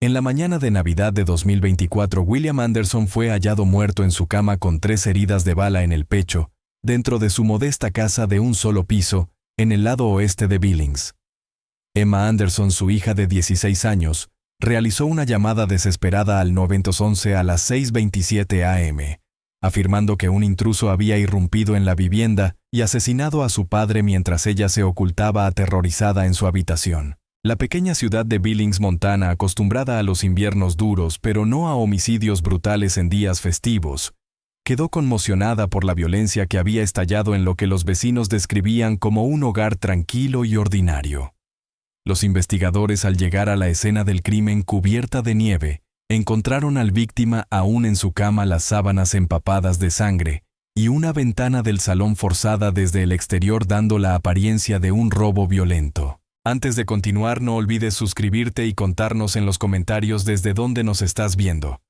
En la mañana de Navidad de 2024, William Anderson fue hallado muerto en su cama con 3 heridas de bala en el pecho, dentro de su modesta casa de un solo piso, en el lado oeste de Billings. Emma Anderson, su hija de 16 años, realizó una llamada desesperada al 911 a las 6:27 a.m., afirmando que un intruso había irrumpido en la vivienda y asesinado a su padre mientras ella se ocultaba aterrorizada en su habitación. La pequeña ciudad de Billings, Montana, acostumbrada a los inviernos duros pero no a homicidios brutales en días festivos, quedó conmocionada por la violencia que había estallado en lo que los vecinos describían como un hogar tranquilo y ordinario. Los investigadores, al llegar a la escena del crimen cubierta de nieve, encontraron al víctima aún en su cama, las sábanas empapadas de sangre y una ventana del salón forzada desde el exterior, dando la apariencia de un robo violento. Antes de continuar, no olvides suscribirte y contarnos en los comentarios desde dónde nos estás viendo.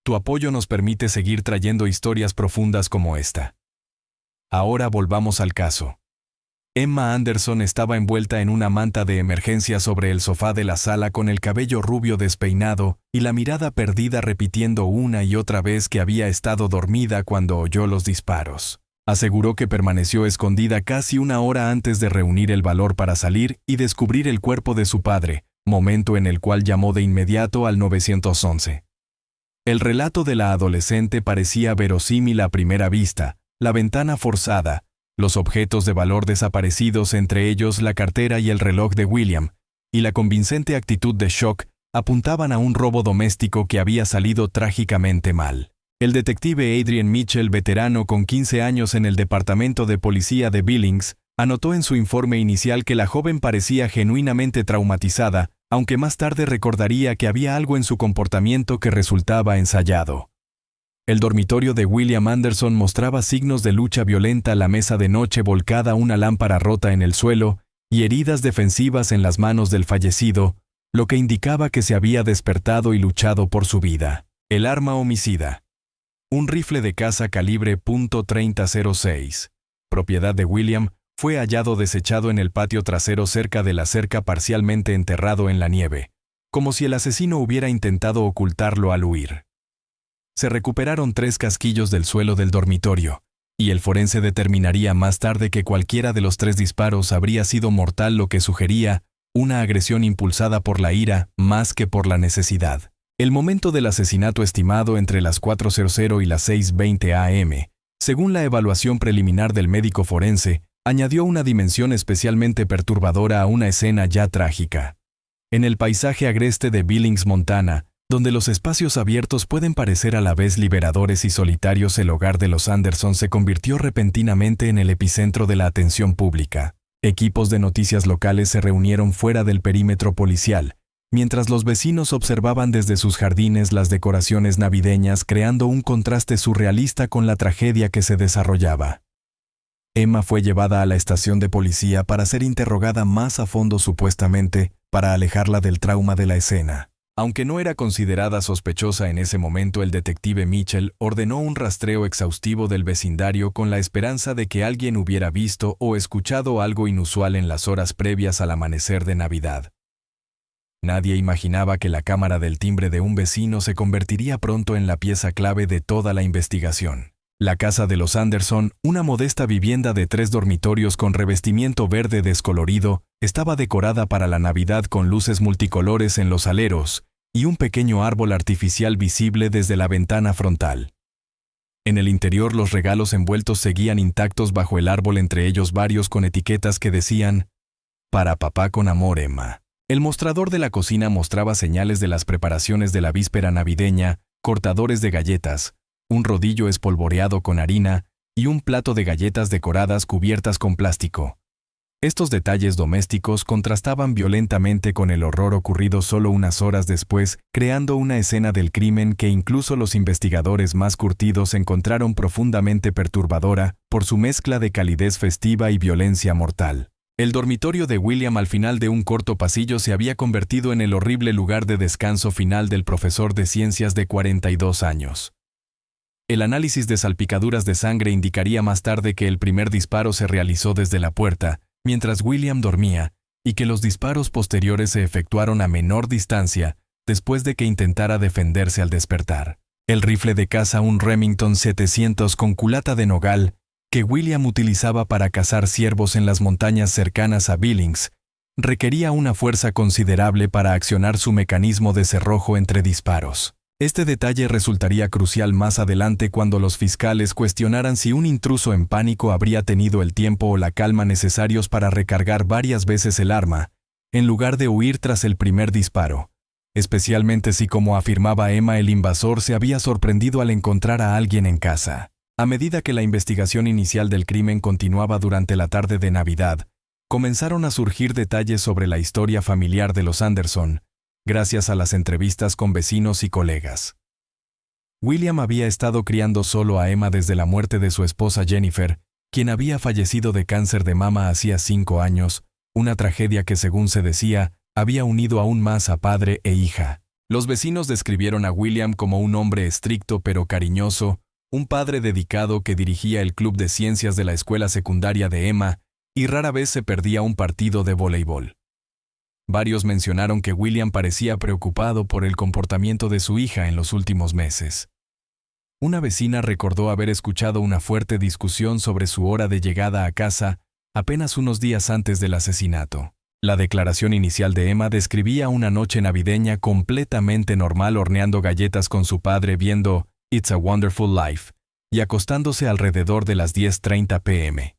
Tu apoyo nos permite seguir trayendo historias profundas como esta. Ahora volvamos al caso. Emma Anderson estaba envuelta en una manta de emergencia sobre el sofá de la sala, con el cabello rubio despeinado y la mirada perdida, repitiendo una y otra vez que había estado dormida cuando oyó los disparos. Aseguró que permaneció escondida casi 1 hora antes de reunir el valor para salir y descubrir el cuerpo de su padre, momento en el cual llamó de inmediato al 911. El relato de la adolescente parecía verosímil a primera vista: la ventana forzada, los objetos de valor desaparecidos, entre ellos la cartera y el reloj de William, y la convincente actitud de shock apuntaban a un robo doméstico que había salido trágicamente mal. El detective Adrian Mitchell, veterano con 15 años en el departamento de policía de Billings, anotó en su informe inicial que la joven parecía genuinamente traumatizada, aunque más tarde recordaría que había algo en su comportamiento que resultaba ensayado. El dormitorio de William Anderson mostraba signos de lucha violenta: la mesa de noche volcada, una lámpara rota en el suelo y heridas defensivas en las manos del fallecido, lo que indicaba que se había despertado y luchado por su vida. El arma homicida. Un rifle de caza calibre .3006, propiedad de William, fue hallado desechado en el patio trasero cerca de la cerca, parcialmente enterrado en la nieve, como si el asesino hubiera intentado ocultarlo al huir. Se recuperaron 3 casquillos del suelo del dormitorio, y el forense determinaría más tarde que cualquiera de los 3 disparos habría sido mortal, lo que sugería una agresión impulsada por la ira más que por la necesidad. El momento del asesinato, estimado entre las 4:00 y las 6:20 a.m., según la evaluación preliminar del médico forense, añadió una dimensión especialmente perturbadora a una escena ya trágica. En el paisaje agreste de Billings, Montana, donde los espacios abiertos pueden parecer a la vez liberadores y solitarios, el hogar de los Anderson se convirtió repentinamente en el epicentro de la atención pública. Equipos de noticias locales se reunieron fuera del perímetro policial, mientras los vecinos observaban desde sus jardines las decoraciones navideñas, creando un contraste surrealista con la tragedia que se desarrollaba. Emma fue llevada a la estación de policía para ser interrogada más a fondo, supuestamente para alejarla del trauma de la escena. Aunque no era considerada sospechosa en ese momento, el detective Mitchell ordenó un rastreo exhaustivo del vecindario con la esperanza de que alguien hubiera visto o escuchado algo inusual en las horas previas al amanecer de Navidad. Nadie imaginaba que la cámara del timbre de un vecino se convertiría pronto en la pieza clave de toda la investigación. La casa de los Anderson, una modesta vivienda de 3 dormitorios con revestimiento verde descolorido, estaba decorada para la Navidad con luces multicolores en los aleros y un pequeño árbol artificial visible desde la ventana frontal. En el interior, los regalos envueltos seguían intactos bajo el árbol, entre ellos varios con etiquetas que decían: "Para papá con amor, Emma". El mostrador de la cocina mostraba señales de las preparaciones de la víspera navideña: cortadores de galletas, un rodillo espolvoreado con harina y un plato de galletas decoradas cubiertas con plástico. Estos detalles domésticos contrastaban violentamente con el horror ocurrido solo unas horas después, creando una escena del crimen que incluso los investigadores más curtidos encontraron profundamente perturbadora por su mezcla de calidez festiva y violencia mortal. El dormitorio de William, al final de un corto pasillo, se había convertido en el horrible lugar de descanso final del profesor de ciencias de 42 años. El análisis de salpicaduras de sangre indicaría más tarde que el primer disparo se realizó desde la puerta, mientras William dormía, y que los disparos posteriores se efectuaron a menor distancia, después de que intentara defenderse al despertar. El rifle de caza, un Remington 700 con culata de nogal, que William utilizaba para cazar ciervos en las montañas cercanas a Billings, requería una fuerza considerable para accionar su mecanismo de cerrojo entre disparos. Este detalle resultaría crucial más adelante cuando los fiscales cuestionaran si un intruso en pánico habría tenido el tiempo o la calma necesarios para recargar varias veces el arma, en lugar de huir tras el primer disparo, especialmente si, como afirmaba Emma, el invasor se había sorprendido al encontrar a alguien en casa. A medida que la investigación inicial del crimen continuaba durante la tarde de Navidad, comenzaron a surgir detalles sobre la historia familiar de los Anderson, gracias a las entrevistas con vecinos y colegas. William había estado criando solo a Emma desde la muerte de su esposa Jennifer, quien había fallecido de cáncer de mama hacía 5 años, una tragedia que, según se decía, había unido aún más a padre e hija. Los vecinos describieron a William como un hombre estricto pero cariñoso, un padre dedicado que dirigía el club de ciencias de la escuela secundaria de Emma y rara vez se perdía un partido de voleibol. Varios mencionaron que William parecía preocupado por el comportamiento de su hija en los últimos meses. Una vecina recordó haber escuchado una fuerte discusión sobre su hora de llegada a casa apenas unos días antes del asesinato. La declaración inicial de Emma describía una noche navideña completamente normal horneando galletas con su padre viendo It's a Wonderful Life y acostándose alrededor de las 10:30 p.m.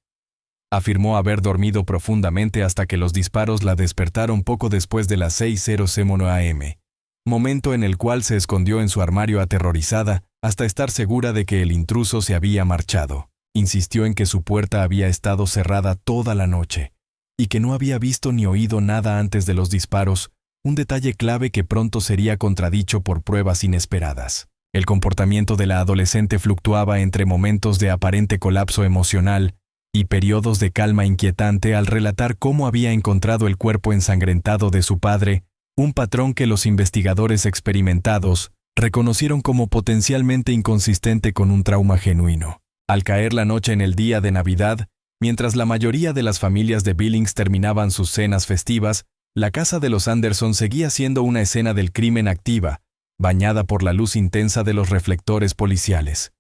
Afirmó haber dormido profundamente hasta que los disparos la despertaron poco después de las 6:00 a.m., momento en el cual se escondió en su armario aterrorizada hasta estar segura de que el intruso se había marchado. Insistió en que su puerta había estado cerrada toda la noche y que no había visto ni oído nada antes de los disparos, un detalle clave que pronto sería contradicho por pruebas inesperadas. El comportamiento de la adolescente fluctuaba entre momentos de aparente colapso emocional y periodos de calma inquietante al relatar cómo había encontrado el cuerpo ensangrentado de su padre, un patrón que los investigadores experimentados reconocieron como potencialmente inconsistente con un trauma genuino. Al caer la noche en el día de Navidad, mientras la mayoría de las familias de Billings terminaban sus cenas festivas, la casa de los Anderson seguía siendo una escena del crimen activa, bañada por la luz intensa de los reflectores policiales.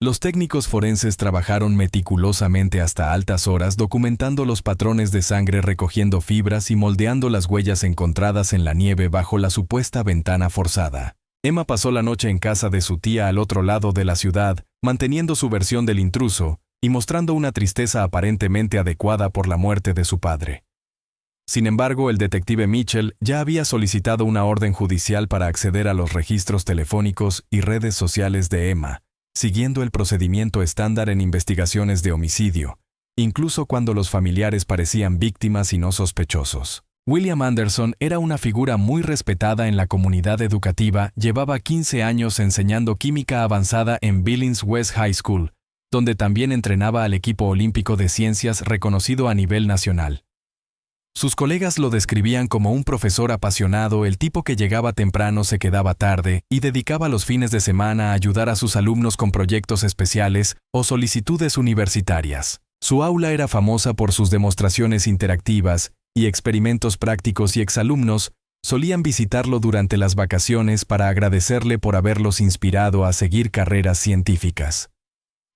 Los técnicos forenses trabajaron meticulosamente hasta altas horas documentando los patrones de sangre, recogiendo fibras y moldeando las huellas encontradas en la nieve bajo la supuesta ventana forzada. Emma pasó la noche en casa de su tía al otro lado de la ciudad, manteniendo su versión del intruso y mostrando una tristeza aparentemente adecuada por la muerte de su padre. Sin embargo, el detective Mitchell ya había solicitado una orden judicial para acceder a los registros telefónicos y redes sociales de Emma, siguiendo el procedimiento estándar en investigaciones de homicidio, incluso cuando los familiares parecían víctimas y no sospechosos. William Anderson era una figura muy respetada en la comunidad educativa, llevaba 15 años enseñando química avanzada en Billings West High School, donde también entrenaba al equipo olímpico de ciencias reconocido a nivel nacional. Sus colegas lo describían como un profesor apasionado, el tipo que llegaba temprano, se quedaba tarde y dedicaba los fines de semana a ayudar a sus alumnos con proyectos especiales o solicitudes universitarias. Su aula era famosa por sus demostraciones interactivas y experimentos prácticos y exalumnos solían visitarlo durante las vacaciones para agradecerle por haberlos inspirado a seguir carreras científicas.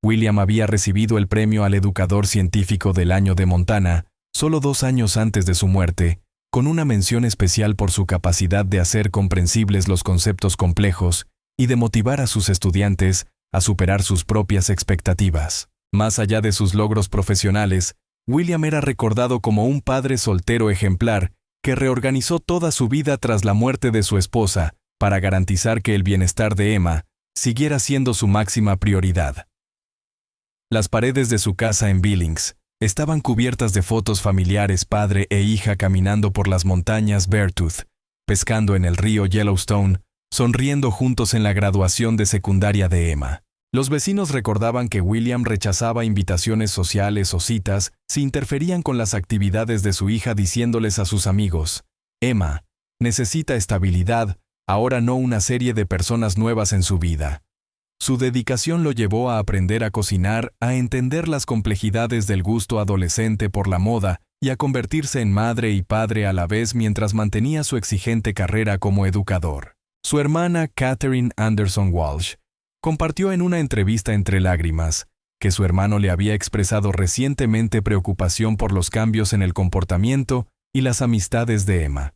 William había recibido el premio al Educador Científico del Año de Montana, solo 2 años antes de su muerte, con una mención especial por su capacidad de hacer comprensibles los conceptos complejos y de motivar a sus estudiantes a superar sus propias expectativas. Más allá de sus logros profesionales, William era recordado como un padre soltero ejemplar que reorganizó toda su vida tras la muerte de su esposa para garantizar que el bienestar de Emma siguiera siendo su máxima prioridad. Las paredes de su casa en Billings estaban cubiertas de fotos familiares, padre e hija caminando por las montañas Beartooth, pescando en el río Yellowstone, sonriendo juntos en la graduación de secundaria de Emma. Los vecinos recordaban que William rechazaba invitaciones sociales o citas si interferían con las actividades de su hija, diciéndoles a sus amigos: Emma necesita estabilidad, ahora no una serie de personas nuevas en su vida. Su dedicación lo llevó a aprender a cocinar, a entender las complejidades del gusto adolescente por la moda y a convertirse en madre y padre a la vez mientras mantenía su exigente carrera como educador. Su hermana Catherine Anderson Walsh compartió en una entrevista entre lágrimas que su hermano le había expresado recientemente preocupación por los cambios en el comportamiento y las amistades de Emma.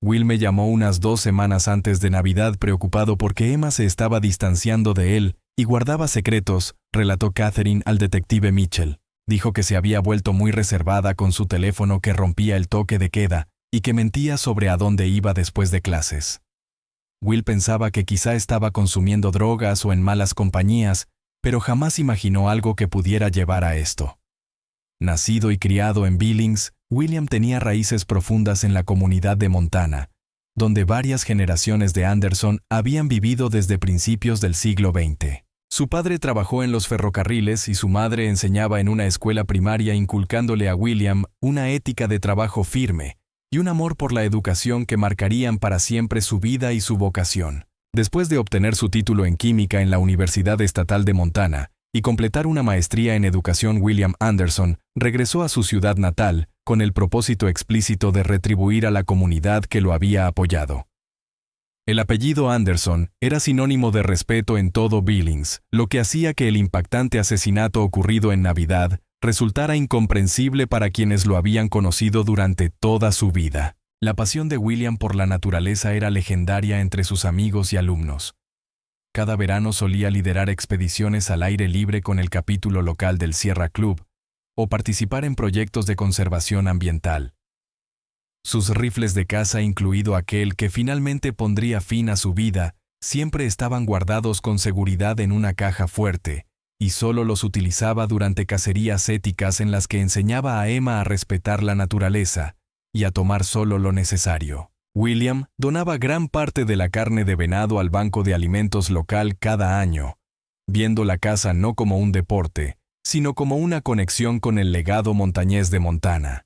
Will me llamó unas 2 semanas antes de Navidad preocupado porque Emma se estaba distanciando de él y guardaba secretos, relató Catherine al detective Mitchell. Dijo que se había vuelto muy reservada con su teléfono que rompía el toque de queda y que mentía sobre a dónde iba después de clases. Will pensaba que quizá estaba consumiendo drogas o en malas compañías, pero jamás imaginó algo que pudiera llevar a esto. Nacido y criado en Billings, William tenía raíces profundas en la comunidad de Montana, donde varias generaciones de Anderson habían vivido desde principios del siglo XX. Su padre trabajó en los ferrocarriles y su madre enseñaba en una escuela primaria inculcándole a William una ética de trabajo firme y un amor por la educación que marcarían para siempre su vida y su vocación. Después de obtener su título en química en la Universidad Estatal de Montana y completar una maestría en educación, William Anderson regresó a su ciudad natal con el propósito explícito de retribuir a la comunidad que lo había apoyado. El apellido Anderson era sinónimo de respeto en todo Billings, lo que hacía que el impactante asesinato ocurrido en Navidad resultara incomprensible para quienes lo habían conocido durante toda su vida. La pasión de William por la naturaleza era legendaria entre sus amigos y alumnos. Cada verano solía liderar expediciones al aire libre con el capítulo local del Sierra Club o participar en proyectos de conservación ambiental. Sus rifles de caza, incluido aquel que finalmente pondría fin a su vida, siempre estaban guardados con seguridad en una caja fuerte, y solo los utilizaba durante cacerías éticas en las que enseñaba a Emma a respetar la naturaleza y a tomar solo lo necesario. William donaba gran parte de la carne de venado al banco de alimentos local cada año, viendo la caza no como un deporte, sino como una conexión con el legado montañés de Montana.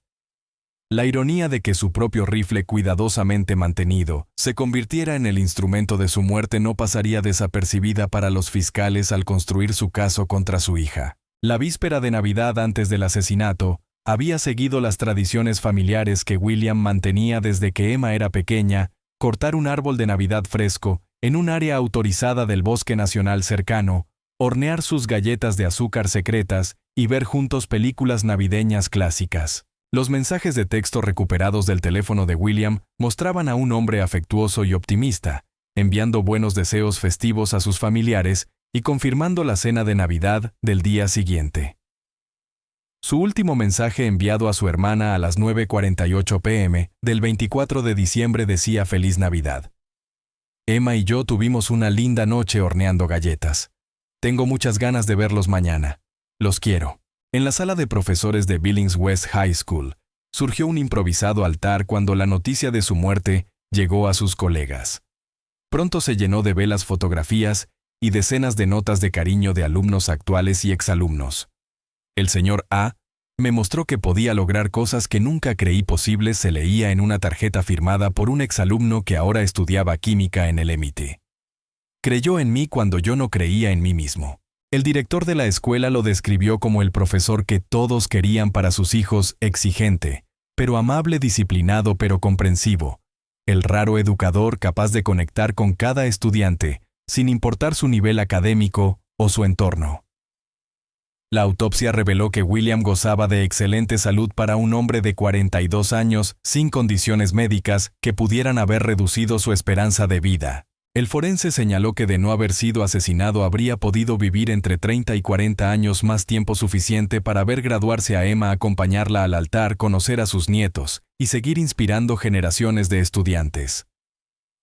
La ironía de que su propio rifle cuidadosamente mantenido se convirtiera en el instrumento de su muerte no pasaría desapercibida para los fiscales al construir su caso contra su hija. La víspera de Navidad antes del asesinato, había seguido las tradiciones familiares que William mantenía desde que Emma era pequeña, cortar un árbol de Navidad fresco en un área autorizada del bosque nacional cercano, hornear sus galletas de azúcar secretas y ver juntos películas navideñas clásicas. Los mensajes de texto recuperados del teléfono de William mostraban a un hombre afectuoso y optimista, enviando buenos deseos festivos a sus familiares y confirmando la cena de Navidad del día siguiente. Su último mensaje enviado a su hermana a las 9:48 p.m. del 24 de diciembre decía Feliz Navidad. Emma y yo tuvimos una linda noche horneando galletas. Tengo muchas ganas de verlos mañana. Los quiero. En la sala de profesores de Billings West High School, surgió un improvisado altar cuando la noticia de su muerte llegó a sus colegas. Pronto se llenó de velas, fotografías y decenas de notas de cariño de alumnos actuales y exalumnos. El señor A. me mostró que podía lograr cosas que nunca creí posibles, se leía en una tarjeta firmada por un exalumno que ahora estudiaba química en el MIT. Creyó en mí cuando yo no creía en mí mismo. El director de la escuela lo describió como el profesor que todos querían para sus hijos, exigente, pero amable, disciplinado pero comprensivo. El raro educador capaz de conectar con cada estudiante, sin importar su nivel académico o su entorno. La autopsia reveló que William gozaba de excelente salud para un hombre de 42 años, sin condiciones médicas que pudieran haber reducido su esperanza de vida. El forense señaló que de no haber sido asesinado habría podido vivir entre 30 y 40 años, más tiempo suficiente para ver graduarse a Emma, acompañarla al altar, conocer a sus nietos y seguir inspirando generaciones de estudiantes.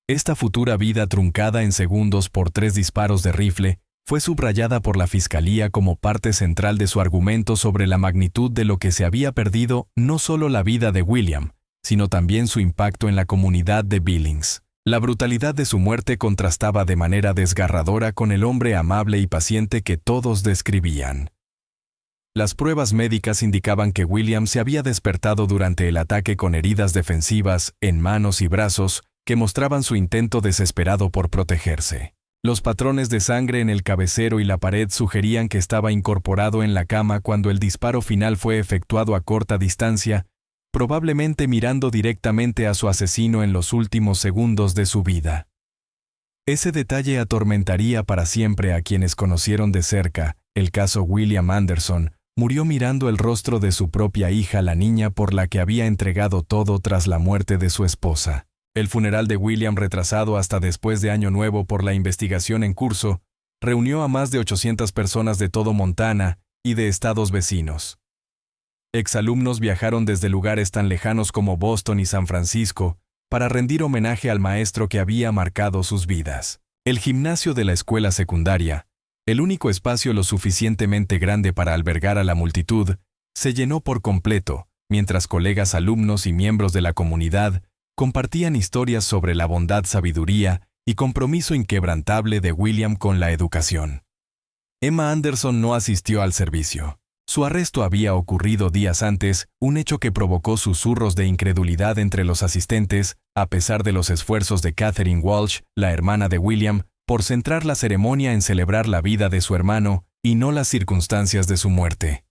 Esta futura vida truncada en segundos por 3 disparos de rifle fue subrayada por la Fiscalía como parte central de su argumento sobre la magnitud de lo que se había perdido, no solo la vida de William, sino también su impacto en la comunidad de Billings. La brutalidad de su muerte contrastaba de manera desgarradora con el hombre amable y paciente que todos describían. Las pruebas médicas indicaban que William se había despertado durante el ataque con heridas defensivas en manos y brazos que mostraban su intento desesperado por protegerse. Los patrones de sangre en el cabecero y la pared sugerían que estaba incorporado en la cama cuando el disparo final fue efectuado a corta distancia, probablemente mirando directamente a su asesino en los últimos segundos de su vida. Ese detalle atormentaría para siempre a quienes conocieron de cerca el caso William Anderson. Murió mirando el rostro de su propia hija, la niña por la que había entregado todo tras la muerte de su esposa. El funeral de William, retrasado hasta después de Año Nuevo por la investigación en curso, reunió a más de 800 personas de todo Montana y de estados vecinos. Exalumnos viajaron desde lugares tan lejanos como Boston y San Francisco para rendir homenaje al maestro que había marcado sus vidas. El gimnasio de la escuela secundaria, el único espacio lo suficientemente grande para albergar a la multitud, se llenó por completo, mientras colegas alumnos y miembros de la comunidad compartían historias sobre la bondad, sabiduría y compromiso inquebrantable de William con la educación. Emma Anderson no asistió al servicio. Su arresto había ocurrido días antes, un hecho que provocó susurros de incredulidad entre los asistentes, a pesar de los esfuerzos de Catherine Walsh, la hermana de William, por centrar la ceremonia en celebrar la vida de su hermano y no las circunstancias de su muerte.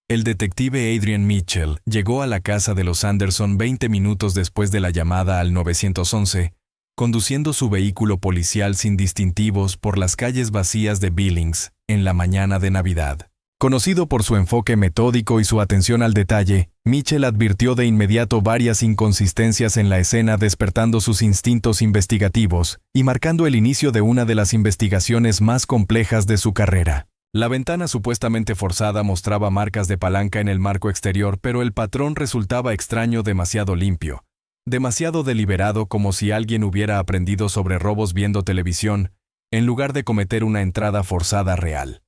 El detective Adrian Mitchell llegó a la casa de los Anderson 20 minutos después de la llamada al 911, conduciendo su vehículo policial sin distintivos por las calles vacías de Billings, en la mañana de Navidad. Conocido por su enfoque metódico y su atención al detalle, Mitchell advirtió de inmediato varias inconsistencias en la escena, despertando sus instintos investigativos y marcando el inicio de una de las investigaciones más complejas de su carrera. La ventana supuestamente forzada mostraba marcas de palanca en el marco exterior, pero el patrón resultaba extraño, demasiado limpio, demasiado deliberado, como si alguien hubiera aprendido sobre robos viendo televisión, en lugar de cometer una entrada forzada real.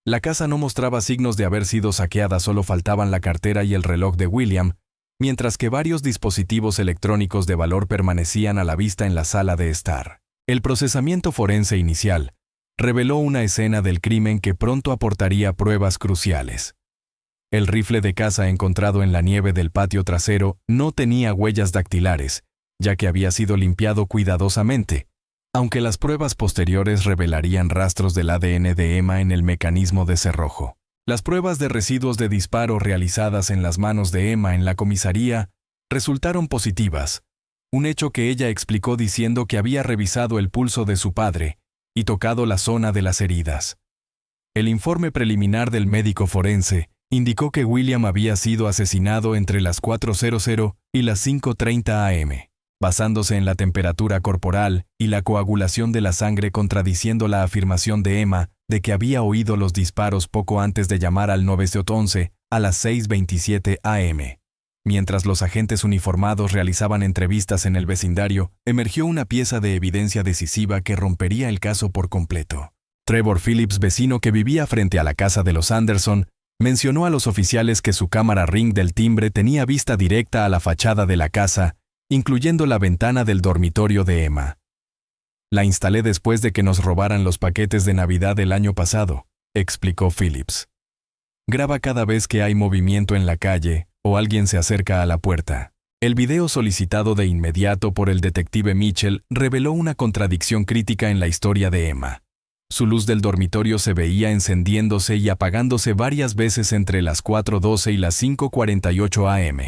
La casa no mostraba signos de haber sido saqueada, solo faltaban la cartera y el reloj de William, mientras que varios dispositivos electrónicos de valor permanecían a la vista en la sala de estar. El procesamiento forense inicial reveló una escena del crimen que pronto aportaría pruebas cruciales. El rifle de caza encontrado en la nieve del patio trasero no tenía huellas dactilares, ya que había sido limpiado cuidadosamente, aunque las pruebas posteriores revelarían rastros del ADN de Emma en el mecanismo de cerrojo. Las pruebas de residuos de disparo realizadas en las manos de Emma en la comisaría resultaron positivas, un hecho que ella explicó diciendo que había revisado el pulso de su padre y tocado la zona de las heridas. El informe preliminar del médico forense indicó que William había sido asesinado entre las 4:00 y las 5:30 am. Basándose en la temperatura corporal y la coagulación de la sangre, contradiciendo la afirmación de Emma de que había oído los disparos poco antes de llamar al 911 a las 6:27 am. Mientras los agentes uniformados realizaban entrevistas en el vecindario, emergió una pieza de evidencia decisiva que rompería el caso por completo. Trevor Phillips, vecino que vivía frente a la casa de los Anderson, mencionó a los oficiales que su cámara Ring del timbre tenía vista directa a la fachada de la casa, incluyendo la ventana del dormitorio de Emma. La instalé después de que nos robaran los paquetes de Navidad el año pasado, explicó Phillips. Graba cada vez que hay movimiento en la calle o alguien se acerca a la puerta. El video solicitado de inmediato por el detective Mitchell reveló una contradicción crítica en la historia de Emma. Su luz del dormitorio se veía encendiéndose y apagándose varias veces entre las 4:12 y las 5:48 am.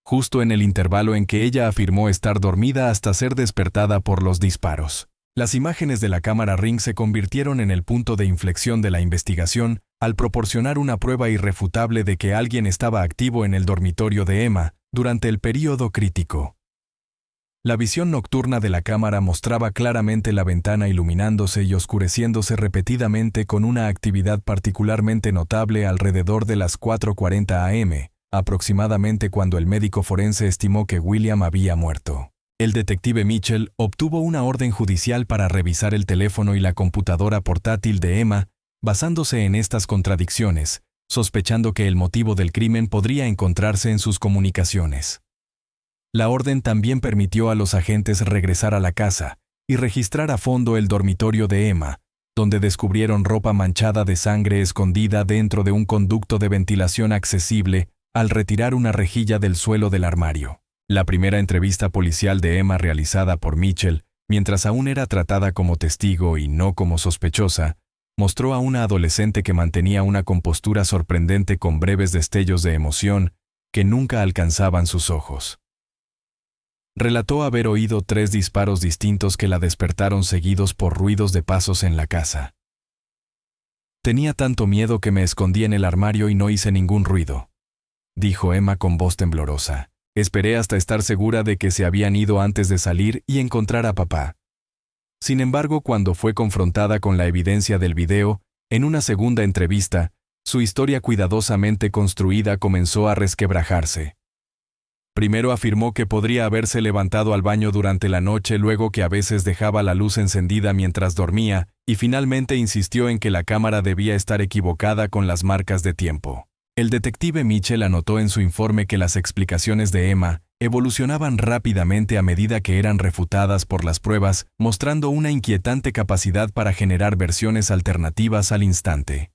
Justo en el intervalo en que ella afirmó estar dormida hasta ser despertada por los disparos. Las imágenes de la cámara Ring se convirtieron en el punto de inflexión de la investigación al proporcionar una prueba irrefutable de que alguien estaba activo en el dormitorio de Emma durante el período crítico. La visión nocturna de la cámara mostraba claramente la ventana iluminándose y oscureciéndose repetidamente, con una actividad particularmente notable alrededor de las 4:40 am. Aproximadamente cuando el médico forense estimó que William había muerto. El detective Mitchell obtuvo una orden judicial para revisar el teléfono y la computadora portátil de Emma, basándose en estas contradicciones, sospechando que el motivo del crimen podría encontrarse en sus comunicaciones. La orden también permitió a los agentes regresar a la casa y registrar a fondo el dormitorio de Emma, donde descubrieron ropa manchada de sangre escondida dentro de un conducto de ventilación accesible al retirar una rejilla del suelo del armario. La primera entrevista policial de Emma realizada por Mitchell Mientras aún era tratada como testigo y no como sospechosa, mostró a una adolescente que mantenía una compostura sorprendente con breves destellos de emoción que nunca alcanzaban sus ojos. Relató haber oído 3 disparos distintos que la despertaron seguidos por ruidos de pasos en la casa. Tenía tanto miedo que me escondí en el armario y no hice ningún ruido, dijo Emma con voz temblorosa. Esperé hasta estar segura de que se habían ido antes de salir y encontrar a papá. Sin embargo, cuando fue confrontada con la evidencia del video, en una segunda entrevista, su historia cuidadosamente construida comenzó a resquebrajarse. Primero afirmó que podría haberse levantado al baño durante la noche, luego que a veces dejaba la luz encendida mientras dormía, y finalmente insistió en que la cámara debía estar equivocada con las marcas de tiempo. El detective Mitchell anotó en su informe que las explicaciones de Emma evolucionaban rápidamente a medida que eran refutadas por las pruebas, mostrando una inquietante capacidad para generar versiones alternativas al instante.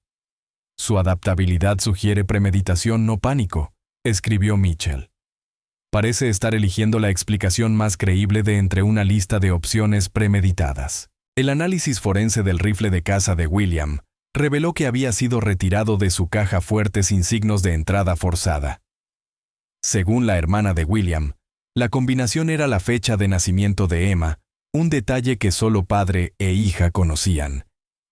Su adaptabilidad sugiere premeditación, no pánico, escribió Mitchell. Parece estar eligiendo la explicación más creíble de entre una lista de opciones premeditadas. El análisis forense del rifle de caza de William reveló que había sido retirado de su caja fuerte sin signos de entrada forzada. Según la hermana de William, la combinación era la fecha de nacimiento de Emma, un detalle que solo padre e hija conocían,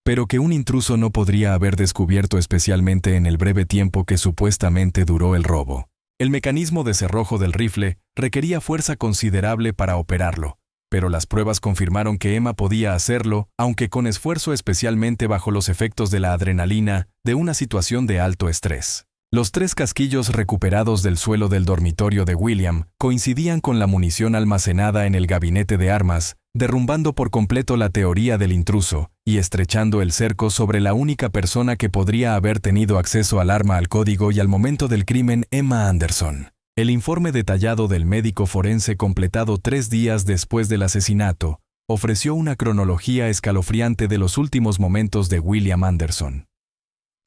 pero que un intruso no podría haber descubierto, especialmente en el breve tiempo que supuestamente duró el robo. El mecanismo de cerrojo del rifle requería fuerza considerable para operarlo, pero las pruebas confirmaron que Emma podía hacerlo, aunque con esfuerzo, especialmente bajo los efectos de la adrenalina de una situación de alto estrés. Los 3 casquillos recuperados del suelo del dormitorio de William coincidían con la munición almacenada en el gabinete de armas, derrumbando por completo la teoría del intruso y estrechando el cerco sobre la única persona que podría haber tenido acceso al arma, al código y al momento del crimen, Emma Anderson. El informe detallado del médico forense, completado 3 días después del asesinato, ofreció una cronología escalofriante de los últimos momentos de William Anderson.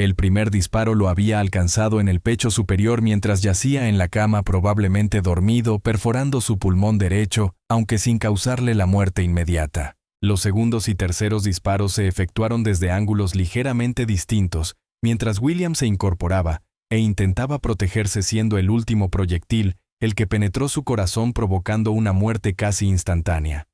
El primer disparo lo había alcanzado en el pecho superior mientras yacía en la cama, probablemente dormido, perforando su pulmón derecho, aunque sin causarle la muerte inmediata. Los segundos y terceros disparos se efectuaron desde ángulos ligeramente distintos, mientras William se incorporaba e intentaba protegerse, siendo el último proyectil el que penetró su corazón, provocando una muerte casi instantánea.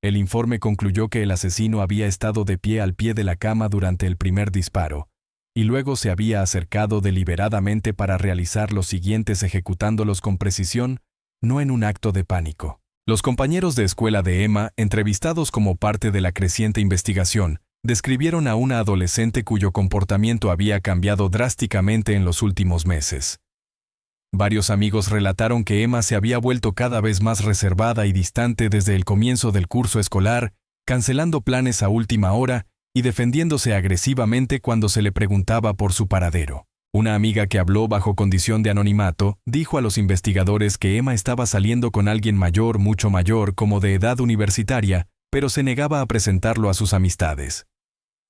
El informe concluyó que el asesino había estado de pie al pie de la cama durante el primer disparo, y luego se había acercado deliberadamente para realizar los siguientes, ejecutándolos con precisión, no en un acto de pánico. Los compañeros de escuela de Emma, entrevistados como parte de la creciente investigación, describieron a una adolescente cuyo comportamiento había cambiado drásticamente en los últimos meses. Varios amigos relataron que Emma se había vuelto cada vez más reservada y distante desde el comienzo del curso escolar, cancelando planes a última hora y defendiéndose agresivamente cuando se le preguntaba por su paradero. Una amiga que habló bajo condición de anonimato dijo a los investigadores que Emma estaba saliendo con alguien mayor, mucho mayor, como de edad universitaria, pero se negaba a presentarlo a sus amistades.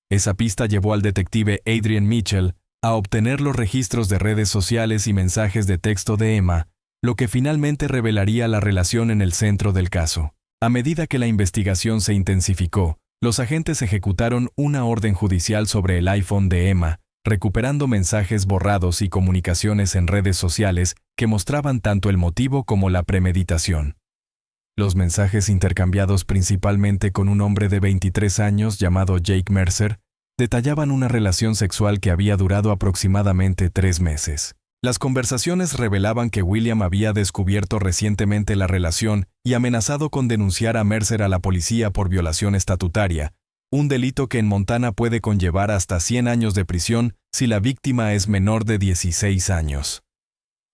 Esa pista llevó al detective Adrian Mitchell a obtener los registros de redes sociales y mensajes de texto de Emma, lo que finalmente revelaría la relación en el centro del caso. A medida que la investigación se intensificó, los agentes ejecutaron una orden judicial sobre el iPhone de Emma, recuperando mensajes borrados y comunicaciones en redes sociales que mostraban tanto el motivo como la premeditación. Los mensajes, intercambiados principalmente con un hombre de 23 años llamado Jake Mercer, detallaban una relación sexual que había durado aproximadamente 3 meses. Las conversaciones revelaban que William había descubierto recientemente la relación y amenazado con denunciar a Mercer a la policía por violación estatutaria, un delito que en Montana puede conllevar hasta 100 años de prisión si la víctima es menor de 16 años.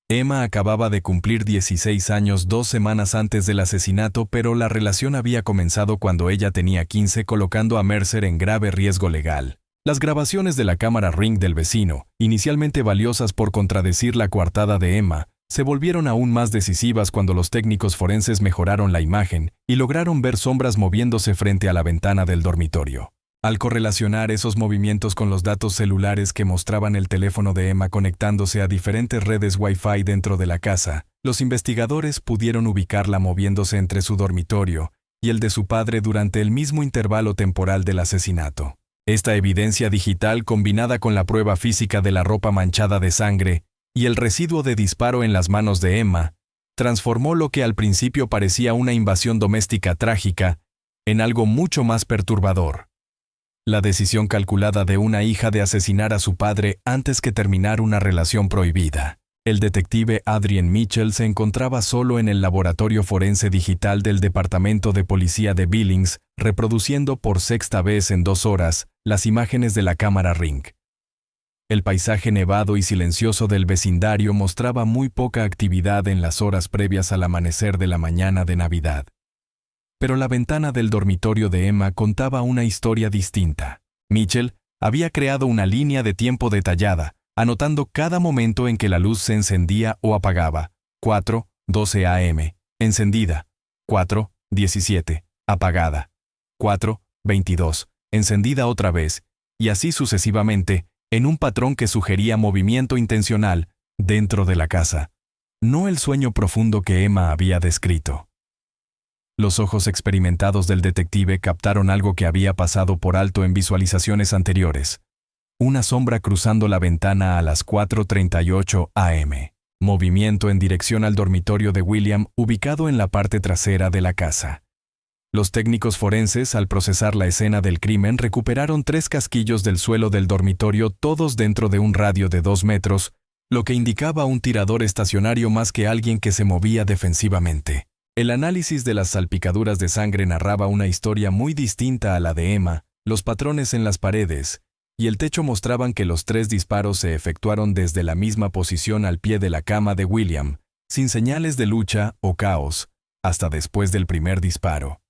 Emma acababa de cumplir 16 años 2 semanas antes del asesinato, pero la relación había comenzado cuando ella tenía 15, colocando a Mercer en grave riesgo legal. Las grabaciones de la cámara Ring del vecino, inicialmente valiosas por contradecir la coartada de Emma, se volvieron aún más decisivas cuando los técnicos forenses mejoraron la imagen y lograron ver sombras moviéndose frente a la ventana del dormitorio. Al correlacionar esos movimientos con los datos celulares que mostraban el teléfono de Emma conectándose a diferentes redes Wi-Fi dentro de la casa, los investigadores pudieron ubicarla moviéndose entre su dormitorio y el de su padre durante el mismo intervalo temporal del asesinato. Esta evidencia digital, combinada con la prueba física de la ropa manchada de sangre y el residuo de disparo en las manos de Emma, transformó lo que al principio parecía una invasión doméstica trágica en algo mucho más perturbador. La decisión calculada de una hija de asesinar a su padre antes que terminar una relación prohibida. El detective Adrian Mitchell se encontraba solo en el laboratorio forense digital del Departamento de Policía de Billings, reproduciendo por sexta vez en 2 horas las imágenes de la cámara Ring. El paisaje nevado y silencioso del vecindario mostraba muy poca actividad en las horas previas al amanecer de la mañana de Navidad. Pero la ventana del dormitorio de Emma contaba una historia distinta. Mitchell había creado una línea de tiempo detallada, anotando cada momento en que la luz se encendía o apagaba. 4:12 a.m. Encendida. 4:17. Apagada. 4:22. Encendida otra vez. Y así sucesivamente, en un patrón que sugería movimiento intencional dentro de la casa. No el sueño profundo que Emma había descrito. Los ojos experimentados del detective captaron algo que había pasado por alto en visualizaciones anteriores. Una sombra cruzando la ventana a las 4:38 a.m. Movimiento en dirección al dormitorio de William, ubicado en la parte trasera de la casa. Los técnicos forenses, al procesar la escena del crimen, recuperaron 3 casquillos del suelo del dormitorio, todos dentro de un radio de 2 metros, lo que indicaba un tirador estacionario más que alguien que se movía defensivamente. El análisis de las salpicaduras de sangre narraba una historia muy distinta a la de Emma. Los patrones en las paredes y el techo mostraban que los 3 disparos se efectuaron desde la misma posición al pie de la cama de William, sin señales de lucha o caos, hasta después del primer disparo.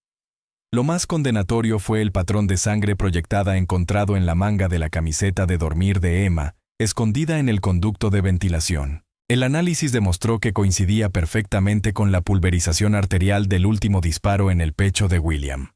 Lo más condenatorio fue el patrón de sangre proyectada encontrado en la manga de la camiseta de dormir de Emma, escondida en el conducto de ventilación. El análisis demostró que coincidía perfectamente con la pulverización arterial del último disparo en el pecho de William.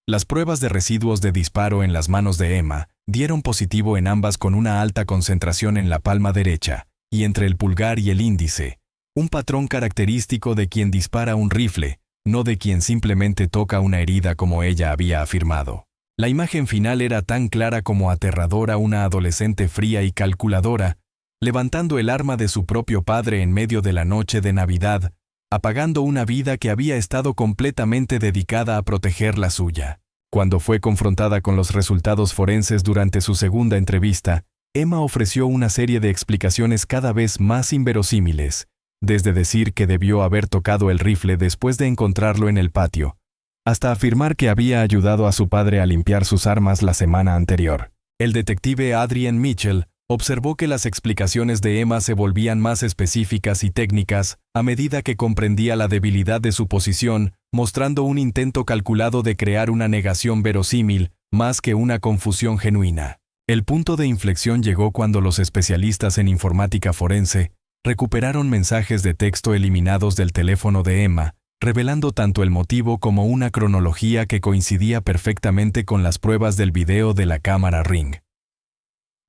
Las pruebas de residuos de disparo en las manos de Emma dieron positivo en ambas con una alta concentración en la palma derecha y entre el pulgar y el índice, un patrón característico de quien dispara un rifle, no de quien simplemente toca una herida como ella había afirmado. La imagen final era tan clara como aterradora: una adolescente fría y calculadora, levantando el arma de su propio padre en medio de la noche de Navidad, apagando una vida que había estado completamente dedicada a proteger la suya. Cuando fue confrontada con los resultados forenses durante su segunda entrevista, Emma ofreció una serie de explicaciones cada vez más inverosímiles, desde decir que debió haber tocado el rifle después de encontrarlo en el patio, hasta afirmar que había ayudado a su padre a limpiar sus armas la semana anterior. El detective Adrian Mitchell observó que las explicaciones de Emma se volvían más específicas y técnicas a medida que comprendía la debilidad de su posición, mostrando un intento calculado de crear una negación verosímil, más que una confusión genuina. El punto de inflexión llegó cuando los especialistas en informática forense recuperaron mensajes de texto eliminados del teléfono de Emma, revelando tanto el motivo como una cronología que coincidía perfectamente con las pruebas del video de la cámara Ring.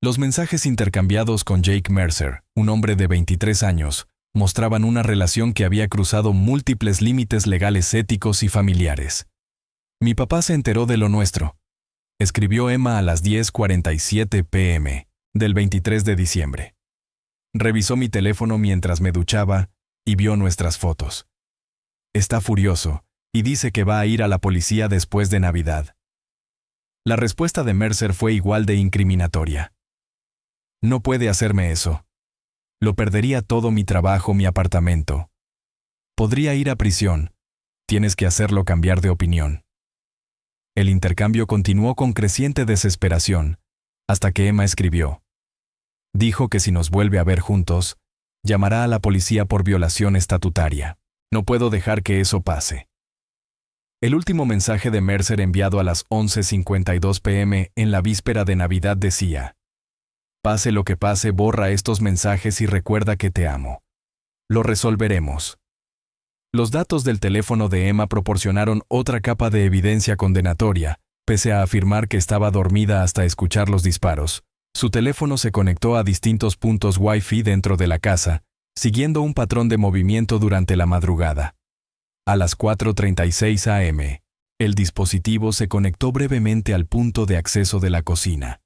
Los mensajes intercambiados con Jake Mercer, un hombre de 23 años, mostraban una relación que había cruzado múltiples límites legales, éticos y familiares. «Mi papá se enteró de lo nuestro», escribió Emma a las 10:47 p.m. del 23 de diciembre. «Revisó mi teléfono mientras me duchaba y vio nuestras fotos. Está furioso y dice que va a ir a la policía después de Navidad». La respuesta de Mercer fue igual de incriminatoria. «No puede hacerme eso. Lo perdería todo: mi trabajo, mi apartamento. Podría ir a prisión. Tienes que hacerlo cambiar de opinión». El intercambio continuó con creciente desesperación, hasta que Emma escribió: «Dijo que si nos vuelve a ver juntos, llamará a la policía por violación estatutaria. No puedo dejar que eso pase». El último mensaje de Mercer, enviado a las 11:52 p.m. en la víspera de Navidad, decía: «Pase lo que pase, borra estos mensajes y recuerda que te amo. Lo resolveremos». Los datos del teléfono de Emma proporcionaron otra capa de evidencia condenatoria. Pese a afirmar que estaba dormida hasta escuchar los disparos, su teléfono se conectó a distintos puntos Wi-Fi dentro de la casa, siguiendo un patrón de movimiento durante la madrugada. A las 4:36 a.m., El dispositivo se conectó brevemente al punto de acceso de la cocina,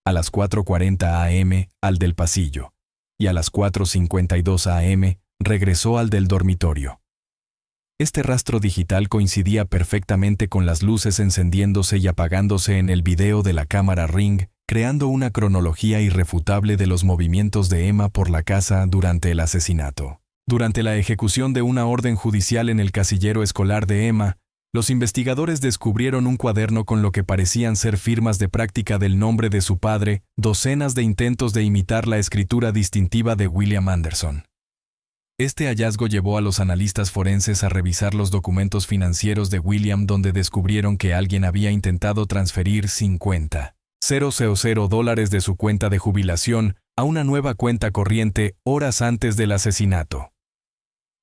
a las 4:40 am al del pasillo, y a las 4:52 am regresó al del dormitorio. Este rastro digital coincidía perfectamente con las luces encendiéndose y apagándose en el video de la cámara Ring, creando una cronología irrefutable de los movimientos de Emma por la casa durante el asesinato. Durante la ejecución de una orden judicial en el casillero escolar de Emma, los investigadores descubrieron un cuaderno con lo que parecían ser firmas de práctica del nombre de su padre, docenas de intentos de imitar la escritura distintiva de William Anderson. Este hallazgo llevó a los analistas forenses a revisar los documentos financieros de William, donde descubrieron que alguien había intentado transferir $50,000 de su cuenta de jubilación a una nueva cuenta corriente horas antes del asesinato.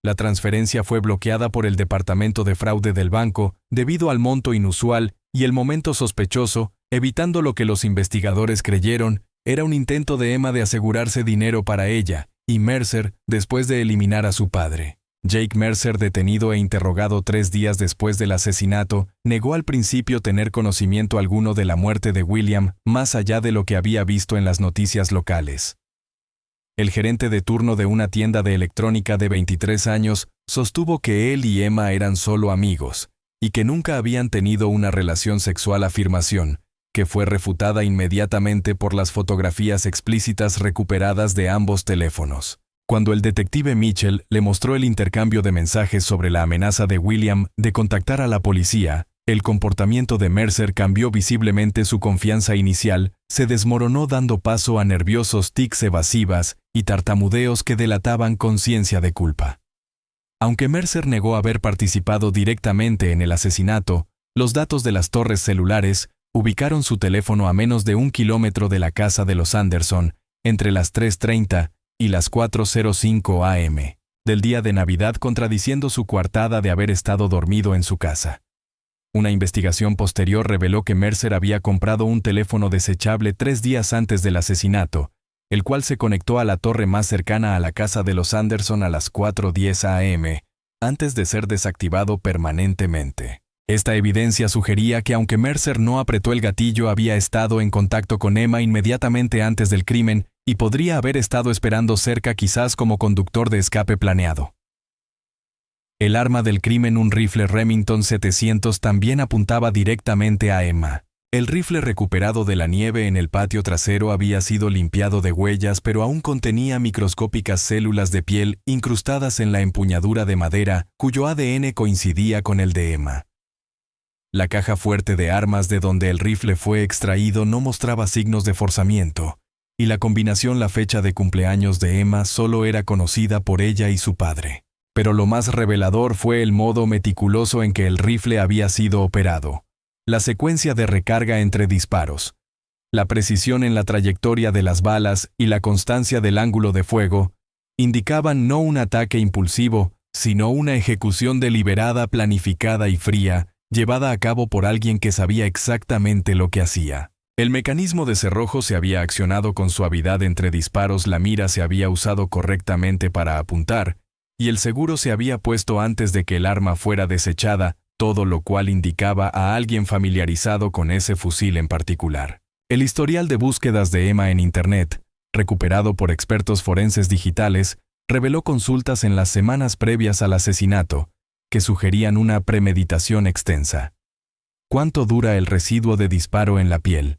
La transferencia fue bloqueada por el Departamento de Fraude del banco debido al monto inusual y el momento sospechoso, evitando lo que los investigadores creyeron era un intento de Emma de asegurarse dinero para ella y Mercer después de eliminar a su padre. Jake Mercer, detenido e interrogado 3 días después del asesinato, negó al principio tener conocimiento alguno de la muerte de William, más allá de lo que había visto en las noticias locales. El gerente de turno de una tienda de electrónica de 23 años sostuvo que él y Emma eran solo amigos, y que nunca habían tenido una relación sexual, afirmación que fue refutada inmediatamente por las fotografías explícitas recuperadas de ambos teléfonos. Cuando el detective Mitchell le mostró el intercambio de mensajes sobre la amenaza de William de contactar a la policía, el comportamiento de Mercer cambió visiblemente. Su confianza inicial se desmoronó, dando paso a nerviosos tics evasivas y tartamudeos que delataban conciencia de culpa. Aunque Mercer negó haber participado directamente en el asesinato, los datos de las torres celulares ubicaron su teléfono a menos de 1 kilómetro de la casa de los Anderson, entre las 3:30 y las 4:05 am del día de Navidad, contradiciendo su coartada de haber estado dormido en su casa. Una investigación posterior reveló que Mercer había comprado un teléfono desechable 3 días antes del asesinato, el cual se conectó a la torre más cercana a la casa de los Anderson a las 4:10 am, antes de ser desactivado permanentemente. Esta evidencia sugería que aunque Mercer no apretó el gatillo, había estado en contacto con Emma inmediatamente antes del crimen y podría haber estado esperando cerca, quizás como conductor de escape planeado. El arma del crimen, un rifle Remington 700, también apuntaba directamente a Emma. El rifle recuperado de la nieve en el patio trasero había sido limpiado de huellas, pero aún contenía microscópicas células de piel incrustadas en la empuñadura de madera, cuyo ADN coincidía con el de Emma. La caja fuerte de armas de donde el rifle fue extraído no mostraba signos de forzamiento, y la combinación, la fecha de cumpleaños de Emma, solo era conocida por ella y su padre. Pero lo más revelador fue el modo meticuloso en que el rifle había sido operado, la secuencia de recarga entre disparos, la precisión en la trayectoria de las balas y la constancia del ángulo de fuego indicaban no un ataque impulsivo, sino una ejecución deliberada, planificada y fría, llevada a cabo por alguien que sabía exactamente lo que hacía. El mecanismo de cerrojo se había accionado con suavidad entre disparos, la mira se había usado correctamente para apuntar, y el seguro se había puesto antes de que el arma fuera desechada, todo lo cual indicaba a alguien familiarizado con ese fusil en particular. El historial de búsquedas de Emma en Internet, recuperado por expertos forenses digitales, reveló consultas en las semanas previas al asesinato, que sugerían una premeditación extensa. ¿Cuánto dura el residuo de disparo en la piel?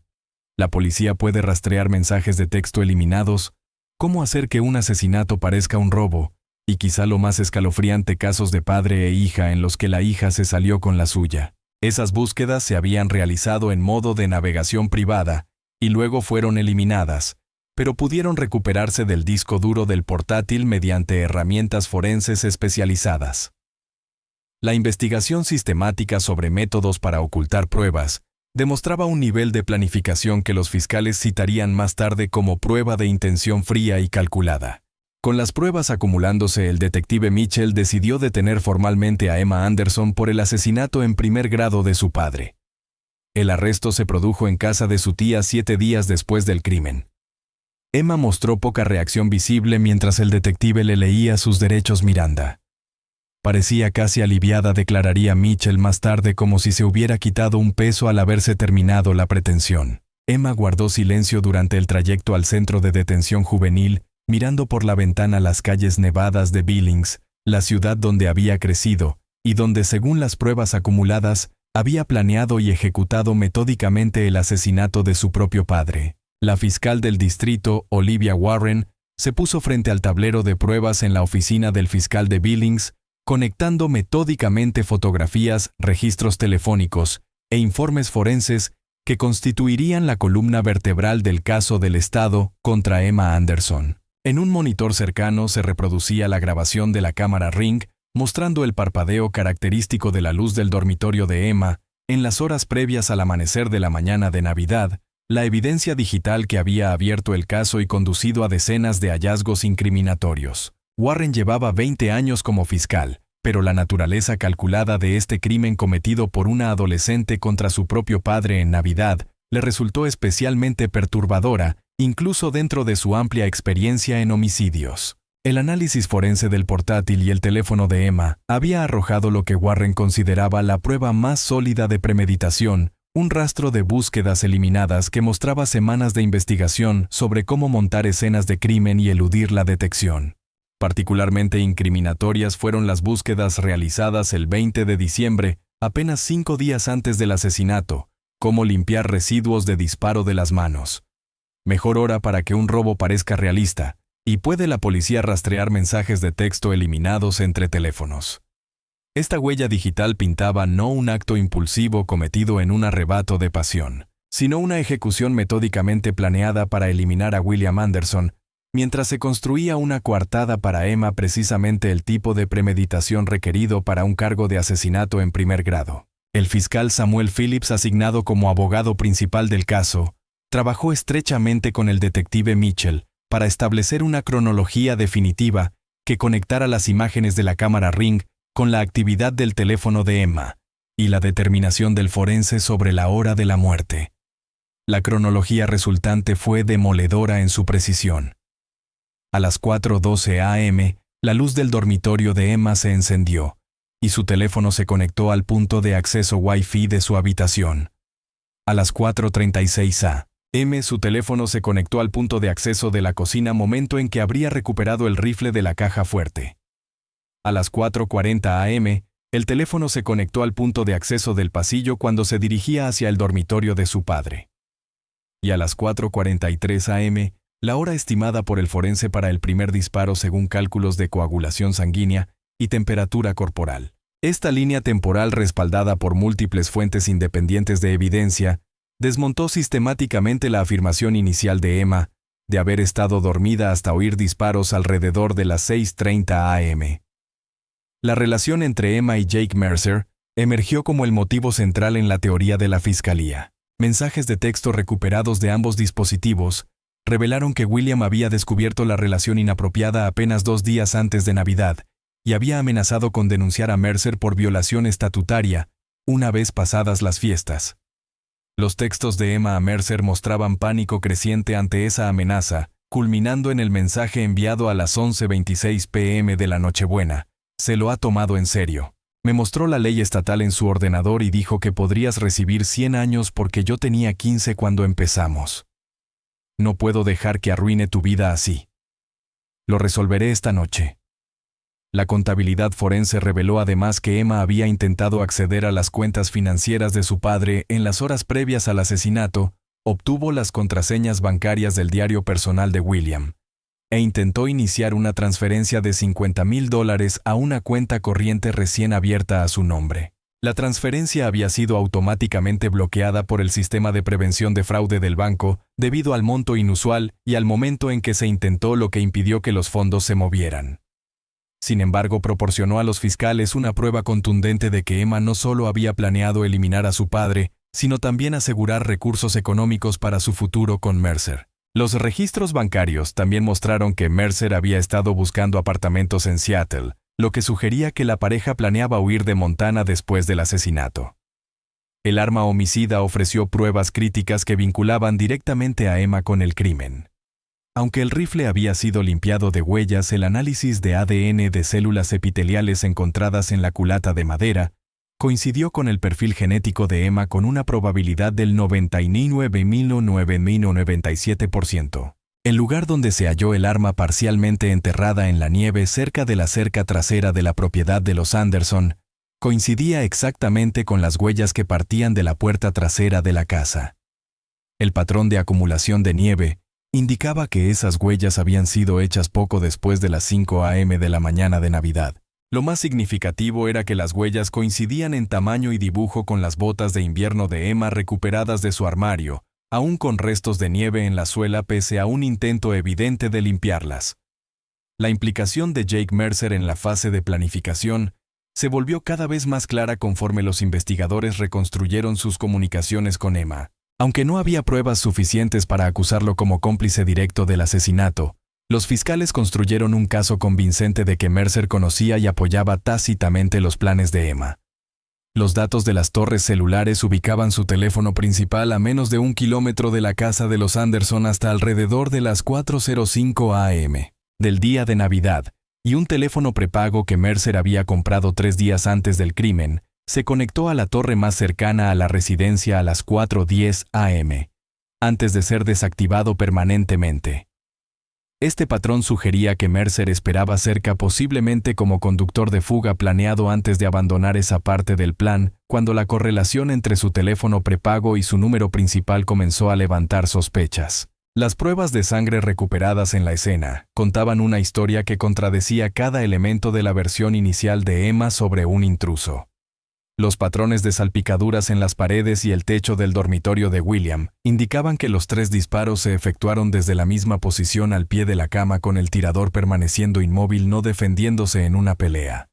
La policía puede rastrear mensajes de texto eliminados. ¿Cómo hacer que un asesinato parezca un robo? Y quizá lo más escalofriante, casos de padre e hija en los que la hija se salió con la suya. Esas búsquedas se habían realizado en modo de navegación privada y luego fueron eliminadas, pero pudieron recuperarse del disco duro del portátil mediante herramientas forenses especializadas. La investigación sistemática sobre métodos para ocultar pruebas demostraba un nivel de planificación que los fiscales citarían más tarde como prueba de intención fría y calculada. Con las pruebas acumulándose, el detective Mitchell decidió detener formalmente a Emma Anderson por el asesinato en primer grado de su padre. El arresto se produjo en casa de su tía 7 días después del crimen. Emma mostró poca reacción visible mientras el detective le leía sus derechos Miranda. Parecía casi aliviada, declararía Mitchell más tarde, como si se hubiera quitado un peso al haberse terminado la pretensión. Emma guardó silencio durante el trayecto al centro de detención juvenil, mirando por la ventana las calles nevadas de Billings, la ciudad donde había crecido, y donde, según las pruebas acumuladas, había planeado y ejecutado metódicamente el asesinato de su propio padre. La fiscal del distrito, Olivia Warren, se puso frente al tablero de pruebas en la oficina del fiscal de Billings, conectando metódicamente fotografías, registros telefónicos e informes forenses que constituirían la columna vertebral del caso del Estado contra Emma Anderson. En un monitor cercano se reproducía la grabación de la cámara Ring, mostrando el parpadeo característico de la luz del dormitorio de Emma en las horas previas al amanecer de la mañana de Navidad, la evidencia digital que había abierto el caso y conducido a decenas de hallazgos incriminatorios. Warren llevaba 20 años como fiscal, pero la naturaleza calculada de este crimen cometido por una adolescente contra su propio padre en Navidad le resultó especialmente perturbadora, incluso dentro de su amplia experiencia en homicidios. El análisis forense del portátil y el teléfono de Emma había arrojado lo que Warren consideraba la prueba más sólida de premeditación, un rastro de búsquedas eliminadas que mostraba semanas de investigación sobre cómo montar escenas de crimen y eludir la detección. Particularmente incriminatorias fueron las búsquedas realizadas el 20 de diciembre, apenas 5 días antes del asesinato, cómo limpiar residuos de disparo de las manos. Mejor hora para que un robo parezca realista, y puede la policía rastrear mensajes de texto eliminados entre teléfonos. Esta huella digital pintaba no un acto impulsivo cometido en un arrebato de pasión, sino una ejecución metódicamente planeada para eliminar a William Anderson, mientras se construía una coartada para Emma, precisamente el tipo de premeditación requerido para un cargo de asesinato en primer grado. El fiscal Samuel Phillips, asignado como abogado principal del caso, trabajó estrechamente con el detective Mitchell para establecer una cronología definitiva que conectara las imágenes de la cámara Ring con la actividad del teléfono de Emma y la determinación del forense sobre la hora de la muerte. La cronología resultante fue demoledora en su precisión. A las 4:12 a.m., la luz del dormitorio de Emma se encendió, y su teléfono se conectó al punto de acceso Wi-Fi de su habitación. A las 4:36 a.m., su teléfono se conectó al punto de acceso de la cocina, momento en que habría recuperado el rifle de la caja fuerte. A las 4:40 a.m., el teléfono se conectó al punto de acceso del pasillo cuando se dirigía hacia el dormitorio de su padre. Y a las 4:43 a.m., la hora estimada por el forense para el primer disparo según cálculos de coagulación sanguínea y temperatura corporal. Esta línea temporal, respaldada por múltiples fuentes independientes de evidencia, desmontó sistemáticamente la afirmación inicial de Emma de haber estado dormida hasta oír disparos alrededor de las 6:30 a.m. La relación entre Emma y Jake Mercer emergió como el motivo central en la teoría de la fiscalía. Mensajes de texto recuperados de ambos dispositivos revelaron que William había descubierto la relación inapropiada apenas 2 días antes de Navidad y había amenazado con denunciar a Mercer por violación estatutaria una vez pasadas las fiestas. Los textos de Emma a Mercer mostraban pánico creciente ante esa amenaza, culminando en el mensaje enviado a las 11:26 p.m. de la Nochebuena. Se lo ha tomado en serio. Me mostró la ley estatal en su ordenador y dijo que podrías recibir 100 años porque yo tenía 15 cuando empezamos. No puedo dejar que arruine tu vida así. Lo resolveré esta noche. La contabilidad forense reveló además que Emma había intentado acceder a las cuentas financieras de su padre en las horas previas al asesinato, obtuvo las contraseñas bancarias del diario personal de William, e intentó iniciar una transferencia de $50,000 a una cuenta corriente recién abierta a su nombre. La transferencia había sido automáticamente bloqueada por el sistema de prevención de fraude del banco debido al monto inusual y al momento en que se intentó, lo que impidió que los fondos se movieran. Sin embargo, proporcionó a los fiscales una prueba contundente de que Emma no solo había planeado eliminar a su padre, sino también asegurar recursos económicos para su futuro con Mercer. Los registros bancarios también mostraron que Mercer había estado buscando apartamentos en Seattle, lo que sugería que la pareja planeaba huir de Montana después del asesinato. El arma homicida ofreció pruebas críticas que vinculaban directamente a Emma con el crimen. Aunque el rifle había sido limpiado de huellas, el análisis de ADN de células epiteliales encontradas en la culata de madera coincidió con el perfil genético de Emma con una probabilidad del 99,997%. El lugar donde se halló el arma parcialmente enterrada en la nieve cerca de la cerca trasera de la propiedad de los Anderson coincidía exactamente con las huellas que partían de la puerta trasera de la casa. El patrón de acumulación de nieve indicaba que esas huellas habían sido hechas poco después de las 5 a.m. de la mañana de Navidad. Lo más significativo era que las huellas coincidían en tamaño y dibujo con las botas de invierno de Emma recuperadas de su armario, aún con restos de nieve en la suela pese a un intento evidente de limpiarlas. La implicación de Jake Mercer en la fase de planificación se volvió cada vez más clara conforme los investigadores reconstruyeron sus comunicaciones con Emma. Aunque no había pruebas suficientes para acusarlo como cómplice directo del asesinato, los fiscales construyeron un caso convincente de que Mercer conocía y apoyaba tácitamente los planes de Emma. Los datos de las torres celulares ubicaban su teléfono principal a menos de 1 kilómetro de la casa de los Anderson hasta alrededor de las 4:05 a.m. del día de Navidad, y un teléfono prepago que Mercer había comprado 3 días antes del crimen se conectó a la torre más cercana a la residencia a las 4:10 a.m., antes de ser desactivado permanentemente. Este patrón sugería que Mercer esperaba cerca posiblemente como conductor de fuga planeado antes de abandonar esa parte del plan, cuando la correlación entre su teléfono prepago y su número principal comenzó a levantar sospechas. Las pruebas de sangre recuperadas en la escena contaban una historia que contradecía cada elemento de la versión inicial de Emma sobre un intruso. Los patrones de salpicaduras en las paredes y el techo del dormitorio de William indicaban que los 3 disparos se efectuaron desde la misma posición al pie de la cama, con el tirador permaneciendo inmóvil, no defendiéndose en una pelea.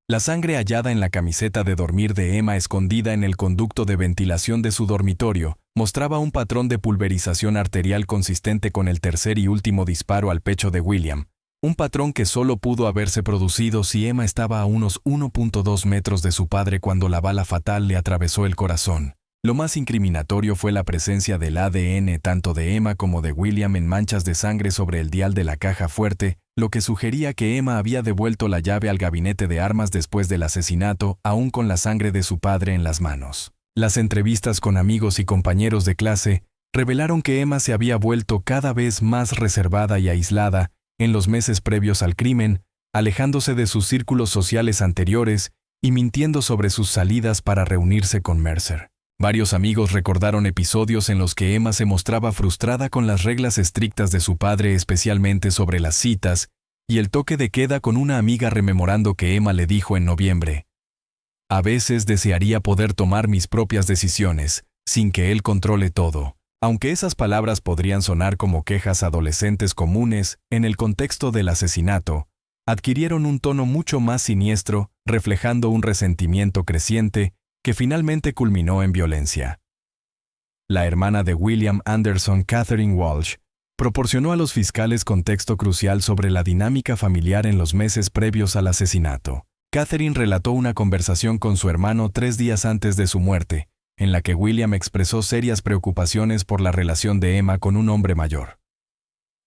La sangre hallada en la camiseta de dormir de Emma escondida en el conducto de ventilación de su dormitorio mostraba un patrón de pulverización arterial consistente con el tercer y último disparo al pecho de William, un patrón que solo pudo haberse producido si Emma estaba a unos 1.2 metros de su padre cuando la bala fatal le atravesó el corazón. Lo más incriminatorio fue la presencia del ADN tanto de Emma como de William en manchas de sangre sobre el dial de la caja fuerte, lo que sugería que Emma había devuelto la llave al gabinete de armas después del asesinato, aún con la sangre de su padre en las manos. Las entrevistas con amigos y compañeros de clase revelaron que Emma se había vuelto cada vez más reservada y aislada en los meses previos al crimen, alejándose de sus círculos sociales anteriores y mintiendo sobre sus salidas para reunirse con Mercer. Varios amigos recordaron episodios en los que Emma se mostraba frustrada con las reglas estrictas de su padre, especialmente sobre las citas, y el toque de queda, con una amiga rememorando que Emma le dijo en noviembre: «A veces desearía poder tomar mis propias decisiones, sin que él controle todo». Aunque esas palabras podrían sonar como quejas adolescentes comunes en el contexto del asesinato, adquirieron un tono mucho más siniestro, reflejando un resentimiento creciente que finalmente culminó en violencia. La hermana de William Anderson, Catherine Walsh, proporcionó a los fiscales contexto crucial sobre la dinámica familiar en los meses previos al asesinato. Catherine relató una conversación con su hermano 3 días antes de su muerte, en la que William expresó serias preocupaciones por la relación de Emma con un hombre mayor.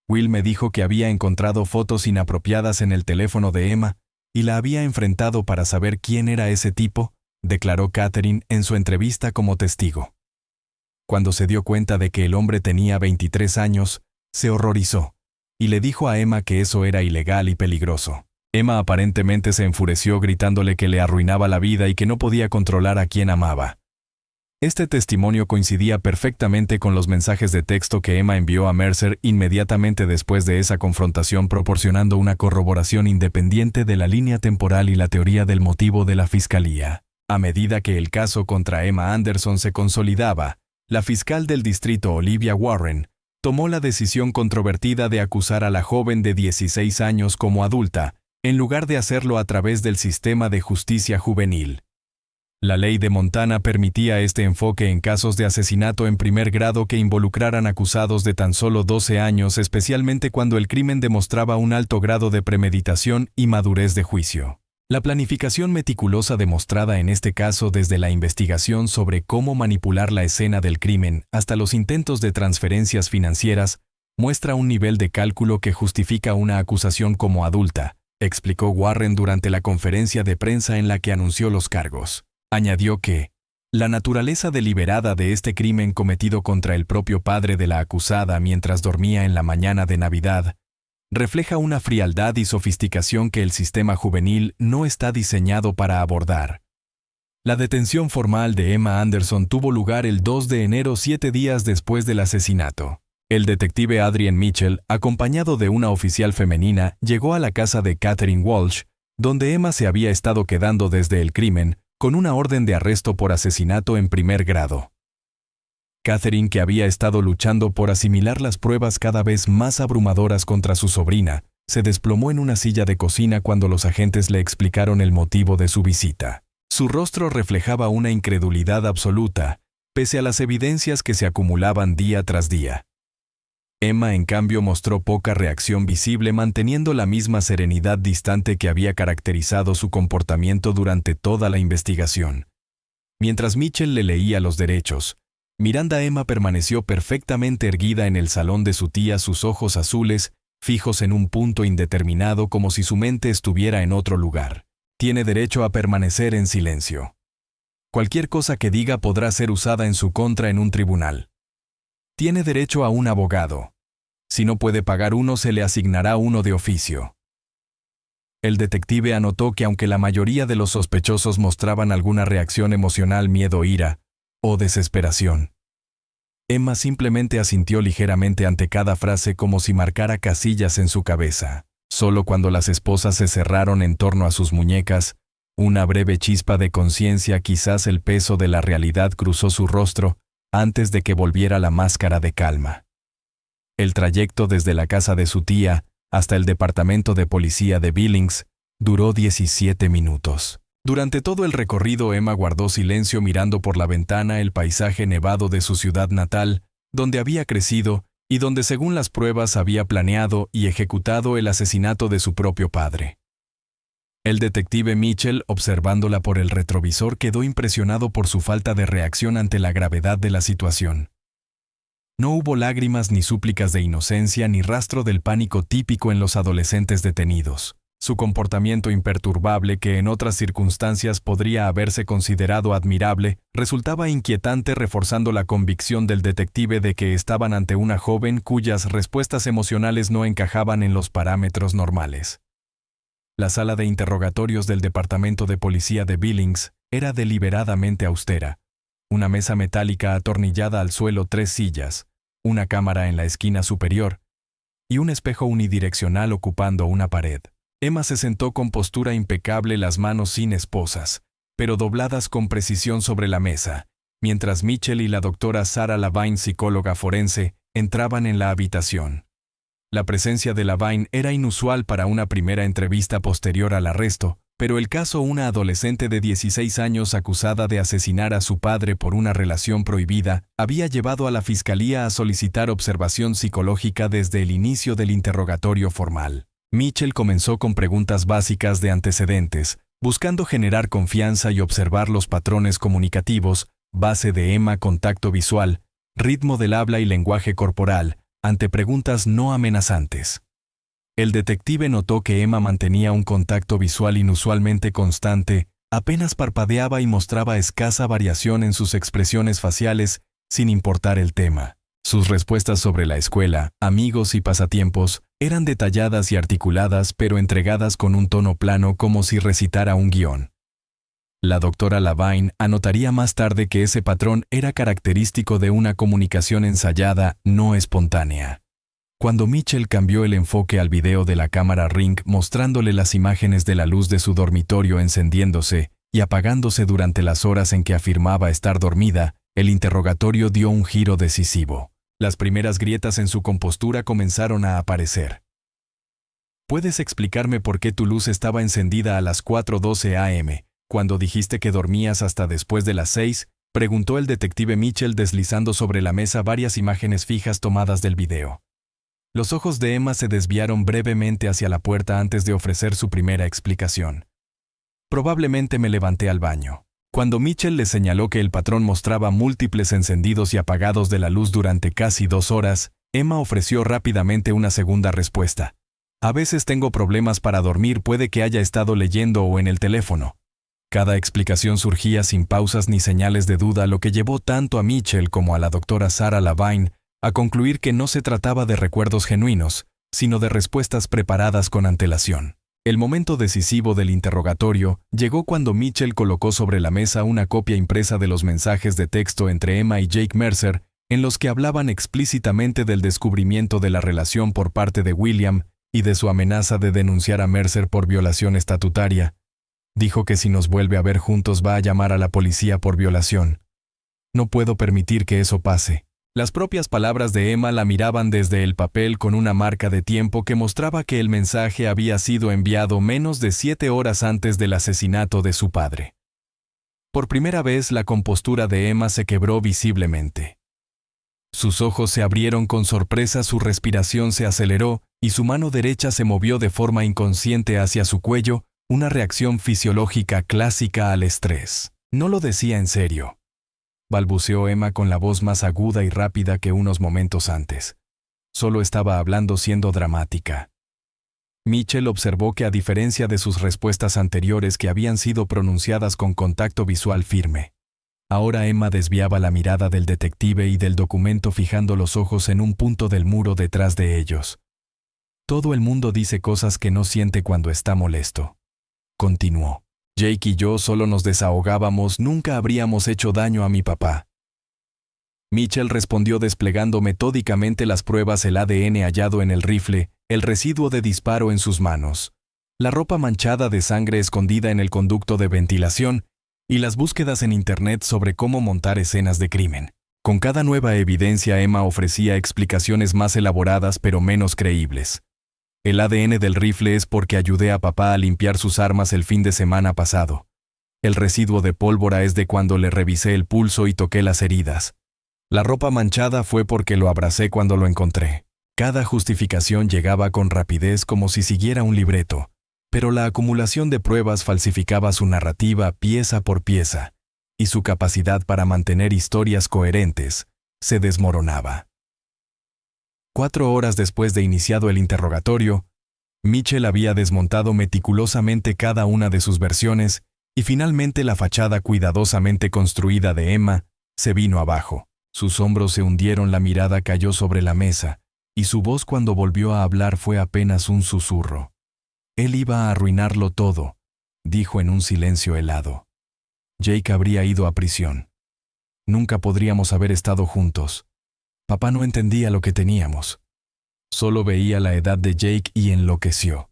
Will me dijo que había encontrado fotos inapropiadas en el teléfono de Emma y la había enfrentado para saber quién era ese tipo, declaró Catherine en su entrevista como testigo. Cuando se dio cuenta de que el hombre tenía 23 años, se horrorizó y le dijo a Emma que eso era ilegal y peligroso. Emma aparentemente se enfureció, gritándole que le arruinaba la vida y que no podía controlar a quien amaba. Este testimonio coincidía perfectamente con los mensajes de texto que Emma envió a Mercer inmediatamente después de esa confrontación, proporcionando una corroboración independiente de la línea temporal y la teoría del motivo de la fiscalía. A medida que el caso contra Emma Anderson se consolidaba, la fiscal del distrito, Olivia Warren, tomó la decisión controvertida de acusar a la joven de 16 años como adulta, en lugar de hacerlo a través del sistema de justicia juvenil. La ley de Montana permitía este enfoque en casos de asesinato en primer grado que involucraran acusados de tan solo 12 años, especialmente cuando el crimen demostraba un alto grado de premeditación y madurez de juicio. La planificación meticulosa demostrada en este caso, desde la investigación sobre cómo manipular la escena del crimen hasta los intentos de transferencias financieras, muestra un nivel de cálculo que justifica una acusación como adulta, explicó Warren durante la conferencia de prensa en la que anunció los cargos. Añadió que la naturaleza deliberada de este crimen cometido contra el propio padre de la acusada mientras dormía en la mañana de Navidad refleja una frialdad y sofisticación que el sistema juvenil no está diseñado para abordar. La detención formal de Emma Anderson tuvo lugar el 2 de enero, 7 días después del asesinato. El detective Adrian Mitchell, acompañado de una oficial femenina, llegó a la casa de Catherine Walsh, donde Emma se había estado quedando desde el crimen, con una orden de arresto por asesinato en primer grado. Catherine, que había estado luchando por asimilar las pruebas cada vez más abrumadoras contra su sobrina, se desplomó en una silla de cocina cuando los agentes le explicaron el motivo de su visita. Su rostro reflejaba una incredulidad absoluta, pese a las evidencias que se acumulaban día tras día. Emma, en cambio, mostró poca reacción visible, manteniendo la misma serenidad distante que había caracterizado su comportamiento durante toda la investigación. Mientras Mitchell le leía los derechos, Miranda Emma permaneció perfectamente erguida en el salón de su tía, sus ojos azules, fijos en un punto indeterminado como si su mente estuviera en otro lugar. Tiene derecho a permanecer en silencio. Cualquier cosa que diga podrá ser usada en su contra en un tribunal. Tiene derecho a un abogado. Si no puede pagar uno, se le asignará uno de oficio. El detective anotó que aunque la mayoría de los sospechosos mostraban alguna reacción emocional, miedo, ira o desesperación, Emma simplemente asintió ligeramente ante cada frase como si marcara casillas en su cabeza. Solo cuando las esposas se cerraron en torno a sus muñecas, una breve chispa de conciencia, quizás el peso de la realidad, cruzó su rostro antes de que volviera la máscara de calma. El trayecto desde la casa de su tía hasta el departamento de policía de Billings duró 17 minutos. Durante todo el recorrido, Emma guardó silencio mirando por la ventana el paisaje nevado de su ciudad natal, donde había crecido y donde, según las pruebas, había planeado y ejecutado el asesinato de su propio padre. El detective Mitchell, observándola por el retrovisor, quedó impresionado por su falta de reacción ante la gravedad de la situación. No hubo lágrimas ni súplicas de inocencia ni rastro del pánico típico en los adolescentes detenidos. Su comportamiento imperturbable, que en otras circunstancias podría haberse considerado admirable, resultaba inquietante, reforzando la convicción del detective de que estaban ante una joven cuyas respuestas emocionales no encajaban en los parámetros normales. La sala de interrogatorios del departamento de policía de Billings era deliberadamente austera. Una mesa metálica atornillada al suelo, 3 sillas, una cámara en la esquina superior y un espejo unidireccional ocupando una pared. Emma se sentó con postura impecable, las manos sin esposas, pero dobladas con precisión sobre la mesa, mientras Mitchell y la doctora Sarah Lavine, psicóloga forense, entraban en la habitación. La presencia de Lavine era inusual para una primera entrevista posterior al arresto, pero el caso, una adolescente de 16 años acusada de asesinar a su padre por una relación prohibida, había llevado a la fiscalía a solicitar observación psicológica desde el inicio del interrogatorio formal. Mitchell comenzó con preguntas básicas de antecedentes, buscando generar confianza y observar los patrones comunicativos, base de Emma, contacto visual, ritmo del habla y lenguaje corporal, ante preguntas no amenazantes. El detective notó que Emma mantenía un contacto visual inusualmente constante, apenas parpadeaba y mostraba escasa variación en sus expresiones faciales, sin importar el tema. Sus respuestas sobre la escuela, amigos y pasatiempos eran detalladas y articuladas, pero entregadas con un tono plano, como si recitara un guión. La doctora Lavine anotaría más tarde que ese patrón era característico de una comunicación ensayada, no espontánea. Cuando Mitchell cambió el enfoque al video de la cámara Ring, mostrándole las imágenes de la luz de su dormitorio encendiéndose y apagándose durante las horas en que afirmaba estar dormida, el interrogatorio dio un giro decisivo. Las primeras grietas en su compostura comenzaron a aparecer. ¿Puedes explicarme por qué tu luz estaba encendida a las 4:12 a.m., cuando dijiste que dormías hasta después de las 6? Preguntó el detective Mitchell, deslizando sobre la mesa varias imágenes fijas tomadas del video. Los ojos de Emma se desviaron brevemente hacia la puerta antes de ofrecer su primera explicación. Probablemente me levanté al baño. Cuando Mitchell le señaló que el patrón mostraba múltiples encendidos y apagados de la luz durante casi 2 horas, Emma ofreció rápidamente una segunda respuesta. A veces tengo problemas para dormir, puede que haya estado leyendo o en el teléfono. Cada explicación surgía sin pausas ni señales de duda, lo que llevó tanto a Mitchell como a la doctora Sarah Lavine a concluir que no se trataba de recuerdos genuinos, sino de respuestas preparadas con antelación. El momento decisivo del interrogatorio llegó cuando Mitchell colocó sobre la mesa una copia impresa de los mensajes de texto entre Emma y Jake Mercer, en los que hablaban explícitamente del descubrimiento de la relación por parte de William y de su amenaza de denunciar a Mercer por violación estatutaria. Dijo que si nos vuelve a ver juntos va a llamar a la policía por violación. No puedo permitir que eso pase. Las propias palabras de Emma la miraban desde el papel con una marca de tiempo que mostraba que el mensaje había sido enviado menos de 7 horas antes del asesinato de su padre. Por primera vez la compostura de Emma se quebró visiblemente. Sus ojos se abrieron con sorpresa, su respiración se aceleró y su mano derecha se movió de forma inconsciente hacia su cuello, una reacción fisiológica clásica al estrés. No lo decía en serio, balbuceó Emma con la voz más aguda y rápida que unos momentos antes. Solo estaba hablando siendo dramática. Mitchell observó que a diferencia de sus respuestas anteriores que habían sido pronunciadas con contacto visual firme, ahora Emma desviaba la mirada del detective y del documento fijando los ojos en un punto del muro detrás de ellos. Todo el mundo dice cosas que no siente cuando está molesto. Continuó. Jake y yo solo nos desahogábamos, nunca habríamos hecho daño a mi papá. Mitchell respondió desplegando metódicamente las pruebas, el ADN hallado en el rifle, el residuo de disparo en sus manos, la ropa manchada de sangre escondida en el conducto de ventilación y las búsquedas en Internet sobre cómo montar escenas de crimen. Con cada nueva evidencia, Emma ofrecía explicaciones más elaboradas pero menos creíbles. El ADN del rifle es porque ayudé a papá a limpiar sus armas el fin de semana pasado. El residuo de pólvora es de cuando le revisé el pulso y toqué las heridas. La ropa manchada fue porque lo abracé cuando lo encontré. Cada justificación llegaba con rapidez como si siguiera un libreto, pero la acumulación de pruebas falsificaba su narrativa pieza por pieza, y su capacidad para mantener historias coherentes se desmoronaba. 4 horas después de iniciado el interrogatorio, Mitchell había desmontado meticulosamente cada una de sus versiones y finalmente la fachada cuidadosamente construida de Emma se vino abajo. Sus hombros se hundieron, la mirada cayó sobre la mesa, y su voz cuando volvió a hablar fue apenas un susurro. Él iba a arruinarlo todo, dijo en un silencio helado. Jake habría ido a prisión. Nunca podríamos haber estado juntos. Papá no entendía lo que teníamos. Solo veía la edad de Jake y enloqueció.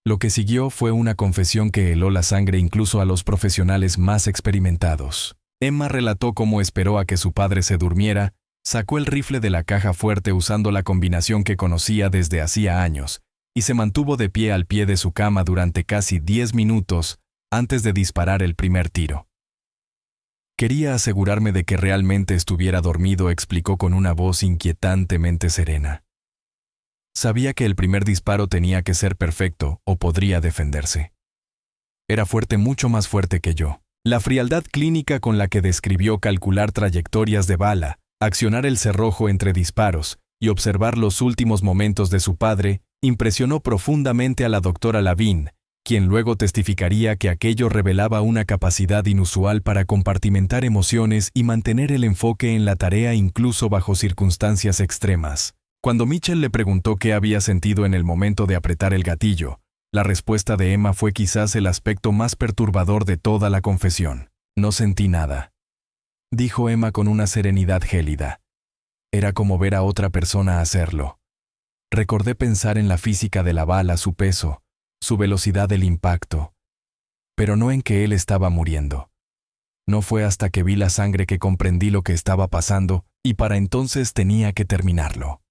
Lo que siguió fue una confesión que heló la sangre incluso a los profesionales más experimentados. Emma relató cómo esperó a que su padre se durmiera, sacó el rifle de la caja fuerte usando la combinación que conocía desde hacía años, y se mantuvo de pie al pie de su cama durante casi 10 minutos antes de disparar el primer tiro. Quería asegurarme de que realmente estuviera dormido, explicó con una voz inquietantemente serena. Sabía que el primer disparo tenía que ser perfecto o podría defenderse. Era fuerte, mucho más fuerte que yo. La frialdad clínica con la que describió calcular trayectorias de bala, accionar el cerrojo entre disparos y observar los últimos momentos de su padre impresionó profundamente a la doctora Lavine, quien luego testificaría que aquello revelaba una capacidad inusual para compartimentar emociones y mantener el enfoque en la tarea incluso bajo circunstancias extremas. Cuando Mitchell le preguntó qué había sentido en el momento de apretar el gatillo, la respuesta de Emma fue quizás el aspecto más perturbador de toda la confesión. No sentí nada, dijo Emma con una serenidad gélida. Era como ver a otra persona hacerlo. Recordé pensar en la física de la bala, su peso, su velocidad del impacto, pero no en que él estaba muriendo. No fue hasta que vi la sangre que comprendí lo que estaba pasando, y para entonces tenía que terminarlo.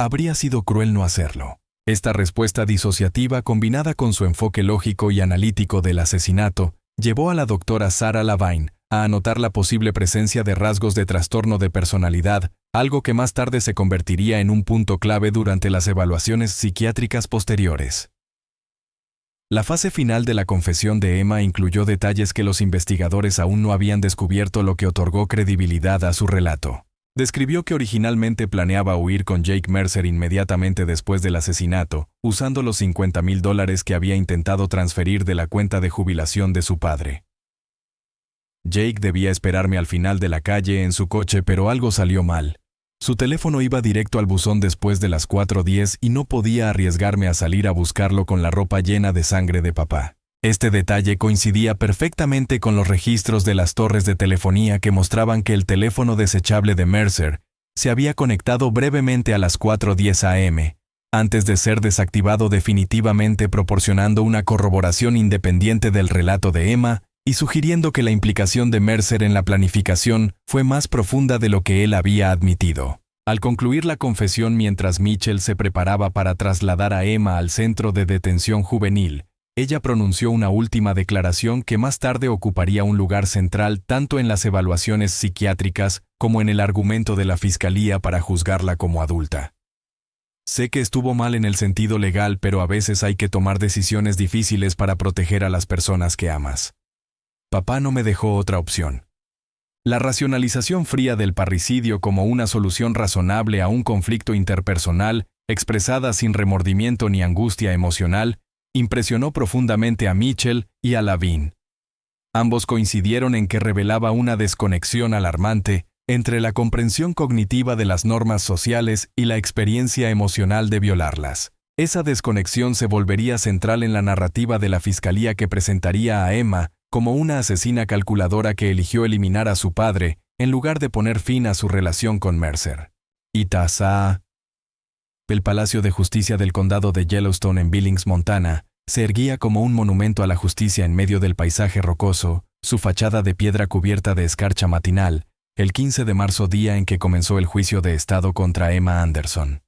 Habría sido cruel no hacerlo. Esta respuesta disociativa, combinada con su enfoque lógico y analítico del asesinato, llevó a la doctora Sarah Lavine a anotar la posible presencia de rasgos de trastorno de personalidad, algo que más tarde se convertiría en un punto clave durante las evaluaciones psiquiátricas posteriores. La fase final de la confesión de Emma incluyó detalles que los investigadores aún no habían descubierto, lo que otorgó credibilidad a su relato. Describió que originalmente planeaba huir con Jake Mercer inmediatamente después del asesinato, usando los $50,000 que había intentado transferir de la cuenta de jubilación de su padre. Jake debía esperarme al final de la calle en su coche, pero algo salió mal. Su teléfono iba directo al buzón después de las 4:10 y no podía arriesgarme a salir a buscarlo con la ropa llena de sangre de papá. Este detalle coincidía perfectamente con los registros de las torres de telefonía que mostraban que el teléfono desechable de Mercer se había conectado brevemente a las 4:10 am, antes de ser desactivado definitivamente, proporcionando una corroboración independiente del relato de Emma y sugiriendo que la implicación de Mercer en la planificación fue más profunda de lo que él había admitido. Al concluir la confesión mientras Mitchell se preparaba para trasladar a Emma al centro de detención juvenil, ella pronunció una última declaración que más tarde ocuparía un lugar central tanto en las evaluaciones psiquiátricas como en el argumento de la fiscalía para juzgarla como adulta. Sé que estuvo mal en el sentido legal, pero a veces hay que tomar decisiones difíciles para proteger a las personas que amas. Papá no me dejó otra opción. La racionalización fría del parricidio como una solución razonable a un conflicto interpersonal, expresada sin remordimiento ni angustia emocional, impresionó profundamente a Mitchell y a Lavin. Ambos coincidieron en que revelaba una desconexión alarmante entre la comprensión cognitiva de las normas sociales y la experiencia emocional de violarlas. Esa desconexión se volvería central en la narrativa de la fiscalía, que presentaría a Emma como una asesina calculadora que eligió eliminar a su padre en lugar de poner fin a su relación con Mercer. Itasa. El Palacio de Justicia del Condado de Yellowstone en Billings, Montana, se erguía como un monumento a la justicia en medio del paisaje rocoso, su fachada de piedra cubierta de escarcha matinal, el 15 de marzo, día en que comenzó el juicio de estado contra Emma Anderson.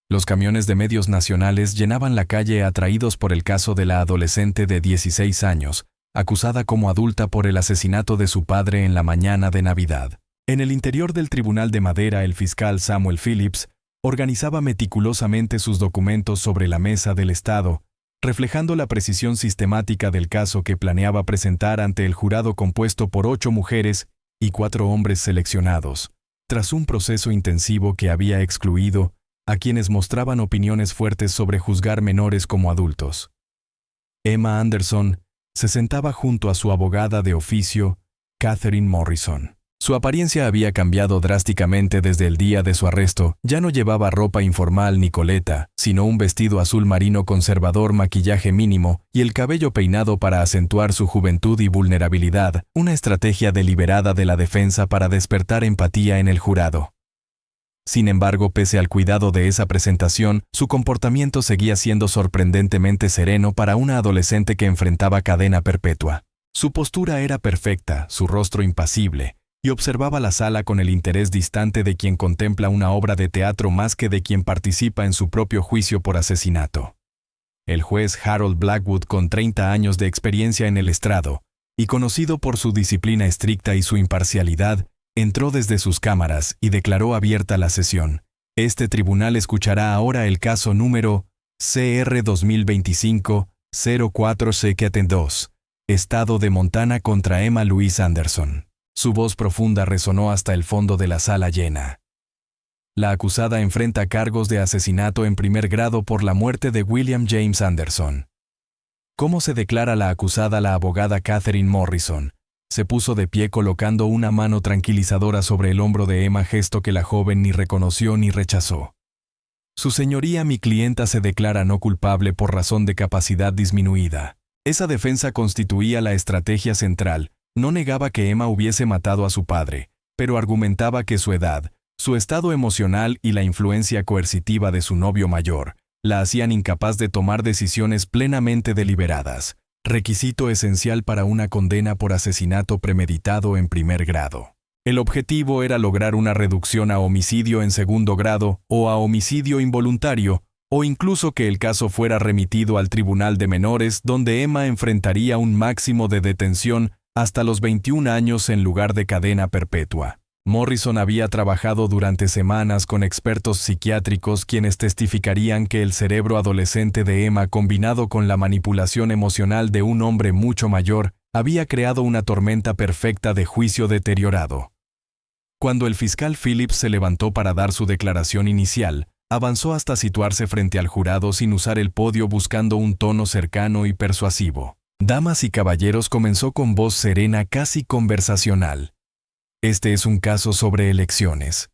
Los camiones de medios nacionales llenaban la calle atraídos por el caso de la adolescente de 16 años, acusada como adulta por el asesinato de su padre en la mañana de Navidad. En el interior del tribunal de madera, el fiscal Samuel Phillips organizaba meticulosamente sus documentos sobre la mesa del Estado, reflejando la precisión sistemática del caso que planeaba presentar ante el jurado compuesto por 8 mujeres y 4 hombres seleccionados, tras un proceso intensivo que había excluido a quienes mostraban opiniones fuertes sobre juzgar menores como adultos. Emma Anderson se sentaba junto a su abogada de oficio, Catherine Morrison. Su apariencia había cambiado drásticamente desde el día de su arresto. Ya no llevaba ropa informal ni coleta, sino un vestido azul marino conservador, maquillaje mínimo y el cabello peinado para acentuar su juventud y vulnerabilidad, una estrategia deliberada de la defensa para despertar empatía en el jurado. Sin embargo, pese al cuidado de esa presentación, su comportamiento seguía siendo sorprendentemente sereno para una adolescente que enfrentaba cadena perpetua. Su postura era perfecta, su rostro impasible, y observaba la sala con el interés distante de quien contempla una obra de teatro más que de quien participa en su propio juicio por asesinato. El juez Harold Blackwood, con 30 años de experiencia en el estrado, y conocido por su disciplina estricta y su imparcialidad, entró desde sus cámaras y declaró abierta la sesión. Este tribunal escuchará ahora el caso número CR 2025-0472, Estado de Montana contra Emma Louise Anderson. Su voz profunda resonó hasta el fondo de la sala llena. La acusada enfrenta cargos de asesinato en primer grado por la muerte de William James Anderson. ¿Cómo se declara la acusada? La abogada Catherine Morrison se puso de pie colocando una mano tranquilizadora sobre el hombro de Emma, gesto que la joven ni reconoció ni rechazó. Su señoría, mi clienta se declara no culpable por razón de capacidad disminuida. Esa defensa constituía la estrategia central. No negaba que Emma hubiese matado a su padre, pero argumentaba que su edad, su estado emocional y la influencia coercitiva de su novio mayor la hacían incapaz de tomar decisiones plenamente deliberadas, requisito esencial para una condena por asesinato premeditado en primer grado. El objetivo era lograr una reducción a homicidio en segundo grado o a homicidio involuntario, o incluso que el caso fuera remitido al tribunal de menores, donde Emma enfrentaría un máximo de detención hasta los 21 años en lugar de cadena perpetua. Morrison había trabajado durante semanas con expertos psiquiátricos quienes testificarían que el cerebro adolescente de Emma, combinado con la manipulación emocional de un hombre mucho mayor, había creado una tormenta perfecta de juicio deteriorado. Cuando el fiscal Phillips se levantó para dar su declaración inicial, avanzó hasta situarse frente al jurado sin usar el podio, buscando un tono cercano y persuasivo. Damas y caballeros, comenzó con voz serena, casi conversacional. Este es un caso sobre elecciones.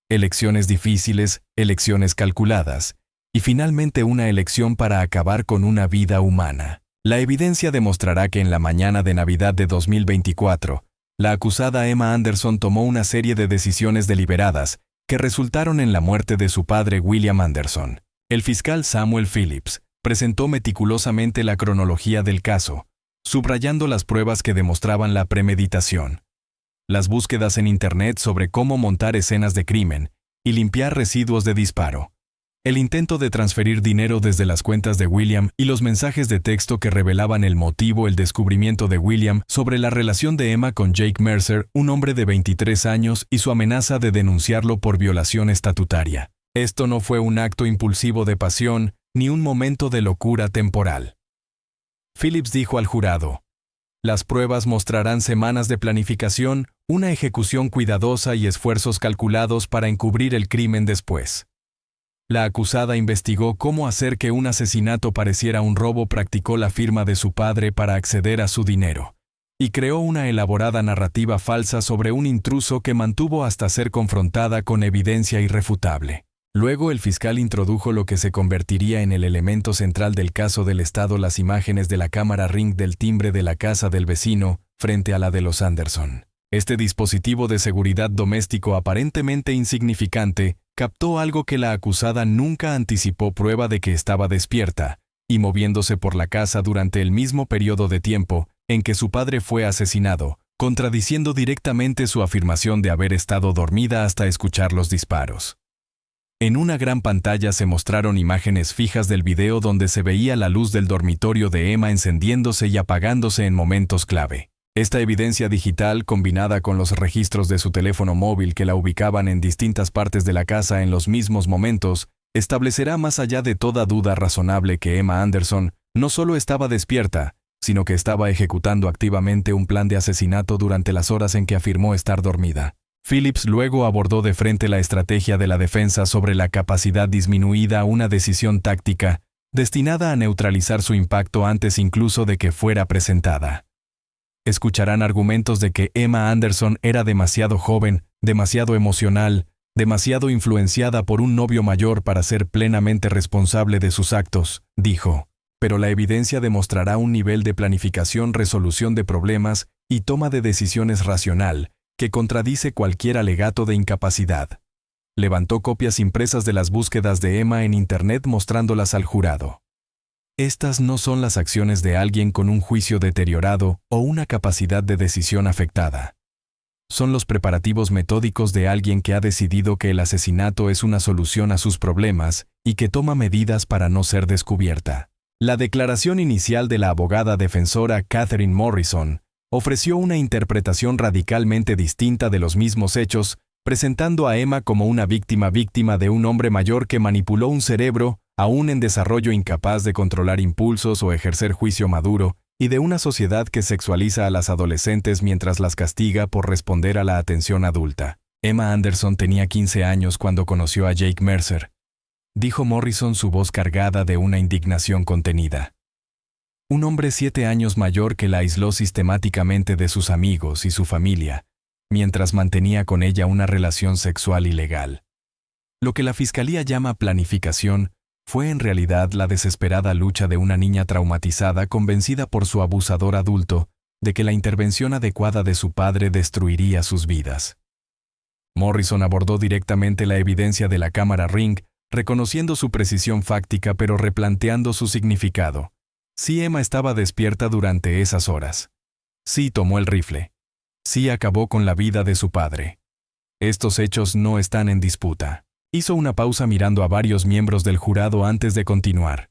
Elecciones difíciles, elecciones calculadas, y finalmente una elección para acabar con una vida humana. La evidencia demostrará que en la mañana de Navidad de 2024, la acusada Emma Anderson tomó una serie de decisiones deliberadas que resultaron en la muerte de su padre William Anderson. El fiscal Samuel Phillips presentó meticulosamente la cronología del caso, subrayando las pruebas que demostraban la premeditación, las búsquedas en Internet sobre cómo montar escenas de crimen y limpiar residuos de disparo, el intento de transferir dinero desde las cuentas de William y los mensajes de texto que revelaban el motivo, el descubrimiento de William sobre la relación de Emma con Jake Mercer, un hombre de 23 años, y su amenaza de denunciarlo por violación estatutaria. Esto no fue un acto impulsivo de pasión ni un momento de locura temporal. Phillips dijo al jurado: las pruebas mostrarán semanas de planificación, una ejecución cuidadosa y esfuerzos calculados para encubrir el crimen después. La acusada investigó cómo hacer que un asesinato pareciera un robo, practicó la firma de su padre para acceder a su dinero, y creó una elaborada narrativa falsa sobre un intruso que mantuvo hasta ser confrontada con evidencia irrefutable. Luego el fiscal introdujo lo que se convertiría en el elemento central del caso del Estado: las imágenes de la cámara Ring del timbre de la casa del vecino frente a la de los Anderson. Este dispositivo de seguridad doméstico aparentemente insignificante captó algo que la acusada nunca anticipó: prueba de que estaba despierta y moviéndose por la casa durante el mismo periodo de tiempo en que su padre fue asesinado, contradiciendo directamente su afirmación de haber estado dormida hasta escuchar los disparos. En una gran pantalla se mostraron imágenes fijas del video donde se veía la luz del dormitorio de Emma encendiéndose y apagándose en momentos clave. Esta evidencia digital, combinada con los registros de su teléfono móvil que la ubicaban en distintas partes de la casa en los mismos momentos, establecerá más allá de toda duda razonable que Emma Anderson no solo estaba despierta, sino que estaba ejecutando activamente un plan de asesinato durante las horas en que afirmó estar dormida. Phillips luego abordó de frente la estrategia de la defensa sobre la capacidad disminuida, una decisión táctica destinada a neutralizar su impacto antes incluso de que fuera presentada. Escucharán argumentos de que Emma Anderson era demasiado joven, demasiado emocional, demasiado influenciada por un novio mayor para ser plenamente responsable de sus actos, dijo. Pero la evidencia demostrará un nivel de planificación, resolución de problemas y toma de decisiones racional que contradice cualquier alegato de incapacidad. Levantó copias impresas de las búsquedas de Emma en Internet mostrándolas al jurado. Estas no son las acciones de alguien con un juicio deteriorado o una capacidad de decisión afectada. Son los preparativos metódicos de alguien que ha decidido que el asesinato es una solución a sus problemas y que toma medidas para no ser descubierta. La declaración inicial de la abogada defensora Catherine Morrison ofreció una interpretación radicalmente distinta de los mismos hechos, presentando a Emma como una víctima de un hombre mayor que manipuló un cerebro, aún en desarrollo, incapaz de controlar impulsos o ejercer juicio maduro, y de una sociedad que sexualiza a las adolescentes mientras las castiga por responder a la atención adulta. Emma Anderson tenía 15 años cuando conoció a Jake Mercer, dijo Morrison, su voz cargada de una indignación contenida. Un hombre 7 años mayor que la aisló sistemáticamente de sus amigos y su familia, mientras mantenía con ella una relación sexual ilegal. Lo que la fiscalía llama planificación fue en realidad la desesperada lucha de una niña traumatizada, convencida por su abusador adulto de que la intervención adecuada de su padre destruiría sus vidas. Morrison abordó directamente la evidencia de la cámara Ring, reconociendo su precisión fáctica pero replanteando su significado. Sí, Emma estaba despierta durante esas horas. Sí, tomó el rifle. Sí, acabó con la vida de su padre. Estos hechos no están en disputa. Hizo una pausa mirando a varios miembros del jurado antes de continuar.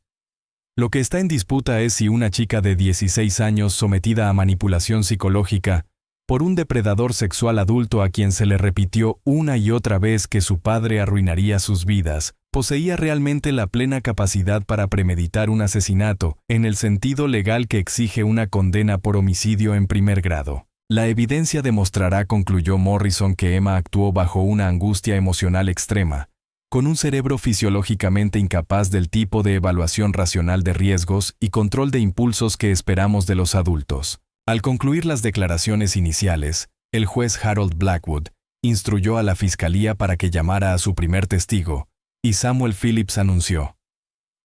Lo que está en disputa es si una chica de 16 años sometida a manipulación psicológica por un depredador sexual adulto a quien se le repitió una y otra vez que su padre arruinaría sus vidas, poseía realmente la plena capacidad para premeditar un asesinato, en el sentido legal que exige una condena por homicidio en primer grado. La evidencia demostrará, concluyó Morrison, que Emma actuó bajo una angustia emocional extrema, con un cerebro fisiológicamente incapaz del tipo de evaluación racional de riesgos y control de impulsos que esperamos de los adultos. Al concluir las declaraciones iniciales, el juez Harold Blackwood instruyó a la fiscalía para que llamara a su primer testigo, y Samuel Phillips anunció: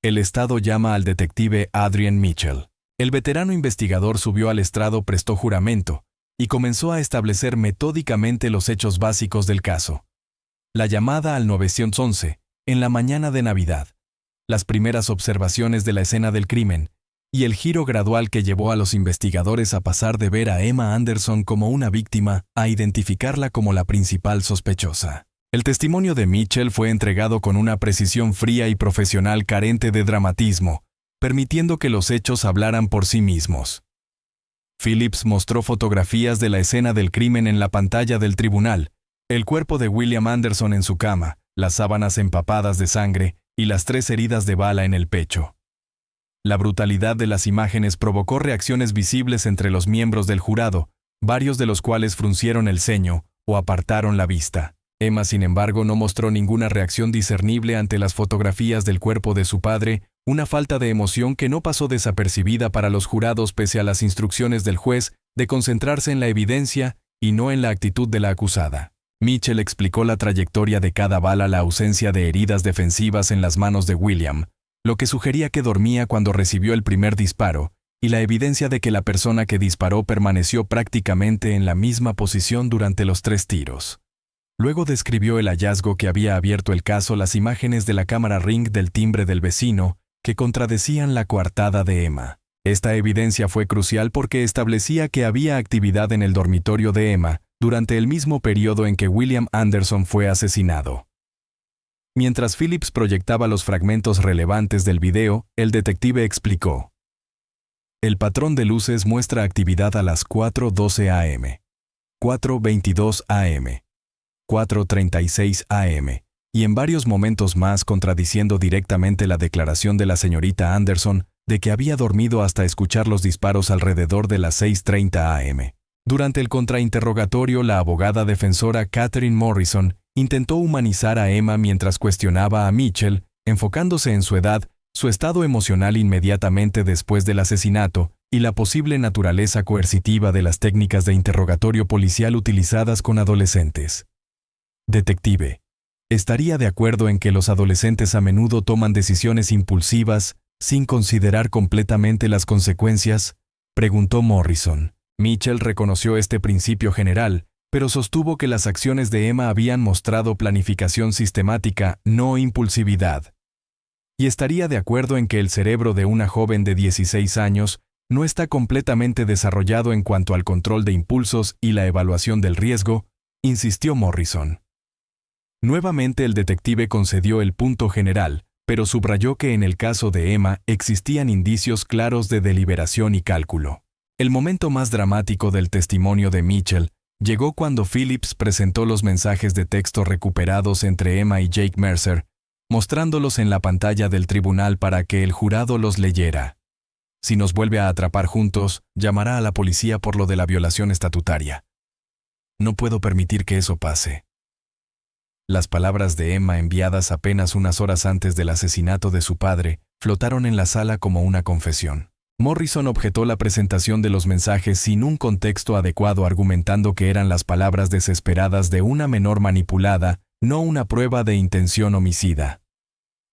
el Estado llama al detective Adrian Mitchell. El veterano investigador subió al estrado, prestó juramento y comenzó a establecer metódicamente los hechos básicos del caso. La llamada al 911, en la mañana de Navidad, las primeras observaciones de la escena del crimen y el giro gradual que llevó a los investigadores a pasar de ver a Emma Anderson como una víctima a identificarla como la principal sospechosa. El testimonio de Mitchell fue entregado con una precisión fría y profesional carente de dramatismo, permitiendo que los hechos hablaran por sí mismos. Phillips mostró fotografías de la escena del crimen en la pantalla del tribunal, el cuerpo de William Anderson en su cama, las sábanas empapadas de sangre y las 3 heridas de bala en el pecho. La brutalidad de las imágenes provocó reacciones visibles entre los miembros del jurado, varios de los cuales fruncieron el ceño o apartaron la vista. Emma, sin embargo, no mostró ninguna reacción discernible ante las fotografías del cuerpo de su padre, una falta de emoción que no pasó desapercibida para los jurados pese a las instrucciones del juez de concentrarse en la evidencia y no en la actitud de la acusada. Mitchell explicó la trayectoria de cada bala, la ausencia de heridas defensivas en las manos de William, lo que sugería que dormía cuando recibió el primer disparo, y la evidencia de que la persona que disparó permaneció prácticamente en la misma posición durante los 3 tiros. Luego describió el hallazgo que había abierto el caso, las imágenes de la cámara Ring del timbre del vecino, que contradecían la coartada de Emma. Esta evidencia fue crucial porque establecía que había actividad en el dormitorio de Emma durante el mismo periodo en que William Anderson fue asesinado. Mientras Phillips proyectaba los fragmentos relevantes del video, el detective explicó: el patrón de luces muestra actividad a las 4:12 am, 4:22 am, 4:36 am, y en varios momentos más, contradiciendo directamente la declaración de la señorita Anderson de que había dormido hasta escuchar los disparos alrededor de las 6:30 am. Durante el contrainterrogatorio, la abogada defensora Catherine Morrison intentó humanizar a Emma mientras cuestionaba a Mitchell, enfocándose en su edad, su estado emocional inmediatamente después del asesinato y la posible naturaleza coercitiva de las técnicas de interrogatorio policial utilizadas con adolescentes. Detective, ¿estaría de acuerdo en que los adolescentes a menudo toman decisiones impulsivas sin considerar completamente las consecuencias?, preguntó Morrison. Mitchell reconoció este principio general, pero sostuvo que las acciones de Emma habían mostrado planificación sistemática, no impulsividad. Y estaría de acuerdo en que el cerebro de una joven de 16 años no está completamente desarrollado en cuanto al control de impulsos y la evaluación del riesgo, insistió Morrison. Nuevamente el detective concedió el punto general, pero subrayó que en el caso de Emma existían indicios claros de deliberación y cálculo. El momento más dramático del testimonio de Mitchell llegó cuando Phillips presentó los mensajes de texto recuperados entre Emma y Jake Mercer, mostrándolos en la pantalla del tribunal para que el jurado los leyera. Si nos vuelve a atrapar juntos, llamará a la policía por lo de la violación estatutaria. No puedo permitir que eso pase. Las palabras de Emma, enviadas apenas unas horas antes del asesinato de su padre, flotaron en la sala como una confesión. Morrison objetó la presentación de los mensajes sin un contexto adecuado, argumentando que eran las palabras desesperadas de una menor manipulada, no una prueba de intención homicida.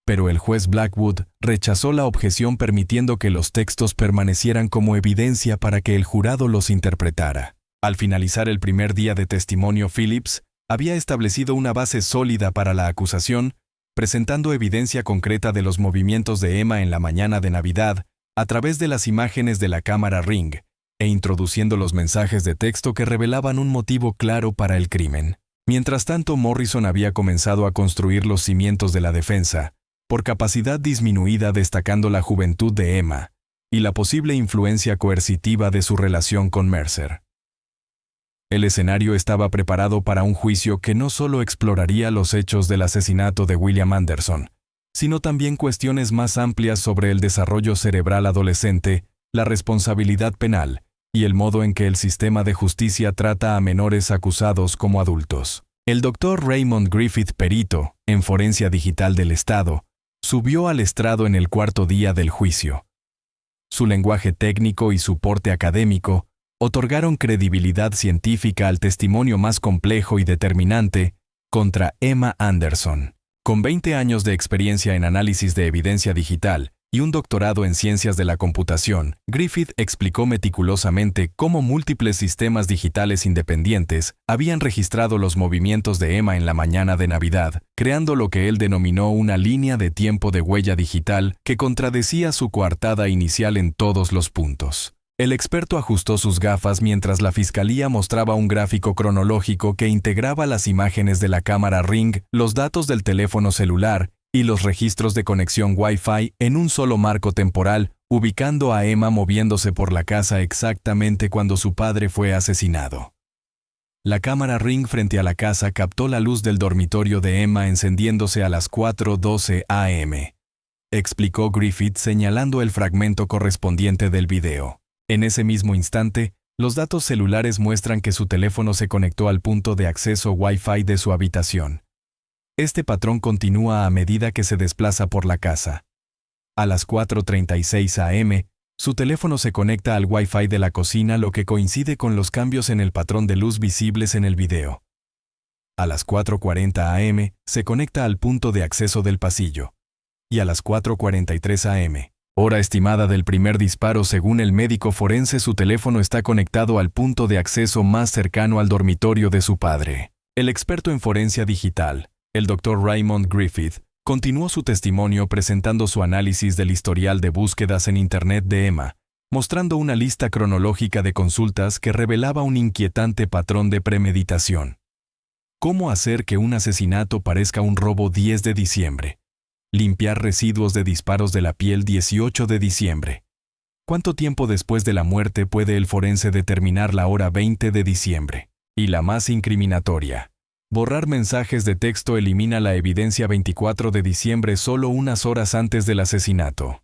Pero el juez Blackwood rechazó la objeción, permitiendo que los textos permanecieran como evidencia para que el jurado los interpretara. Al finalizar el primer día de testimonio, Phillips había establecido una base sólida para la acusación, presentando evidencia concreta de los movimientos de Emma en la mañana de Navidad, a través de las imágenes de la cámara Ring, e introduciendo los mensajes de texto que revelaban un motivo claro para el crimen. Mientras tanto, Morrison había comenzado a construir los cimientos de la defensa, por capacidad disminuida, destacando la juventud de Emma y la posible influencia coercitiva de su relación con Mercer. El escenario estaba preparado para un juicio que no solo exploraría los hechos del asesinato de William Anderson, sino también cuestiones más amplias sobre el desarrollo cerebral adolescente, la responsabilidad penal y el modo en que el sistema de justicia trata a menores acusados como adultos. El doctor Raymond Griffith, perito en forencia digital del Estado, subió al estrado en el cuarto día del juicio. Su lenguaje técnico y su porte académico otorgaron credibilidad científica al testimonio más complejo y determinante contra Emma Anderson. Con 20 años de experiencia en análisis de evidencia digital y un doctorado en ciencias de la computación, Griffith explicó meticulosamente cómo múltiples sistemas digitales independientes habían registrado los movimientos de Emma en la mañana de Navidad, creando lo que él denominó una línea de tiempo de huella digital que contradecía su coartada inicial en todos los puntos. El experto ajustó sus gafas mientras la fiscalía mostraba un gráfico cronológico que integraba las imágenes de la cámara Ring, los datos del teléfono celular y los registros de conexión Wi-Fi en un solo marco temporal, ubicando a Emma moviéndose por la casa exactamente cuando su padre fue asesinado. La cámara Ring frente a la casa captó la luz del dormitorio de Emma encendiéndose a las 4:12 a.m., explicó Griffith señalando el fragmento correspondiente del video. En ese mismo instante, los datos celulares muestran que su teléfono se conectó al punto de acceso Wi-Fi de su habitación. Este patrón continúa a medida que se desplaza por la casa. A las 4:36 a.m., su teléfono se conecta al Wi-Fi de la cocina, lo que coincide con los cambios en el patrón de luz visibles en el video. A las 4:40 a.m., se conecta al punto de acceso del pasillo. Y a las 4:43 a.m., hora estimada del primer disparo según el médico forense, su teléfono está conectado al punto de acceso más cercano al dormitorio de su padre. El experto en forencia digital, el Dr. Raymond Griffith, continuó su testimonio presentando su análisis del historial de búsquedas en Internet de Emma, mostrando una lista cronológica de consultas que revelaba un inquietante patrón de premeditación. ¿Cómo hacer que un asesinato parezca un robo 10 de diciembre? Limpiar residuos de disparos de la piel 18 de diciembre. ¿Cuánto tiempo después de la muerte puede el forense determinar la hora 20 de diciembre? Y la más incriminatoria. Borrar mensajes de texto elimina la evidencia 24 de diciembre, solo unas horas antes del asesinato.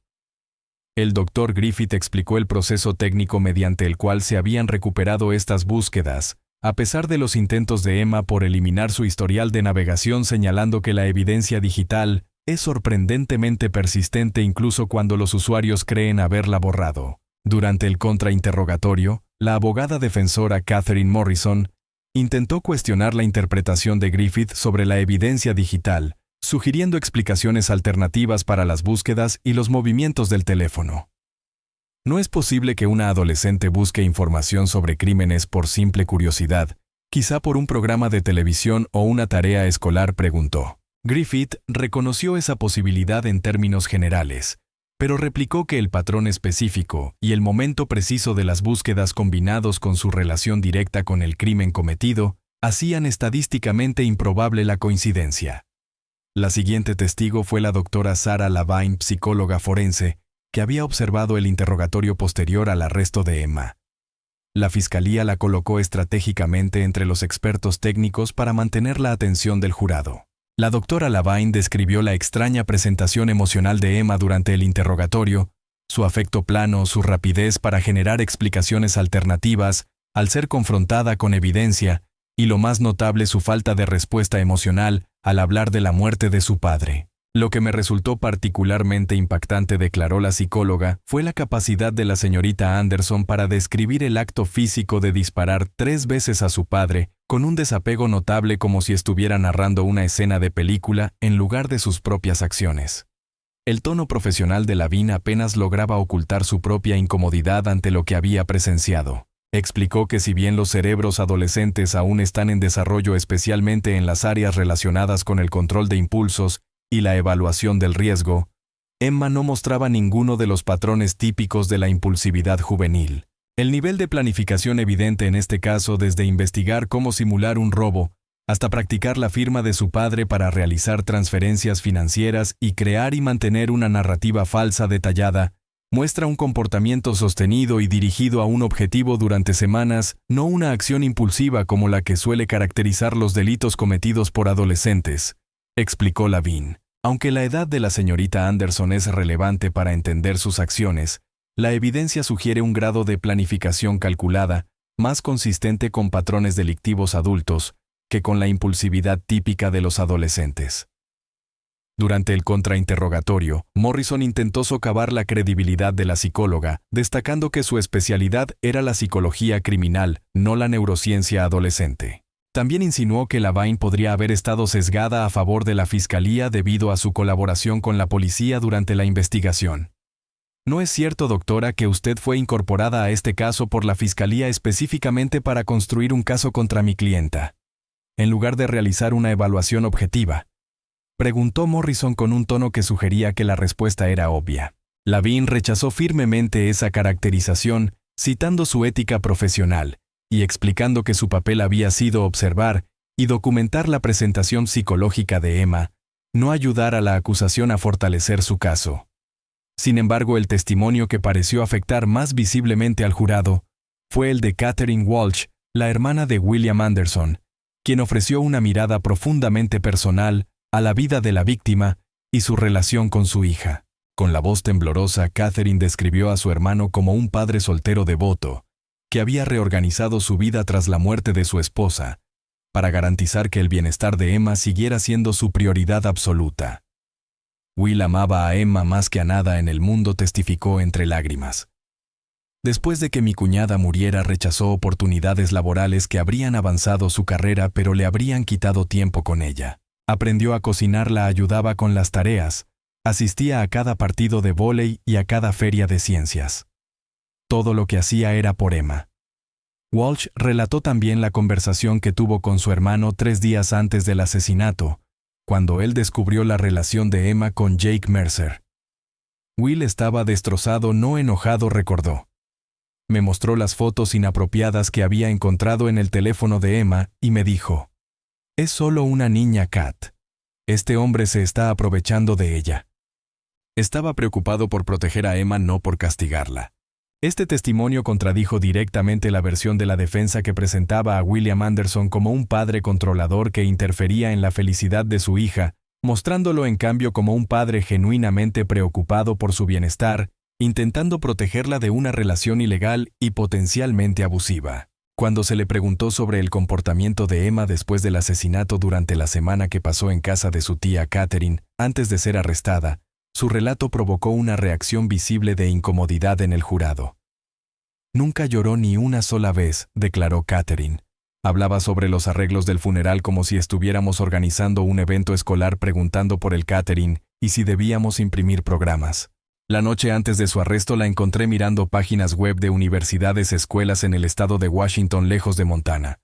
El Dr. Griffith explicó el proceso técnico mediante el cual se habían recuperado estas búsquedas, a pesar de los intentos de Emma por eliminar su historial de navegación, señalando que la evidencia digital es sorprendentemente persistente incluso cuando los usuarios creen haberla borrado. Durante el contrainterrogatorio, la abogada defensora Catherine Morrison intentó cuestionar la interpretación de Griffith sobre la evidencia digital, sugiriendo explicaciones alternativas para las búsquedas y los movimientos del teléfono. No es posible que una adolescente busque información sobre crímenes por simple curiosidad, quizá por un programa de televisión o una tarea escolar, preguntó. Griffith reconoció esa posibilidad en términos generales, pero replicó que el patrón específico y el momento preciso de las búsquedas combinados con su relación directa con el crimen cometido hacían estadísticamente improbable la coincidencia. La siguiente testigo fue la doctora Sarah Lavine, psicóloga forense, que había observado el interrogatorio posterior al arresto de Emma. La fiscalía la colocó estratégicamente entre los expertos técnicos para mantener la atención del jurado. La doctora Lavine describió la extraña presentación emocional de Emma durante el interrogatorio, su afecto plano, su rapidez para generar explicaciones alternativas al ser confrontada con evidencia, y lo más notable, su falta de respuesta emocional al hablar de la muerte de su padre. Lo que me resultó particularmente impactante, declaró la psicóloga, fue la capacidad de la señorita Anderson para describir el acto físico de disparar 3 veces a su padre, con un desapego notable, como si estuviera narrando una escena de película en lugar de sus propias acciones. El tono profesional de Lavine apenas lograba ocultar su propia incomodidad ante lo que había presenciado. Explicó que si bien los cerebros adolescentes aún están en desarrollo, especialmente en las áreas relacionadas con el control de impulsos y la evaluación del riesgo, Emma no mostraba ninguno de los patrones típicos de la impulsividad juvenil. El nivel de planificación evidente en este caso, desde investigar cómo simular un robo, hasta practicar la firma de su padre para realizar transferencias financieras y crear y mantener una narrativa falsa detallada, muestra un comportamiento sostenido y dirigido a un objetivo durante semanas, no una acción impulsiva como la que suele caracterizar los delitos cometidos por adolescentes, explicó Lavine. Aunque la edad de la señorita Anderson es relevante para entender sus acciones, La evidencia sugiere un grado de planificación calculada, más consistente con patrones delictivos adultos que con la impulsividad típica de los adolescentes. Durante el contrainterrogatorio, Morrison intentó socavar la credibilidad de la psicóloga, destacando que su especialidad era la psicología criminal, no la neurociencia adolescente. También insinuó que Lavine podría haber estado sesgada a favor de la fiscalía debido a su colaboración con la policía durante la investigación. No es cierto, doctora, que usted fue incorporada a este caso por la fiscalía específicamente para construir un caso contra mi clienta, en lugar de realizar una evaluación objetiva. Preguntó Morrison con un tono que sugería que la respuesta era obvia. Lavine rechazó firmemente esa caracterización, citando su ética profesional y explicando que su papel había sido observar y documentar la presentación psicológica de Emma, no ayudar a la acusación a fortalecer su caso. Sin embargo, el testimonio que pareció afectar más visiblemente al jurado fue el de Catherine Walsh, la hermana de William Anderson, quien ofreció una mirada profundamente personal a la vida de la víctima y su relación con su hija. Con la voz temblorosa, Catherine describió a su hermano como un padre soltero devoto, que había reorganizado su vida tras la muerte de su esposa, para garantizar que el bienestar de Emma siguiera siendo su prioridad absoluta. Will amaba a Emma más que a nada en el mundo, testificó entre lágrimas. Después de que mi cuñada muriera, rechazó oportunidades laborales que habrían avanzado su carrera pero le habrían quitado tiempo con ella. Aprendió a cocinar, la ayudaba con las tareas, asistía a cada partido de vóley y a cada feria de ciencias. Todo lo que hacía era por Emma. Walsh relató también la conversación que tuvo con su hermano 3 días antes del asesinato, cuando él descubrió la relación de Emma con Jake Mercer. Will estaba destrozado, no enojado, recordó. Me mostró las fotos inapropiadas que había encontrado en el teléfono de Emma y me dijo: «Es solo una niña, Kat. Este hombre se está aprovechando de ella». Estaba preocupado por proteger a Emma, no por castigarla. Este testimonio contradijo directamente la versión de la defensa que presentaba a William Anderson como un padre controlador que interfería en la felicidad de su hija, mostrándolo en cambio como un padre genuinamente preocupado por su bienestar, intentando protegerla de una relación ilegal y potencialmente abusiva. Cuando se le preguntó sobre el comportamiento de Emma después del asesinato durante la semana que pasó en casa de su tía Catherine, antes de ser arrestada, su relato provocó una reacción visible de incomodidad en el jurado. Nunca lloró ni una sola vez, declaró Catherine. Hablaba sobre los arreglos del funeral como si estuviéramos organizando un evento escolar, preguntando por el catering y si debíamos imprimir programas. La noche antes de su arresto la encontré mirando páginas web de universidades, escuelas en el estado de Washington, lejos de Montana.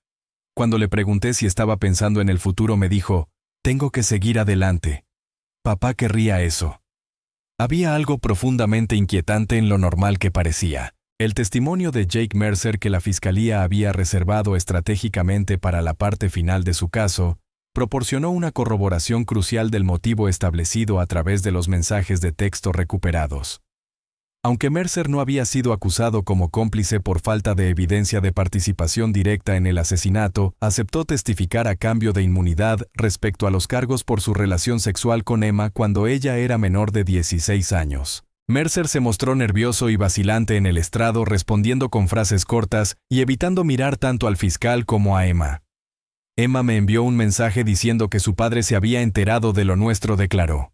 Cuando le pregunté si estaba pensando en el futuro, me dijo: «Tengo que seguir adelante». Papá querría eso. Había algo profundamente inquietante en lo normal que parecía. El testimonio de Jake Mercer, que la fiscalía había reservado estratégicamente para la parte final de su caso, proporcionó una corroboración crucial del motivo establecido a través de los mensajes de texto recuperados. Aunque Mercer no había sido acusado como cómplice por falta de evidencia de participación directa en el asesinato, aceptó testificar a cambio de inmunidad respecto a los cargos por su relación sexual con Emma cuando ella era menor de 16 años. Mercer se mostró nervioso y vacilante en el estrado, respondiendo con frases cortas y evitando mirar tanto al fiscal como a Emma. Emma me envió un mensaje diciendo que su padre se había enterado de lo nuestro, declaró.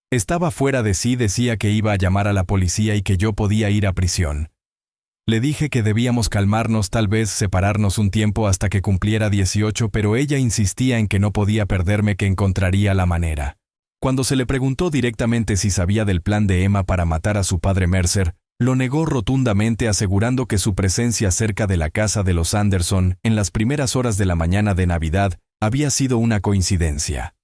Estaba fuera de sí, decía que iba a llamar a la policía y que yo podía ir a prisión. Le dije que debíamos calmarnos, tal vez separarnos un tiempo hasta que cumpliera 18, pero ella insistía en que no podía perderme, que encontraría la manera. Cuando se le preguntó directamente si sabía del plan de Emma para matar a su padre Mercer, lo negó rotundamente, asegurando que su presencia cerca de la casa de los Anderson en las primeras horas de la mañana de Navidad había sido una coincidencia.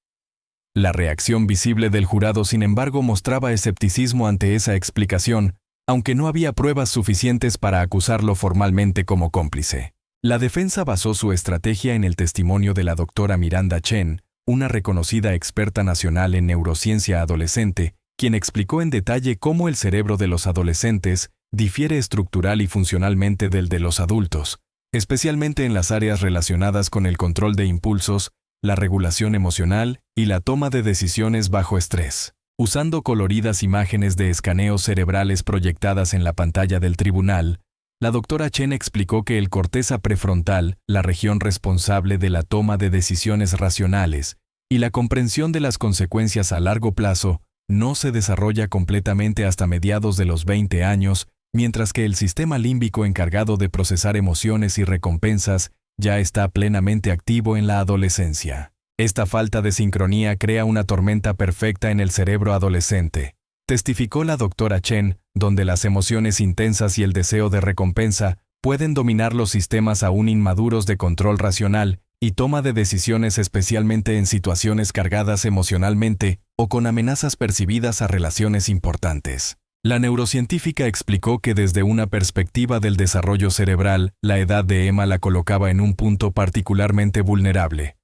La reacción visible del jurado, sin embargo, mostraba escepticismo ante esa explicación, aunque no había pruebas suficientes para acusarlo formalmente como cómplice. La defensa basó su estrategia en el testimonio de la doctora Miranda Chen, una reconocida experta nacional en neurociencia adolescente, quien explicó en detalle cómo el cerebro de los adolescentes difiere estructural y funcionalmente del de los adultos, especialmente en las áreas relacionadas con el control de impulsos, la regulación emocional y la toma de decisiones bajo estrés. Usando coloridas imágenes de escaneos cerebrales proyectadas en la pantalla del tribunal, la doctora Chen explicó que el corteza prefrontal, la región responsable de la toma de decisiones racionales y la comprensión de las consecuencias a largo plazo, no se desarrolla completamente hasta mediados de los 20 años, mientras que el sistema límbico encargado de procesar emociones y recompensas ya está plenamente activo en la adolescencia. Esta falta de sincronía crea una tormenta perfecta en el cerebro adolescente, testificó la doctora Chen, donde las emociones intensas y el deseo de recompensa pueden dominar los sistemas aún inmaduros de control racional y toma de decisiones, especialmente en situaciones cargadas emocionalmente o con amenazas percibidas a relaciones importantes. La neurocientífica explicó que desde una perspectiva del desarrollo cerebral, la edad de Emma la colocaba en un punto particularmente vulnerable.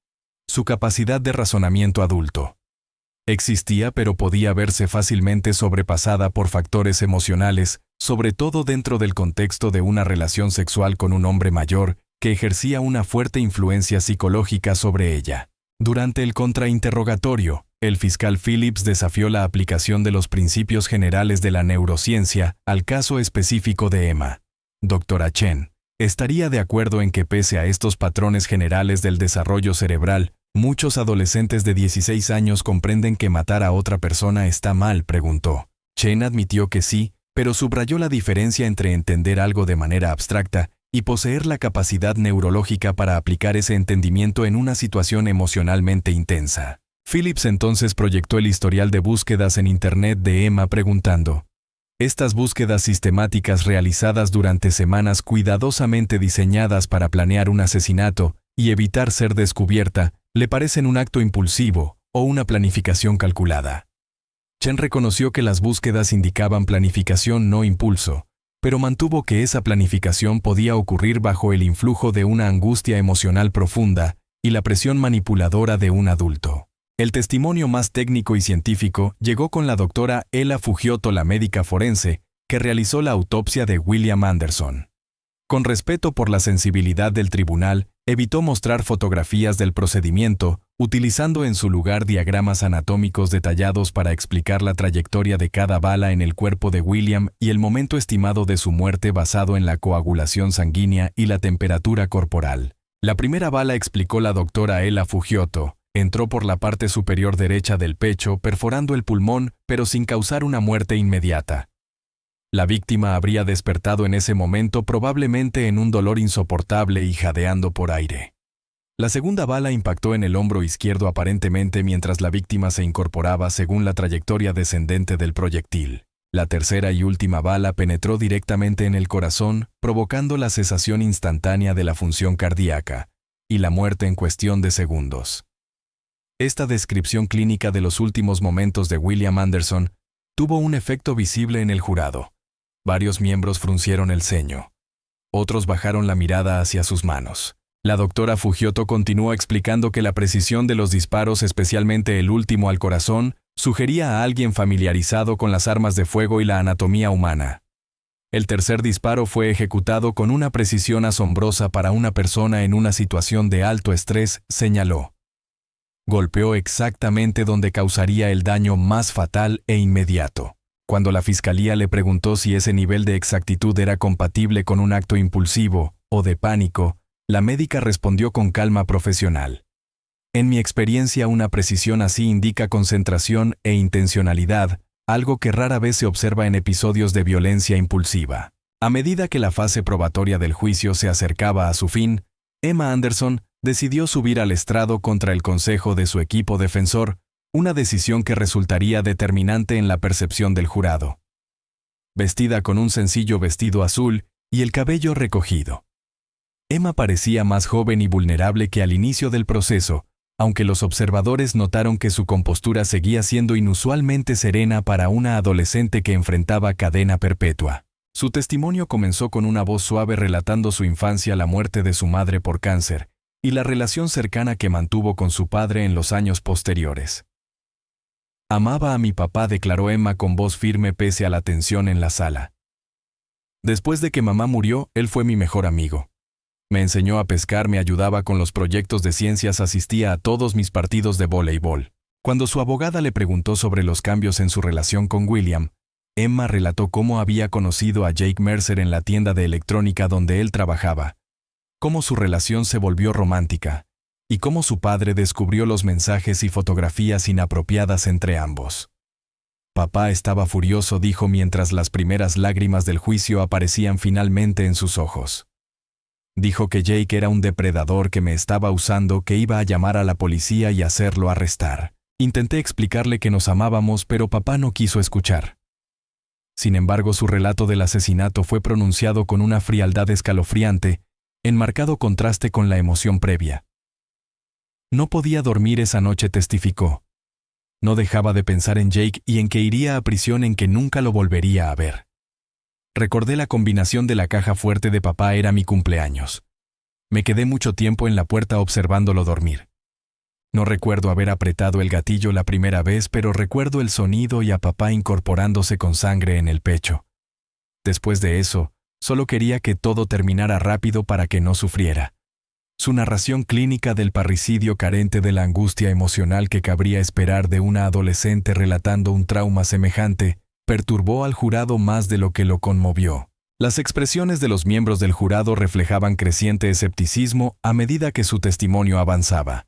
Su capacidad de razonamiento adulto existía, pero podía verse fácilmente sobrepasada por factores emocionales, sobre todo dentro del contexto de una relación sexual con un hombre mayor que ejercía una fuerte influencia psicológica sobre ella. Durante el contrainterrogatorio, el fiscal Phillips desafió la aplicación de los principios generales de la neurociencia al caso específico de Emma. Doctora Chen estaría de acuerdo en que pese a estos patrones generales del desarrollo cerebral, muchos adolescentes de 16 años comprenden que matar a otra persona está mal, preguntó. Chen admitió que sí, pero subrayó la diferencia entre entender algo de manera abstracta y poseer la capacidad neurológica para aplicar ese entendimiento en una situación emocionalmente intensa. Phillips entonces proyectó el historial de búsquedas en Internet de Emma preguntando: estas búsquedas sistemáticas realizadas durante semanas cuidadosamente diseñadas para planear un asesinato y evitar ser descubierta, ¿le parecen un acto impulsivo o una planificación calculada? Chen reconoció que las búsquedas indicaban planificación, no impulso, pero mantuvo que esa planificación podía ocurrir bajo el influjo de una angustia emocional profunda y la presión manipuladora de un adulto. El testimonio más técnico y científico llegó con la doctora Ella Fujioto, la médica forense, que realizó la autopsia de William Anderson. Con respeto por la sensibilidad del tribunal, evitó mostrar fotografías del procedimiento, utilizando en su lugar diagramas anatómicos detallados para explicar la trayectoria de cada bala en el cuerpo de William y el momento estimado de su muerte basado en la coagulación sanguínea y la temperatura corporal. La primera bala, explicó la doctora Ella Fujioto, entró por la parte superior derecha del pecho, perforando el pulmón, pero sin causar una muerte inmediata. La víctima habría despertado en ese momento, probablemente en un dolor insoportable y jadeando por aire. La segunda bala impactó en el hombro izquierdo, aparentemente mientras la víctima se incorporaba según la trayectoria descendente del proyectil. La tercera y última bala penetró directamente en el corazón, provocando la cesación instantánea de la función cardíaca y la muerte en cuestión de segundos. Esta descripción clínica de los últimos momentos de William Anderson tuvo un efecto visible en el jurado. Varios miembros fruncieron el ceño. Otros bajaron la mirada hacia sus manos. La doctora Fujioto continuó explicando que la precisión de los disparos, especialmente el último al corazón, sugería a alguien familiarizado con las armas de fuego y la anatomía humana. El tercer disparo fue ejecutado con una precisión asombrosa para una persona en una situación de alto estrés, señaló. Golpeó exactamente donde causaría el daño más fatal e inmediato. Cuando la fiscalía le preguntó si ese nivel de exactitud era compatible con un acto impulsivo o de pánico, la médica respondió con calma profesional. En mi experiencia, una precisión así indica concentración e intencionalidad, algo que rara vez se observa en episodios de violencia impulsiva. A medida que la fase probatoria del juicio se acercaba a su fin, Emma Anderson decidió subir al estrado contra el consejo de su equipo defensor, una decisión que resultaría determinante en la percepción del jurado. Vestida con un sencillo vestido azul y el cabello recogido, Emma parecía más joven y vulnerable que al inicio del proceso, aunque los observadores notaron que su compostura seguía siendo inusualmente serena para una adolescente que enfrentaba cadena perpetua. Su testimonio comenzó con una voz suave relatando su infancia, la muerte de su madre por cáncer, y la relación cercana que mantuvo con su padre en los años posteriores. Amaba a mi papá, declaró Emma con voz firme pese a la tensión en la sala. Después de que mamá murió, él fue mi mejor amigo. Me enseñó a pescar, me ayudaba con los proyectos de ciencias, asistía a todos mis partidos de voleibol. Cuando su abogada le preguntó sobre los cambios en su relación con William, Emma relató cómo había conocido a Jake Mercer en la tienda de electrónica donde él trabajaba, cómo su relación se volvió romántica, y cómo su padre descubrió los mensajes y fotografías inapropiadas entre ambos. Papá estaba furioso, dijo mientras las primeras lágrimas del juicio aparecían finalmente en sus ojos. Dijo que Jake era un depredador que me estaba usando, que iba a llamar a la policía y hacerlo arrestar. Intenté explicarle que nos amábamos, pero papá no quiso escuchar. Sin embargo, su relato del asesinato fue pronunciado con una frialdad escalofriante, en marcado contraste con la emoción previa. No podía dormir esa noche, testificó. No dejaba de pensar en Jake y en que iría a prisión, en que nunca lo volvería a ver. Recordé la combinación de la caja fuerte de papá, era mi cumpleaños. Me quedé mucho tiempo en la puerta observándolo dormir. No recuerdo haber apretado el gatillo la primera vez, pero recuerdo el sonido y a papá incorporándose con sangre en el pecho. Después de eso, solo quería que todo terminara rápido para que no sufriera. Su narración clínica del parricidio, carente de la angustia emocional que cabría esperar de una adolescente relatando un trauma semejante, perturbó al jurado más de lo que lo conmovió. Las expresiones de los miembros del jurado reflejaban creciente escepticismo a medida que su testimonio avanzaba.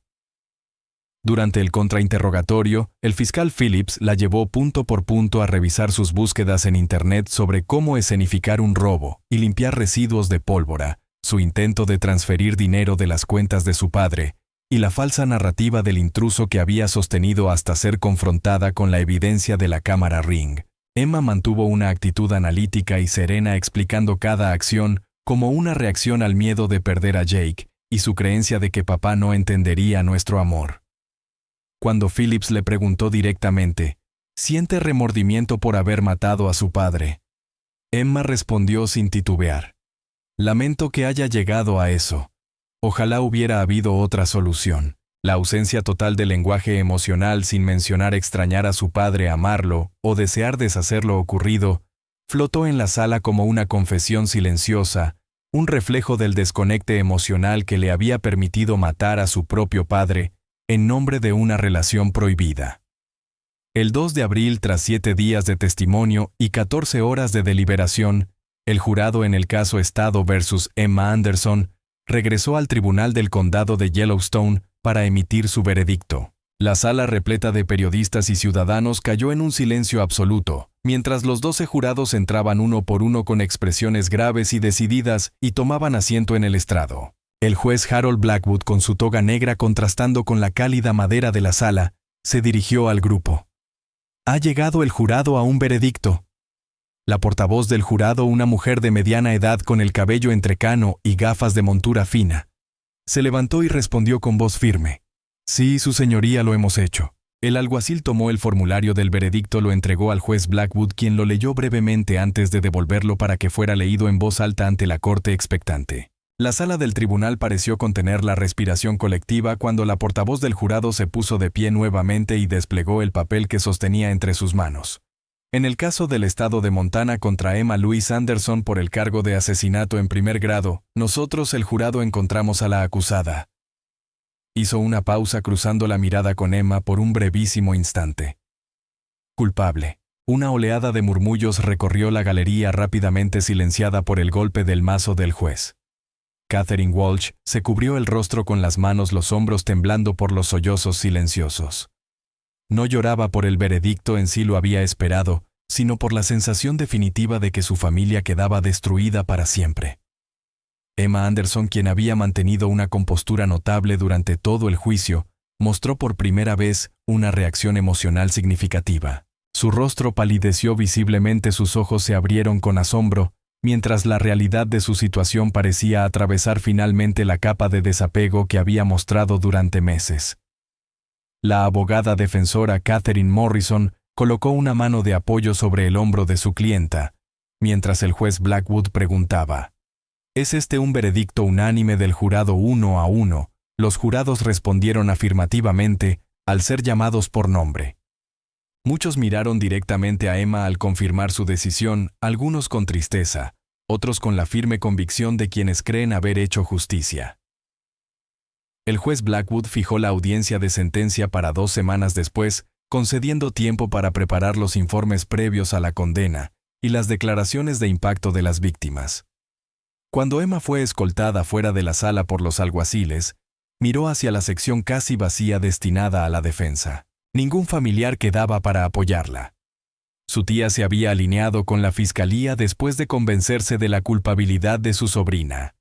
Durante el contrainterrogatorio, el fiscal Phillips la llevó punto por punto a revisar sus búsquedas en Internet sobre cómo escenificar un robo y limpiar residuos de pólvora, su intento de transferir dinero de las cuentas de su padre, y la falsa narrativa del intruso que había sostenido hasta ser confrontada con la evidencia de la cámara Ring. Emma mantuvo una actitud analítica y serena, explicando cada acción como una reacción al miedo de perder a Jake y su creencia de que papá no entendería nuestro amor. Cuando Phillips le preguntó directamente, ¿siente remordimiento por haber matado a su padre?, Emma respondió sin titubear. Lamento que haya llegado a eso. Ojalá hubiera habido otra solución. La ausencia total de lenguaje emocional, sin mencionar extrañar a su padre, amarlo o desear deshacer lo ocurrido, flotó en la sala como una confesión silenciosa, un reflejo del desconecte emocional que le había permitido matar a su propio padre en nombre de una relación prohibida. El 2 de abril, tras 7 días de testimonio y 14 horas de deliberación, el jurado en el caso Estado versus Emma Anderson regresó al Tribunal del Condado de Yellowstone para emitir su veredicto. La sala, repleta de periodistas y ciudadanos, cayó en un silencio absoluto, mientras los 12 jurados entraban uno por uno con expresiones graves y decididas y tomaban asiento en el estrado. El juez Harold Blackwood, con su toga negra contrastando con la cálida madera de la sala, se dirigió al grupo. Ha llegado el jurado a un veredicto. La portavoz del jurado, una mujer de mediana edad con el cabello entrecano y gafas de montura fina, se levantó y respondió con voz firme. Sí, su señoría, lo hemos hecho. El alguacil tomó el formulario del veredicto, lo entregó al juez Blackwood, quien lo leyó brevemente antes de devolverlo para que fuera leído en voz alta ante la corte expectante. La sala del tribunal pareció contener la respiración colectiva cuando la portavoz del jurado se puso de pie nuevamente y desplegó el papel que sostenía entre sus manos. En el caso del estado de Montana contra Emma Louise Anderson por el cargo de asesinato en primer grado, nosotros, el jurado, encontramos a la acusada. Hizo una pausa, cruzando la mirada con Emma por un brevísimo instante. Culpable. Una oleada de murmullos recorrió la galería, rápidamente silenciada por el golpe del mazo del juez. Catherine Walsh se cubrió el rostro con las manos, los hombros temblando por los sollozos silenciosos. No lloraba por el veredicto en sí, lo había esperado, sino por la sensación definitiva de que su familia quedaba destruida para siempre. Emma Anderson, quien había mantenido una compostura notable durante todo el juicio, mostró por primera vez una reacción emocional significativa. Su rostro palideció visiblemente, sus ojos se abrieron con asombro, mientras la realidad de su situación parecía atravesar finalmente la capa de desapego que había mostrado durante meses. La abogada defensora Catherine Morrison colocó una mano de apoyo sobre el hombro de su clienta, mientras el juez Blackwood preguntaba: ¿Es este un veredicto unánime del jurado 1-1? Los jurados respondieron afirmativamente al ser llamados por nombre. Muchos miraron directamente a Emma al confirmar su decisión, algunos con tristeza, otros con la firme convicción de quienes creen haber hecho justicia. El juez Blackwood fijó la audiencia de sentencia para 2 semanas después, concediendo tiempo para preparar los informes previos a la condena y las declaraciones de impacto de las víctimas. Cuando Emma fue escoltada fuera de la sala por los alguaciles, miró hacia la sección casi vacía destinada a la defensa. Ningún familiar quedaba para apoyarla. Su tía se había alineado con la fiscalía después de convencerse de la culpabilidad de su sobrina.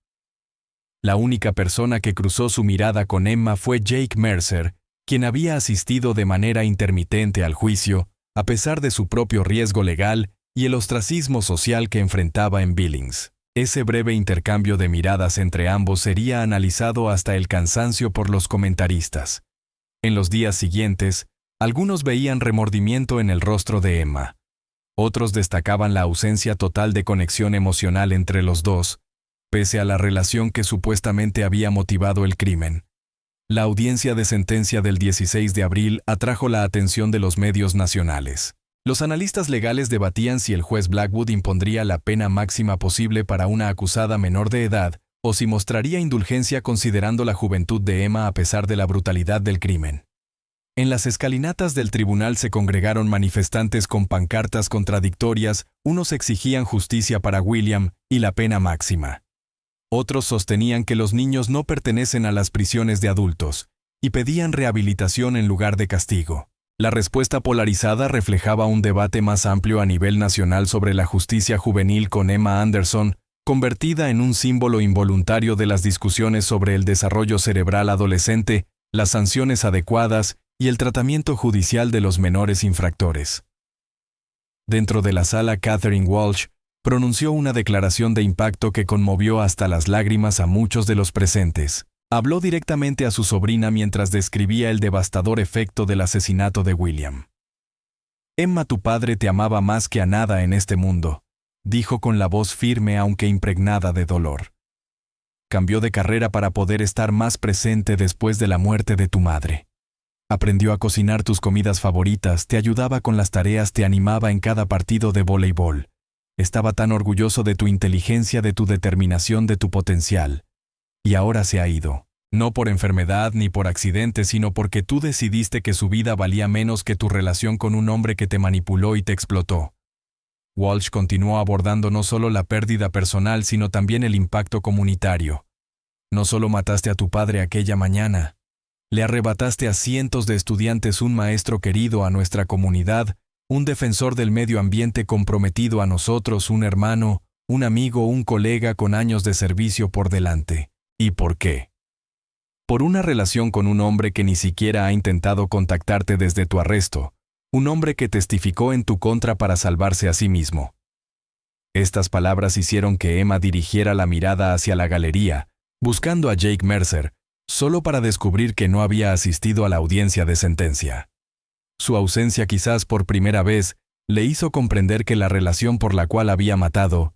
La única persona que cruzó su mirada con Emma fue Jake Mercer, quien había asistido de manera intermitente al juicio, a pesar de su propio riesgo legal y el ostracismo social que enfrentaba en Billings. Ese breve intercambio de miradas entre ambos sería analizado hasta el cansancio por los comentaristas. En los días siguientes, algunos veían remordimiento en el rostro de Emma. Otros destacaban la ausencia total de conexión emocional entre los dos, pese a la relación que supuestamente había motivado el crimen. La audiencia de sentencia del 16 de abril atrajo la atención de los medios nacionales. Los analistas legales debatían si el juez Blackwood impondría la pena máxima posible para una acusada menor de edad o si mostraría indulgencia considerando la juventud de Emma a pesar de la brutalidad del crimen. En las escalinatas del tribunal se congregaron manifestantes con pancartas contradictorias, unos exigían justicia para William y la pena máxima. Otros sostenían que los niños no pertenecen a las prisiones de adultos y pedían rehabilitación en lugar de castigo. La respuesta polarizada reflejaba un debate más amplio a nivel nacional sobre la justicia juvenil con Emma Anderson, convertida en un símbolo involuntario de las discusiones sobre el desarrollo cerebral adolescente, las sanciones adecuadas y el tratamiento judicial de los menores infractores. Dentro de la sala, Catherine Walsh pronunció una declaración de impacto que conmovió hasta las lágrimas a muchos de los presentes. Habló directamente a su sobrina mientras describía el devastador efecto del asesinato de William. «Emma, tu padre te amaba más que a nada en este mundo», dijo con la voz firme aunque impregnada de dolor. «Cambió de carrera para poder estar más presente después de la muerte de tu madre. Aprendió a cocinar tus comidas favoritas, te ayudaba con las tareas, te animaba en cada partido de voleibol. Estaba tan orgulloso de tu inteligencia, de tu determinación, de tu potencial. Y ahora se ha ido. No por enfermedad ni por accidente, sino porque tú decidiste que su vida valía menos que tu relación con un hombre que te manipuló y te explotó». Walsh continuó abordando no solo la pérdida personal, sino también el impacto comunitario. «No solo mataste a tu padre aquella mañana, le arrebataste a cientos de estudiantes un maestro querido, a nuestra comunidad, un defensor del medio ambiente comprometido a nosotros, un hermano, un amigo, un colega con años de servicio por delante. ¿Y por qué? Por una relación con un hombre que ni siquiera ha intentado contactarte desde tu arresto, un hombre que testificó en tu contra para salvarse a sí mismo». Estas palabras hicieron que Emma dirigiera la mirada hacia la galería, buscando a Jake Mercer, solo para descubrir que no había asistido a la audiencia de sentencia. Su ausencia, quizás por primera vez, le hizo comprender que la relación por la cual había matado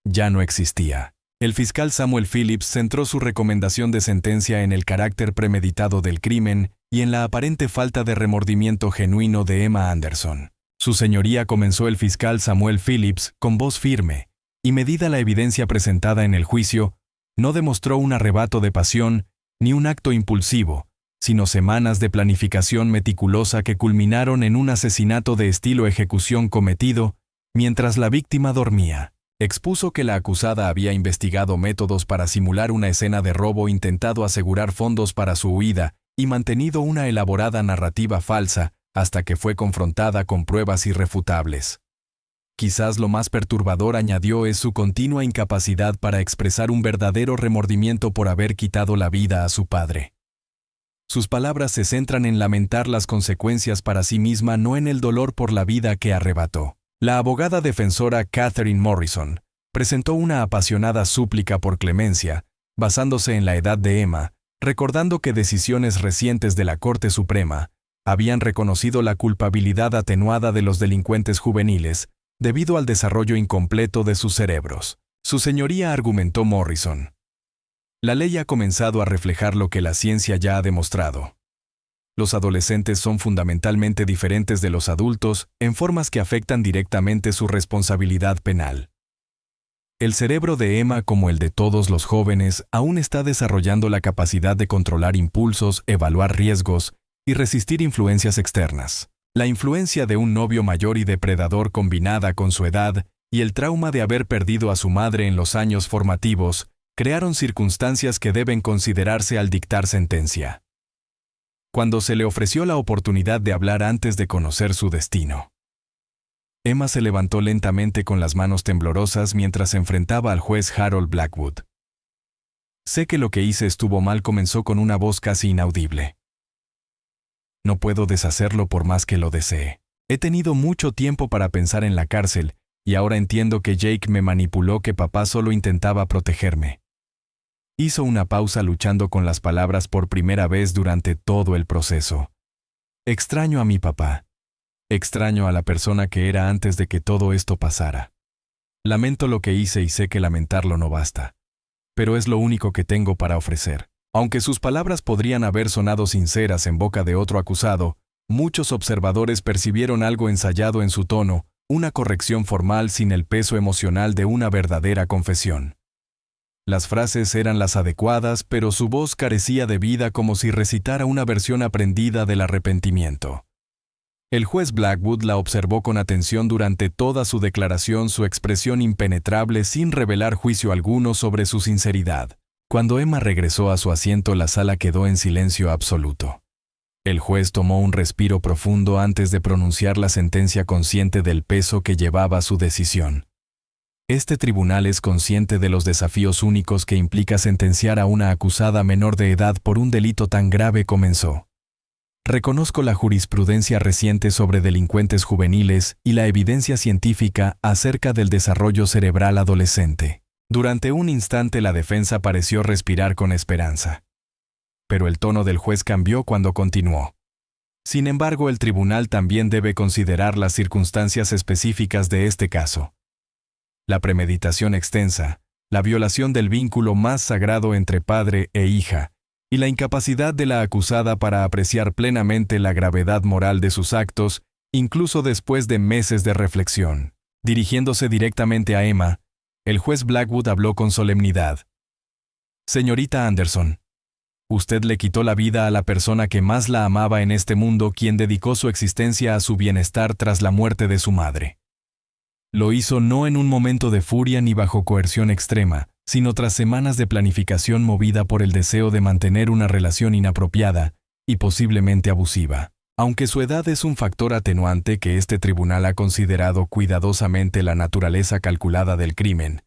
ya no existía. El fiscal Samuel Phillips centró su recomendación de sentencia en el carácter premeditado del crimen y en la aparente falta de remordimiento genuino de Emma Anderson. «Su señoría», comenzó el fiscal Samuel Phillips con voz firme, y medida la evidencia presentada en el juicio, no demostró un arrebato de pasión ni un acto impulsivo, sino semanas de planificación meticulosa que culminaron en un asesinato de estilo ejecución cometido mientras la víctima dormía. Expuso que la acusada había investigado métodos para simular una escena de robo, intentado asegurar fondos para su huida y mantenido una elaborada narrativa falsa hasta que fue confrontada con pruebas irrefutables. Quizás lo más perturbador, añadió, es su continua incapacidad para expresar un verdadero remordimiento por haber quitado la vida a su padre. Sus palabras se centran en lamentar las consecuencias para sí misma, no en el dolor por la vida que arrebató. La abogada defensora Catherine Morrison presentó una apasionada súplica por clemencia, basándose en la edad de Emma, recordando que decisiones recientes de la Corte Suprema habían reconocido la culpabilidad atenuada de los delincuentes juveniles debido al desarrollo incompleto de sus cerebros. Su señoría, argumentó Morrison, la ley ha comenzado a reflejar lo que la ciencia ya ha demostrado. Los adolescentes son fundamentalmente diferentes de los adultos en formas que afectan directamente su responsabilidad penal. El cerebro de Emma, como el de todos los jóvenes, aún está desarrollando la capacidad de controlar impulsos, evaluar riesgos y resistir influencias externas. La influencia de un novio mayor y depredador combinada con su edad y el trauma de haber perdido a su madre en los años formativos crearon circunstancias que deben considerarse al dictar sentencia. Cuando se le ofreció la oportunidad de hablar antes de conocer su destino, Emma se levantó lentamente con las manos temblorosas mientras se enfrentaba al juez Harold Blackwood. «Sé que lo que hice estuvo mal», comenzó con una voz casi inaudible. «No puedo deshacerlo por más que lo desee. He tenido mucho tiempo para pensar en la cárcel, y ahora entiendo que Jake me manipuló, que papá solo intentaba protegerme». Hizo una pausa luchando con las palabras por primera vez durante todo el proceso. «Extraño a mi papá. Extraño a la persona que era antes de que todo esto pasara. Lamento lo que hice y sé que lamentarlo no basta. Pero es lo único que tengo para ofrecer». Aunque sus palabras podrían haber sonado sinceras en boca de otro acusado, muchos observadores percibieron algo ensayado en su tono, una corrección formal sin el peso emocional de una verdadera confesión. Las frases eran las adecuadas, pero su voz carecía de vida, como si recitara una versión aprendida del arrepentimiento. El juez Blackwood la observó con atención durante toda su declaración, su expresión impenetrable sin revelar juicio alguno sobre su sinceridad. Cuando Emma regresó a su asiento, la sala quedó en silencio absoluto. El juez tomó un respiro profundo antes de pronunciar la sentencia, consciente del peso que llevaba su decisión. Este tribunal es consciente de los desafíos únicos que implica sentenciar a una acusada menor de edad por un delito tan grave, comenzó. Reconozco la jurisprudencia reciente sobre delincuentes juveniles y la evidencia científica acerca del desarrollo cerebral adolescente. Durante un instante la defensa pareció respirar con esperanza. Pero el tono del juez cambió cuando continuó. Sin embargo, el tribunal también debe considerar las circunstancias específicas de este caso. La premeditación extensa, la violación del vínculo más sagrado entre padre e hija, y la incapacidad de la acusada para apreciar plenamente la gravedad moral de sus actos, incluso después de meses de reflexión. Dirigiéndose directamente a Emma, el juez Blackwood habló con solemnidad. «Señorita Anderson, usted le quitó la vida a la persona que más la amaba en este mundo, quien dedicó su existencia a su bienestar tras la muerte de su madre. Lo hizo no en un momento de furia ni bajo coerción extrema, sino tras semanas de planificación movida por el deseo de mantener una relación inapropiada y posiblemente abusiva. Aunque su edad es un factor atenuante que este tribunal ha considerado cuidadosamente la naturaleza calculada del crimen,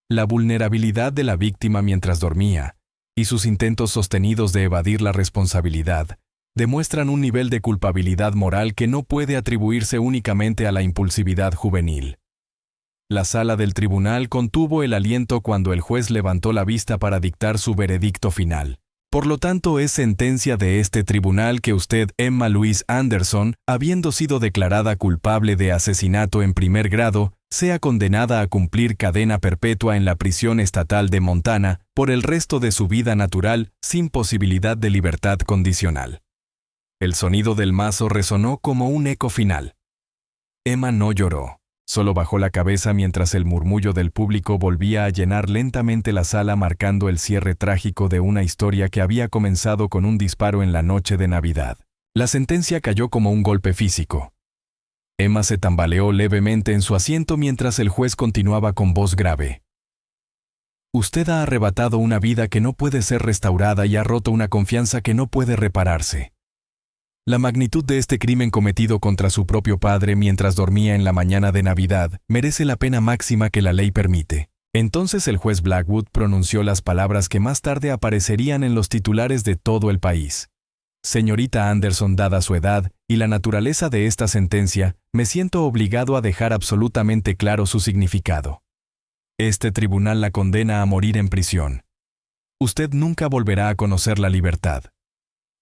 la vulnerabilidad de la víctima mientras dormía y sus intentos sostenidos de evadir la responsabilidad demuestran un nivel de culpabilidad moral que no puede atribuirse únicamente a la impulsividad juvenil. La sala del tribunal contuvo el aliento cuando el juez levantó la vista para dictar su veredicto final. Por lo tanto, es sentencia de este tribunal que usted, Emma Louise Anderson, habiendo sido declarada culpable de asesinato en primer grado, sea condenada a cumplir cadena perpetua en la prisión estatal de Montana por el resto de su vida natural, sin posibilidad de libertad condicional. El sonido del mazo resonó como un eco final. Emma no lloró. Solo bajó la cabeza mientras el murmullo del público volvía a llenar lentamente la sala, marcando el cierre trágico de una historia que había comenzado con un disparo en la noche de Navidad. La sentencia cayó como un golpe físico. Emma se tambaleó levemente en su asiento mientras el juez continuaba con voz grave. Usted ha arrebatado una vida que no puede ser restaurada y ha roto una confianza que no puede repararse. La magnitud de este crimen cometido contra su propio padre mientras dormía en la mañana de Navidad merece la pena máxima que la ley permite. Entonces el juez Blackwood pronunció las palabras que más tarde aparecerían en los titulares de todo el país. Señorita Anderson, dada su edad y la naturaleza de esta sentencia, me siento obligado a dejar absolutamente claro su significado. Este tribunal la condena a morir en prisión. Usted nunca volverá a conocer la libertad.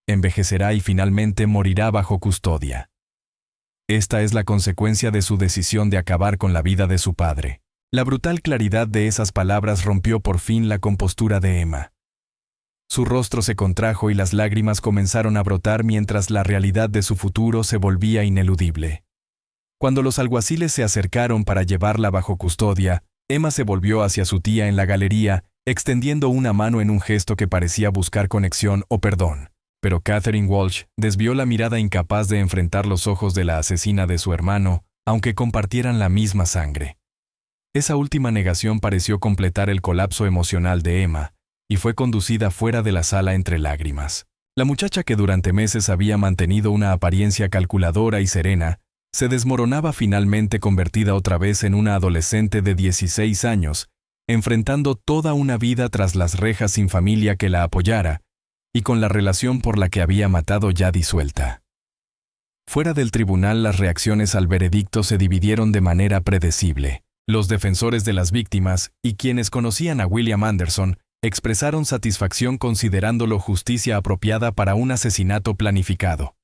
Envejecerá y finalmente morirá bajo custodia. Esta es la consecuencia de su decisión de acabar con la vida de su padre. La brutal claridad de esas palabras rompió por fin la compostura de Emma. Su rostro se contrajo y las lágrimas comenzaron a brotar mientras la realidad de su futuro se volvía ineludible. Cuando los alguaciles se acercaron para llevarla bajo custodia, Emma se volvió hacia su tía en la galería, extendiendo una mano en un gesto que parecía buscar conexión o perdón. Pero Catherine Walsh desvió la mirada incapaz de enfrentar los ojos de la asesina de su hermano, aunque compartieran la misma sangre. Esa última negación pareció completar el colapso emocional de Emma, y fue conducida fuera de la sala entre lágrimas. La muchacha que durante meses había mantenido una apariencia calculadora y serena, se desmoronaba finalmente convertida otra vez en una adolescente de 16 años, enfrentando toda una vida tras las rejas sin familia que la apoyara, y con la relación por la que había matado ya disuelta. Fuera del tribunal, las reacciones al veredicto se dividieron de manera predecible. Los defensores de las víctimas y quienes conocían a William Anderson expresaron satisfacción considerándolo justicia apropiada para un asesinato planificado.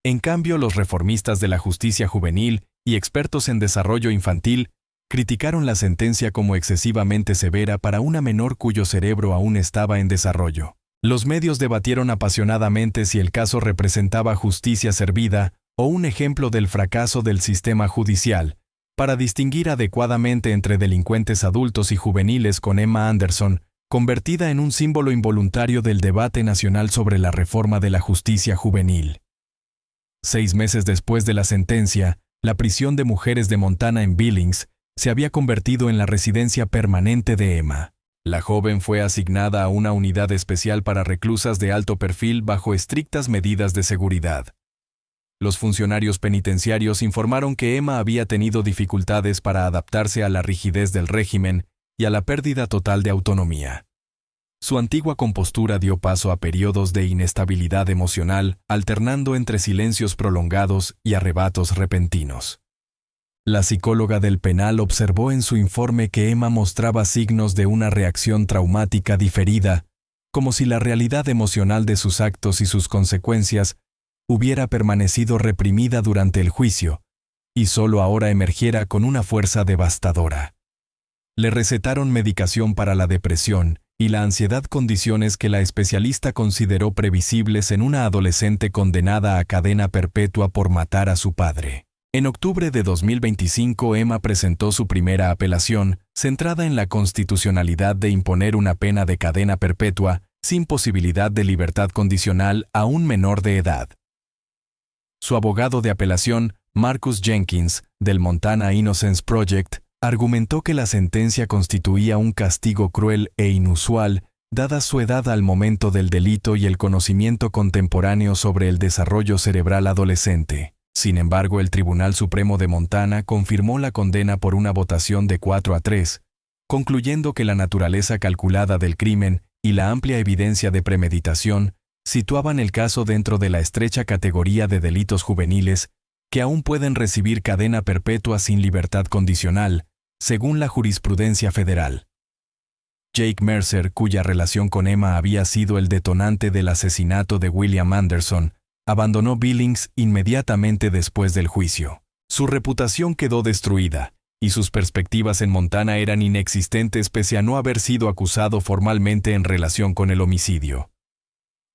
En cambio, los reformistas de la justicia juvenil y expertos en desarrollo infantil criticaron la sentencia como excesivamente severa para una menor cuyo cerebro aún estaba en desarrollo. Los medios debatieron apasionadamente si el caso representaba justicia servida o un ejemplo del fracaso del sistema judicial, para distinguir adecuadamente entre delincuentes adultos y juveniles con Emma Anderson, convertida en un símbolo involuntario del debate nacional sobre la reforma de la justicia juvenil. 6 meses después de la sentencia, la prisión de mujeres de Montana en Billings se había convertido en la residencia permanente de Emma. La joven fue asignada a una unidad especial para reclusas de alto perfil bajo estrictas medidas de seguridad. Los funcionarios penitenciarios informaron que Emma había tenido dificultades para adaptarse a la rigidez del régimen y a la pérdida total de autonomía. Su antigua compostura dio paso a periodos de inestabilidad emocional, alternando entre silencios prolongados y arrebatos repentinos. La psicóloga del penal observó en su informe que Emma mostraba signos de una reacción traumática diferida, como si la realidad emocional de sus actos y sus consecuencias hubiera permanecido reprimida durante el juicio, y solo ahora emergiera con una fuerza devastadora. Le recetaron medicación para la depresión y la ansiedad, condiciones que la especialista consideró previsibles en una adolescente condenada a cadena perpetua por matar a su padre. En octubre de 2025, Emma presentó su primera apelación, centrada en la constitucionalidad de imponer una pena de cadena perpetua sin posibilidad de libertad condicional a un menor de edad. Su abogado de apelación, Marcus Jenkins, del Montana Innocence Project, argumentó que la sentencia constituía un castigo cruel e inusual, dada su edad al momento del delito y el conocimiento contemporáneo sobre el desarrollo cerebral adolescente. Sin embargo, el Tribunal Supremo de Montana confirmó la condena por una votación de 4-3, concluyendo que la naturaleza calculada del crimen y la amplia evidencia de premeditación situaban el caso dentro de la estrecha categoría de delitos juveniles que aún pueden recibir cadena perpetua sin libertad condicional, según la jurisprudencia federal. Jake Mercer, cuya relación con Emma había sido el detonante del asesinato de William Anderson, abandonó Billings inmediatamente después del juicio. Su reputación quedó destruida, y sus perspectivas en Montana eran inexistentes pese a no haber sido acusado formalmente en relación con el homicidio.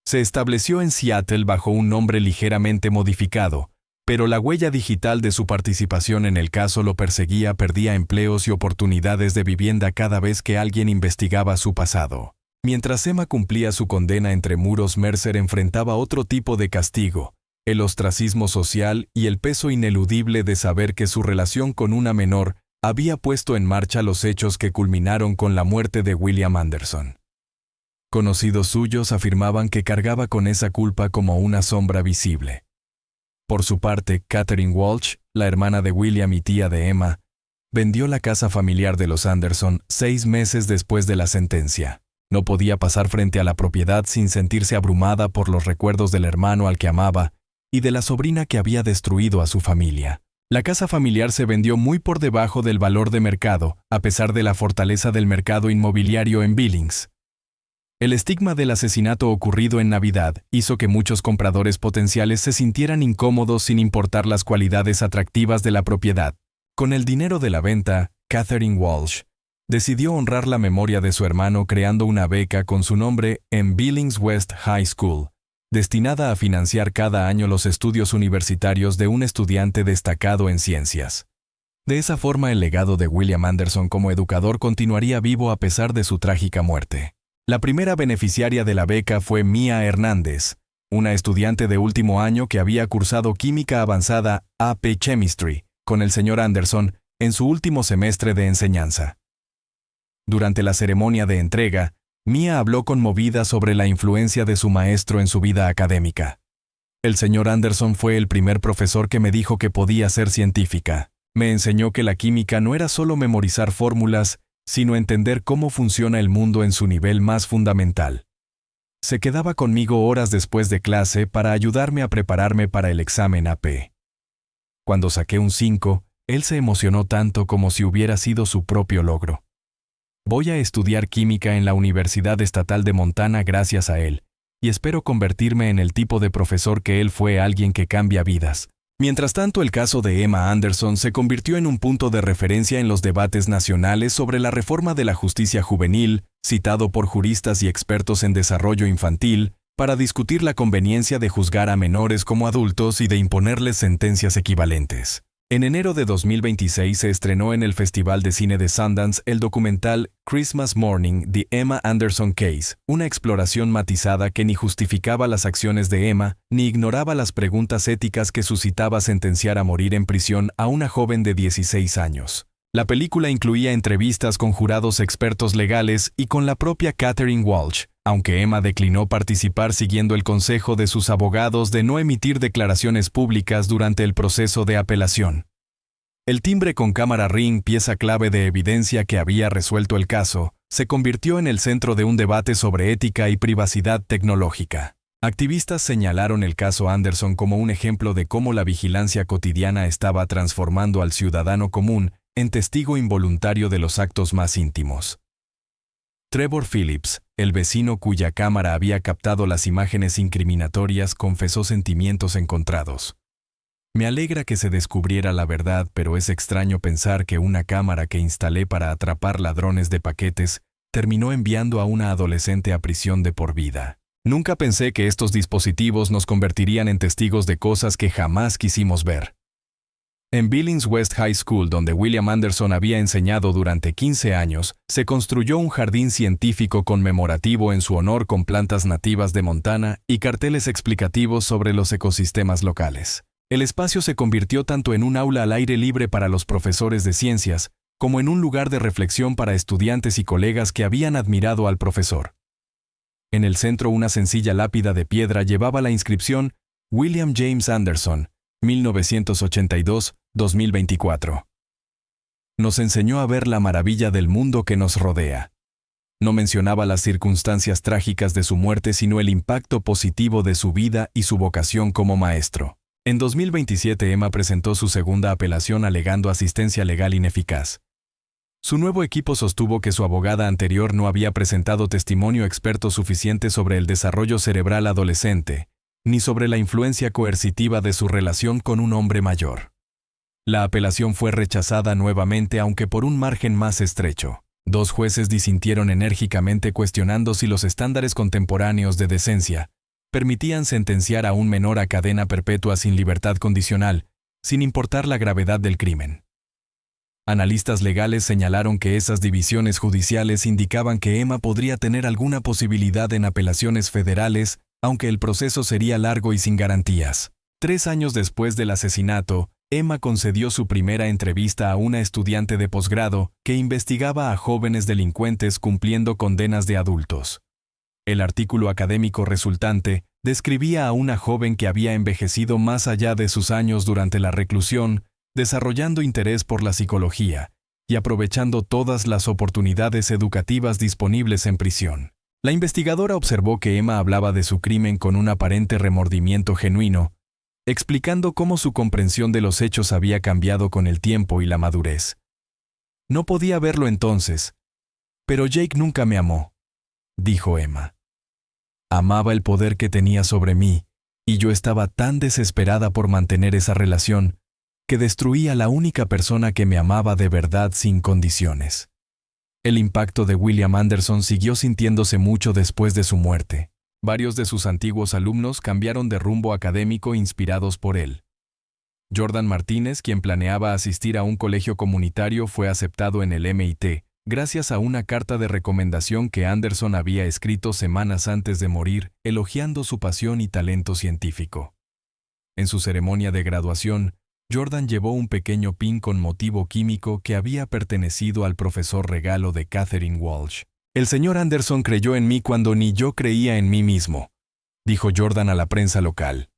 Se estableció en Seattle bajo un nombre ligeramente modificado, pero la huella digital de su participación en el caso lo perseguía. Perdía empleos y oportunidades de vivienda cada vez que alguien investigaba su pasado. Mientras Emma cumplía su condena entre muros, Mercer enfrentaba otro tipo de castigo, el ostracismo social y el peso ineludible de saber que su relación con una menor había puesto en marcha los hechos que culminaron con la muerte de William Anderson. Conocidos suyos afirmaban que cargaba con esa culpa como una sombra visible. Por su parte, Catherine Walsh, la hermana de William y tía de Emma, vendió la casa familiar de los Anderson 6 meses después de la sentencia. No podía pasar frente a la propiedad sin sentirse abrumada por los recuerdos del hermano al que amaba y de la sobrina que había destruido a su familia. La casa familiar se vendió muy por debajo del valor de mercado, a pesar de la fortaleza del mercado inmobiliario en Billings. El estigma del asesinato ocurrido en Navidad hizo que muchos compradores potenciales se sintieran incómodos sin importar las cualidades atractivas de la propiedad. Con el dinero de la venta, Catherine Walsh decidió honrar la memoria de su hermano creando una beca con su nombre en Billings West High School, destinada a financiar cada año los estudios universitarios de un estudiante destacado en ciencias. De esa forma, el legado de William Anderson como educador continuaría vivo a pesar de su trágica muerte. La primera beneficiaria de la beca fue Mia Hernández, una estudiante de último año que había cursado Química Avanzada AP Chemistry con el señor Anderson en su último semestre de enseñanza. Durante la ceremonia de entrega, Mia habló conmovida sobre la influencia de su maestro en su vida académica. El señor Anderson fue el primer profesor que me dijo que podía ser científica. Me enseñó que la química no era solo memorizar fórmulas, sino entender cómo funciona el mundo en su nivel más fundamental. Se quedaba conmigo horas después de clase para ayudarme a prepararme para el examen AP. Cuando saqué un 5, él se emocionó tanto como si hubiera sido su propio logro. Voy a estudiar química en la Universidad Estatal de Montana gracias a él, y espero convertirme en el tipo de profesor que él fue, alguien que cambia vidas. Mientras tanto, el caso de Emma Anderson se convirtió en un punto de referencia en los debates nacionales sobre la reforma de la justicia juvenil, citado por juristas y expertos en desarrollo infantil, para discutir la conveniencia de juzgar a menores como adultos y de imponerles sentencias equivalentes. En enero de 2026 se estrenó en el Festival de Cine de Sundance el documental Christmas Morning: The Emma Anderson Case, una exploración matizada que ni justificaba las acciones de Emma, ni ignoraba las preguntas éticas que suscitaba sentenciar a morir en prisión a una joven de 16 años. La película incluía entrevistas con jurados expertos legales y con la propia Catherine Walsh, aunque Emma declinó participar siguiendo el consejo de sus abogados de no emitir declaraciones públicas durante el proceso de apelación. El timbre con cámara Ring, pieza clave de evidencia que había resuelto el caso, se convirtió en el centro de un debate sobre ética y privacidad tecnológica. Activistas señalaron el caso Anderson como un ejemplo de cómo la vigilancia cotidiana estaba transformando al ciudadano común en testigo involuntario de los actos más íntimos. Trevor Phillips, el vecino cuya cámara había captado las imágenes incriminatorias, confesó sentimientos encontrados. Me alegra que se descubriera la verdad, pero es extraño pensar que una cámara que instalé para atrapar ladrones de paquetes terminó enviando a una adolescente a prisión de por vida. Nunca pensé que estos dispositivos nos convertirían en testigos de cosas que jamás quisimos ver. En Billings West High School, donde William Anderson había enseñado durante 15 años, se construyó un jardín científico conmemorativo en su honor con plantas nativas de Montana y carteles explicativos sobre los ecosistemas locales. El espacio se convirtió tanto en un aula al aire libre para los profesores de ciencias, como en un lugar de reflexión para estudiantes y colegas que habían admirado al profesor. En el centro, una sencilla lápida de piedra llevaba la inscripción William James Anderson, 1982-2024. Nos enseñó a ver la maravilla del mundo que nos rodea. No mencionaba las circunstancias trágicas de su muerte, sino el impacto positivo de su vida y su vocación como maestro. En 2027, Emma presentó su segunda apelación alegando asistencia legal ineficaz. Su nuevo equipo sostuvo que su abogada anterior no había presentado testimonio experto suficiente sobre el desarrollo cerebral adolescente, ni sobre la influencia coercitiva de su relación con un hombre mayor. La apelación fue rechazada nuevamente, aunque por un margen más estrecho. Dos jueces disintieron enérgicamente, cuestionando si los estándares contemporáneos de decencia permitían sentenciar a un menor a cadena perpetua sin libertad condicional, sin importar la gravedad del crimen. Analistas legales señalaron que esas divisiones judiciales indicaban que Emma podría tener alguna posibilidad en apelaciones federales, aunque el proceso sería largo y sin garantías. 3 años después del asesinato, Emma concedió su primera entrevista a una estudiante de posgrado que investigaba a jóvenes delincuentes cumpliendo condenas de adultos. El artículo académico resultante describía a una joven que había envejecido más allá de sus años durante la reclusión, desarrollando interés por la psicología y aprovechando todas las oportunidades educativas disponibles en prisión. La investigadora observó que Emma hablaba de su crimen con un aparente remordimiento genuino, explicando cómo su comprensión de los hechos había cambiado con el tiempo y la madurez. No podía verlo entonces, pero Jake nunca me amó, dijo Emma. Amaba el poder que tenía sobre mí, y yo estaba tan desesperada por mantener esa relación que destruí a la única persona que me amaba de verdad sin condiciones. El impacto de William Anderson siguió sintiéndose mucho después de su muerte. Varios de sus antiguos alumnos cambiaron de rumbo académico inspirados por él. Jordan Martínez, quien planeaba asistir a un colegio comunitario, fue aceptado en el MIT, gracias a una carta de recomendación que Anderson había escrito semanas antes de morir, elogiando su pasión y talento científico. En su ceremonia de graduación, Jordan llevó un pequeño pin con motivo químico que había pertenecido al profesor regalo de Catherine Walsh. «El señor Anderson creyó en mí cuando ni yo creía en mí mismo», dijo Jordan a la prensa local.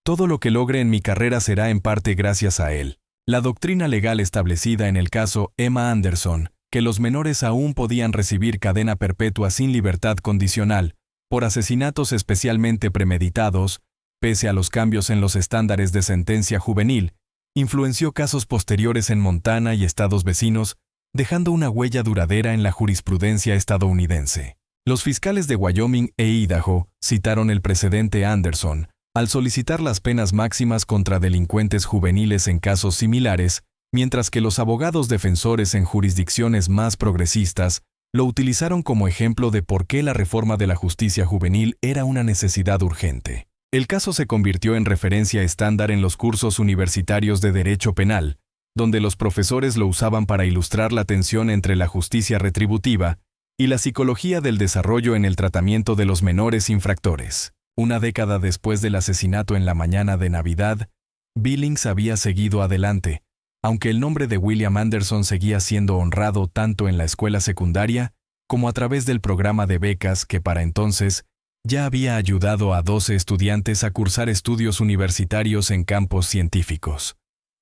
«Todo lo que logre en mi carrera será en parte gracias a él». La doctrina legal establecida en el caso Emma Anderson, que los menores aún podían recibir cadena perpetua sin libertad condicional, por asesinatos especialmente premeditados, pese a los cambios en los estándares de sentencia juvenil, influenció casos posteriores en Montana y estados vecinos, dejando una huella duradera en la jurisprudencia estadounidense. Los fiscales de Wyoming e Idaho citaron el precedente Anderson al solicitar las penas máximas contra delincuentes juveniles en casos similares, mientras que los abogados defensores en jurisdicciones más progresistas lo utilizaron como ejemplo de por qué la reforma de la justicia juvenil era una necesidad urgente. El caso se convirtió en referencia estándar en los cursos universitarios de derecho penal, donde los profesores lo usaban para ilustrar la tensión entre la justicia retributiva y la psicología del desarrollo en el tratamiento de los menores infractores. Una década después del asesinato en la mañana de Navidad, Billings había seguido adelante, aunque el nombre de William Anderson seguía siendo honrado tanto en la escuela secundaria como a través del programa de becas que para entonces ya había ayudado a 12 estudiantes a cursar estudios universitarios en campos científicos.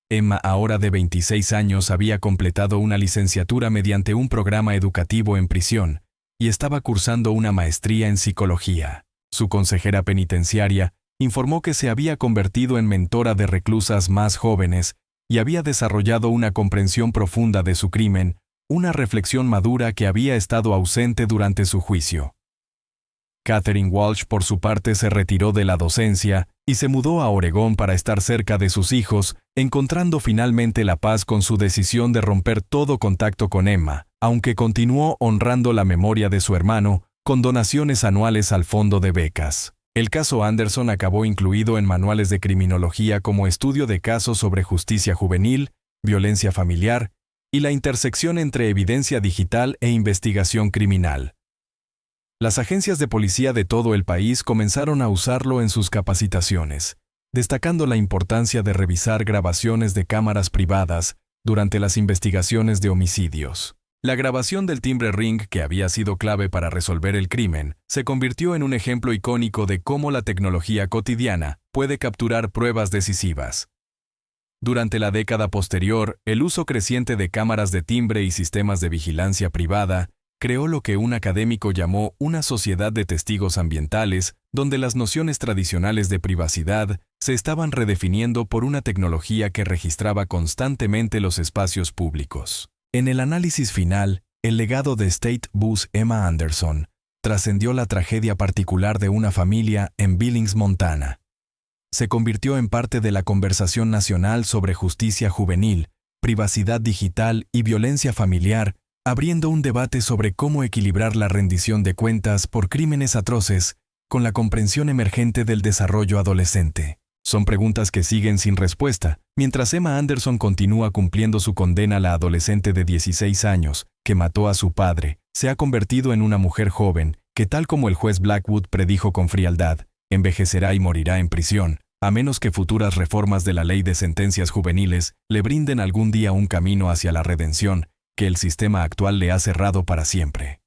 Emma, ahora de 26 años, había completado una licenciatura mediante un programa educativo en prisión y estaba cursando una maestría en psicología. Su consejera penitenciaria informó que se había convertido en mentora de reclusas más jóvenes y había desarrollado una comprensión profunda de su crimen, una reflexión madura que había estado ausente durante su juicio. Catherine Walsh, por su parte, se retiró de la docencia y se mudó a Oregón para estar cerca de sus hijos, encontrando finalmente la paz con su decisión de romper todo contacto con Emma, aunque continuó honrando la memoria de su hermano con donaciones anuales al fondo de becas. El caso Anderson acabó incluido en manuales de criminología como estudio de casos sobre justicia juvenil, violencia familiar y la intersección entre evidencia digital e investigación criminal. Las agencias de policía de todo el país comenzaron a usarlo en sus capacitaciones, destacando la importancia de revisar grabaciones de cámaras privadas durante las investigaciones de homicidios. La grabación del timbre ring, que había sido clave para resolver el crimen, se convirtió en un ejemplo icónico de cómo la tecnología cotidiana puede capturar pruebas decisivas. Durante la década posterior, el uso creciente de cámaras de timbre y sistemas de vigilancia privada creó lo que un académico llamó una sociedad de testigos ambientales, donde las nociones tradicionales de privacidad se estaban redefiniendo por una tecnología que registraba constantemente los espacios públicos. En el análisis final, el legado de State Bus Emma Anderson trascendió la tragedia particular de una familia en Billings, Montana. Se convirtió en parte de la conversación nacional sobre justicia juvenil, privacidad digital y violencia familiar, abriendo un debate sobre cómo equilibrar la rendición de cuentas por crímenes atroces con la comprensión emergente del desarrollo adolescente. Son preguntas que siguen sin respuesta, mientras Emma Anderson continúa cumpliendo su condena. La adolescente de 16 años, que mató a su padre, se ha convertido en una mujer joven que, tal como el juez Blackwood predijo con frialdad, envejecerá y morirá en prisión, a menos que futuras reformas de la ley de sentencias juveniles le brinden algún día un camino hacia la redención que el sistema actual le ha cerrado para siempre.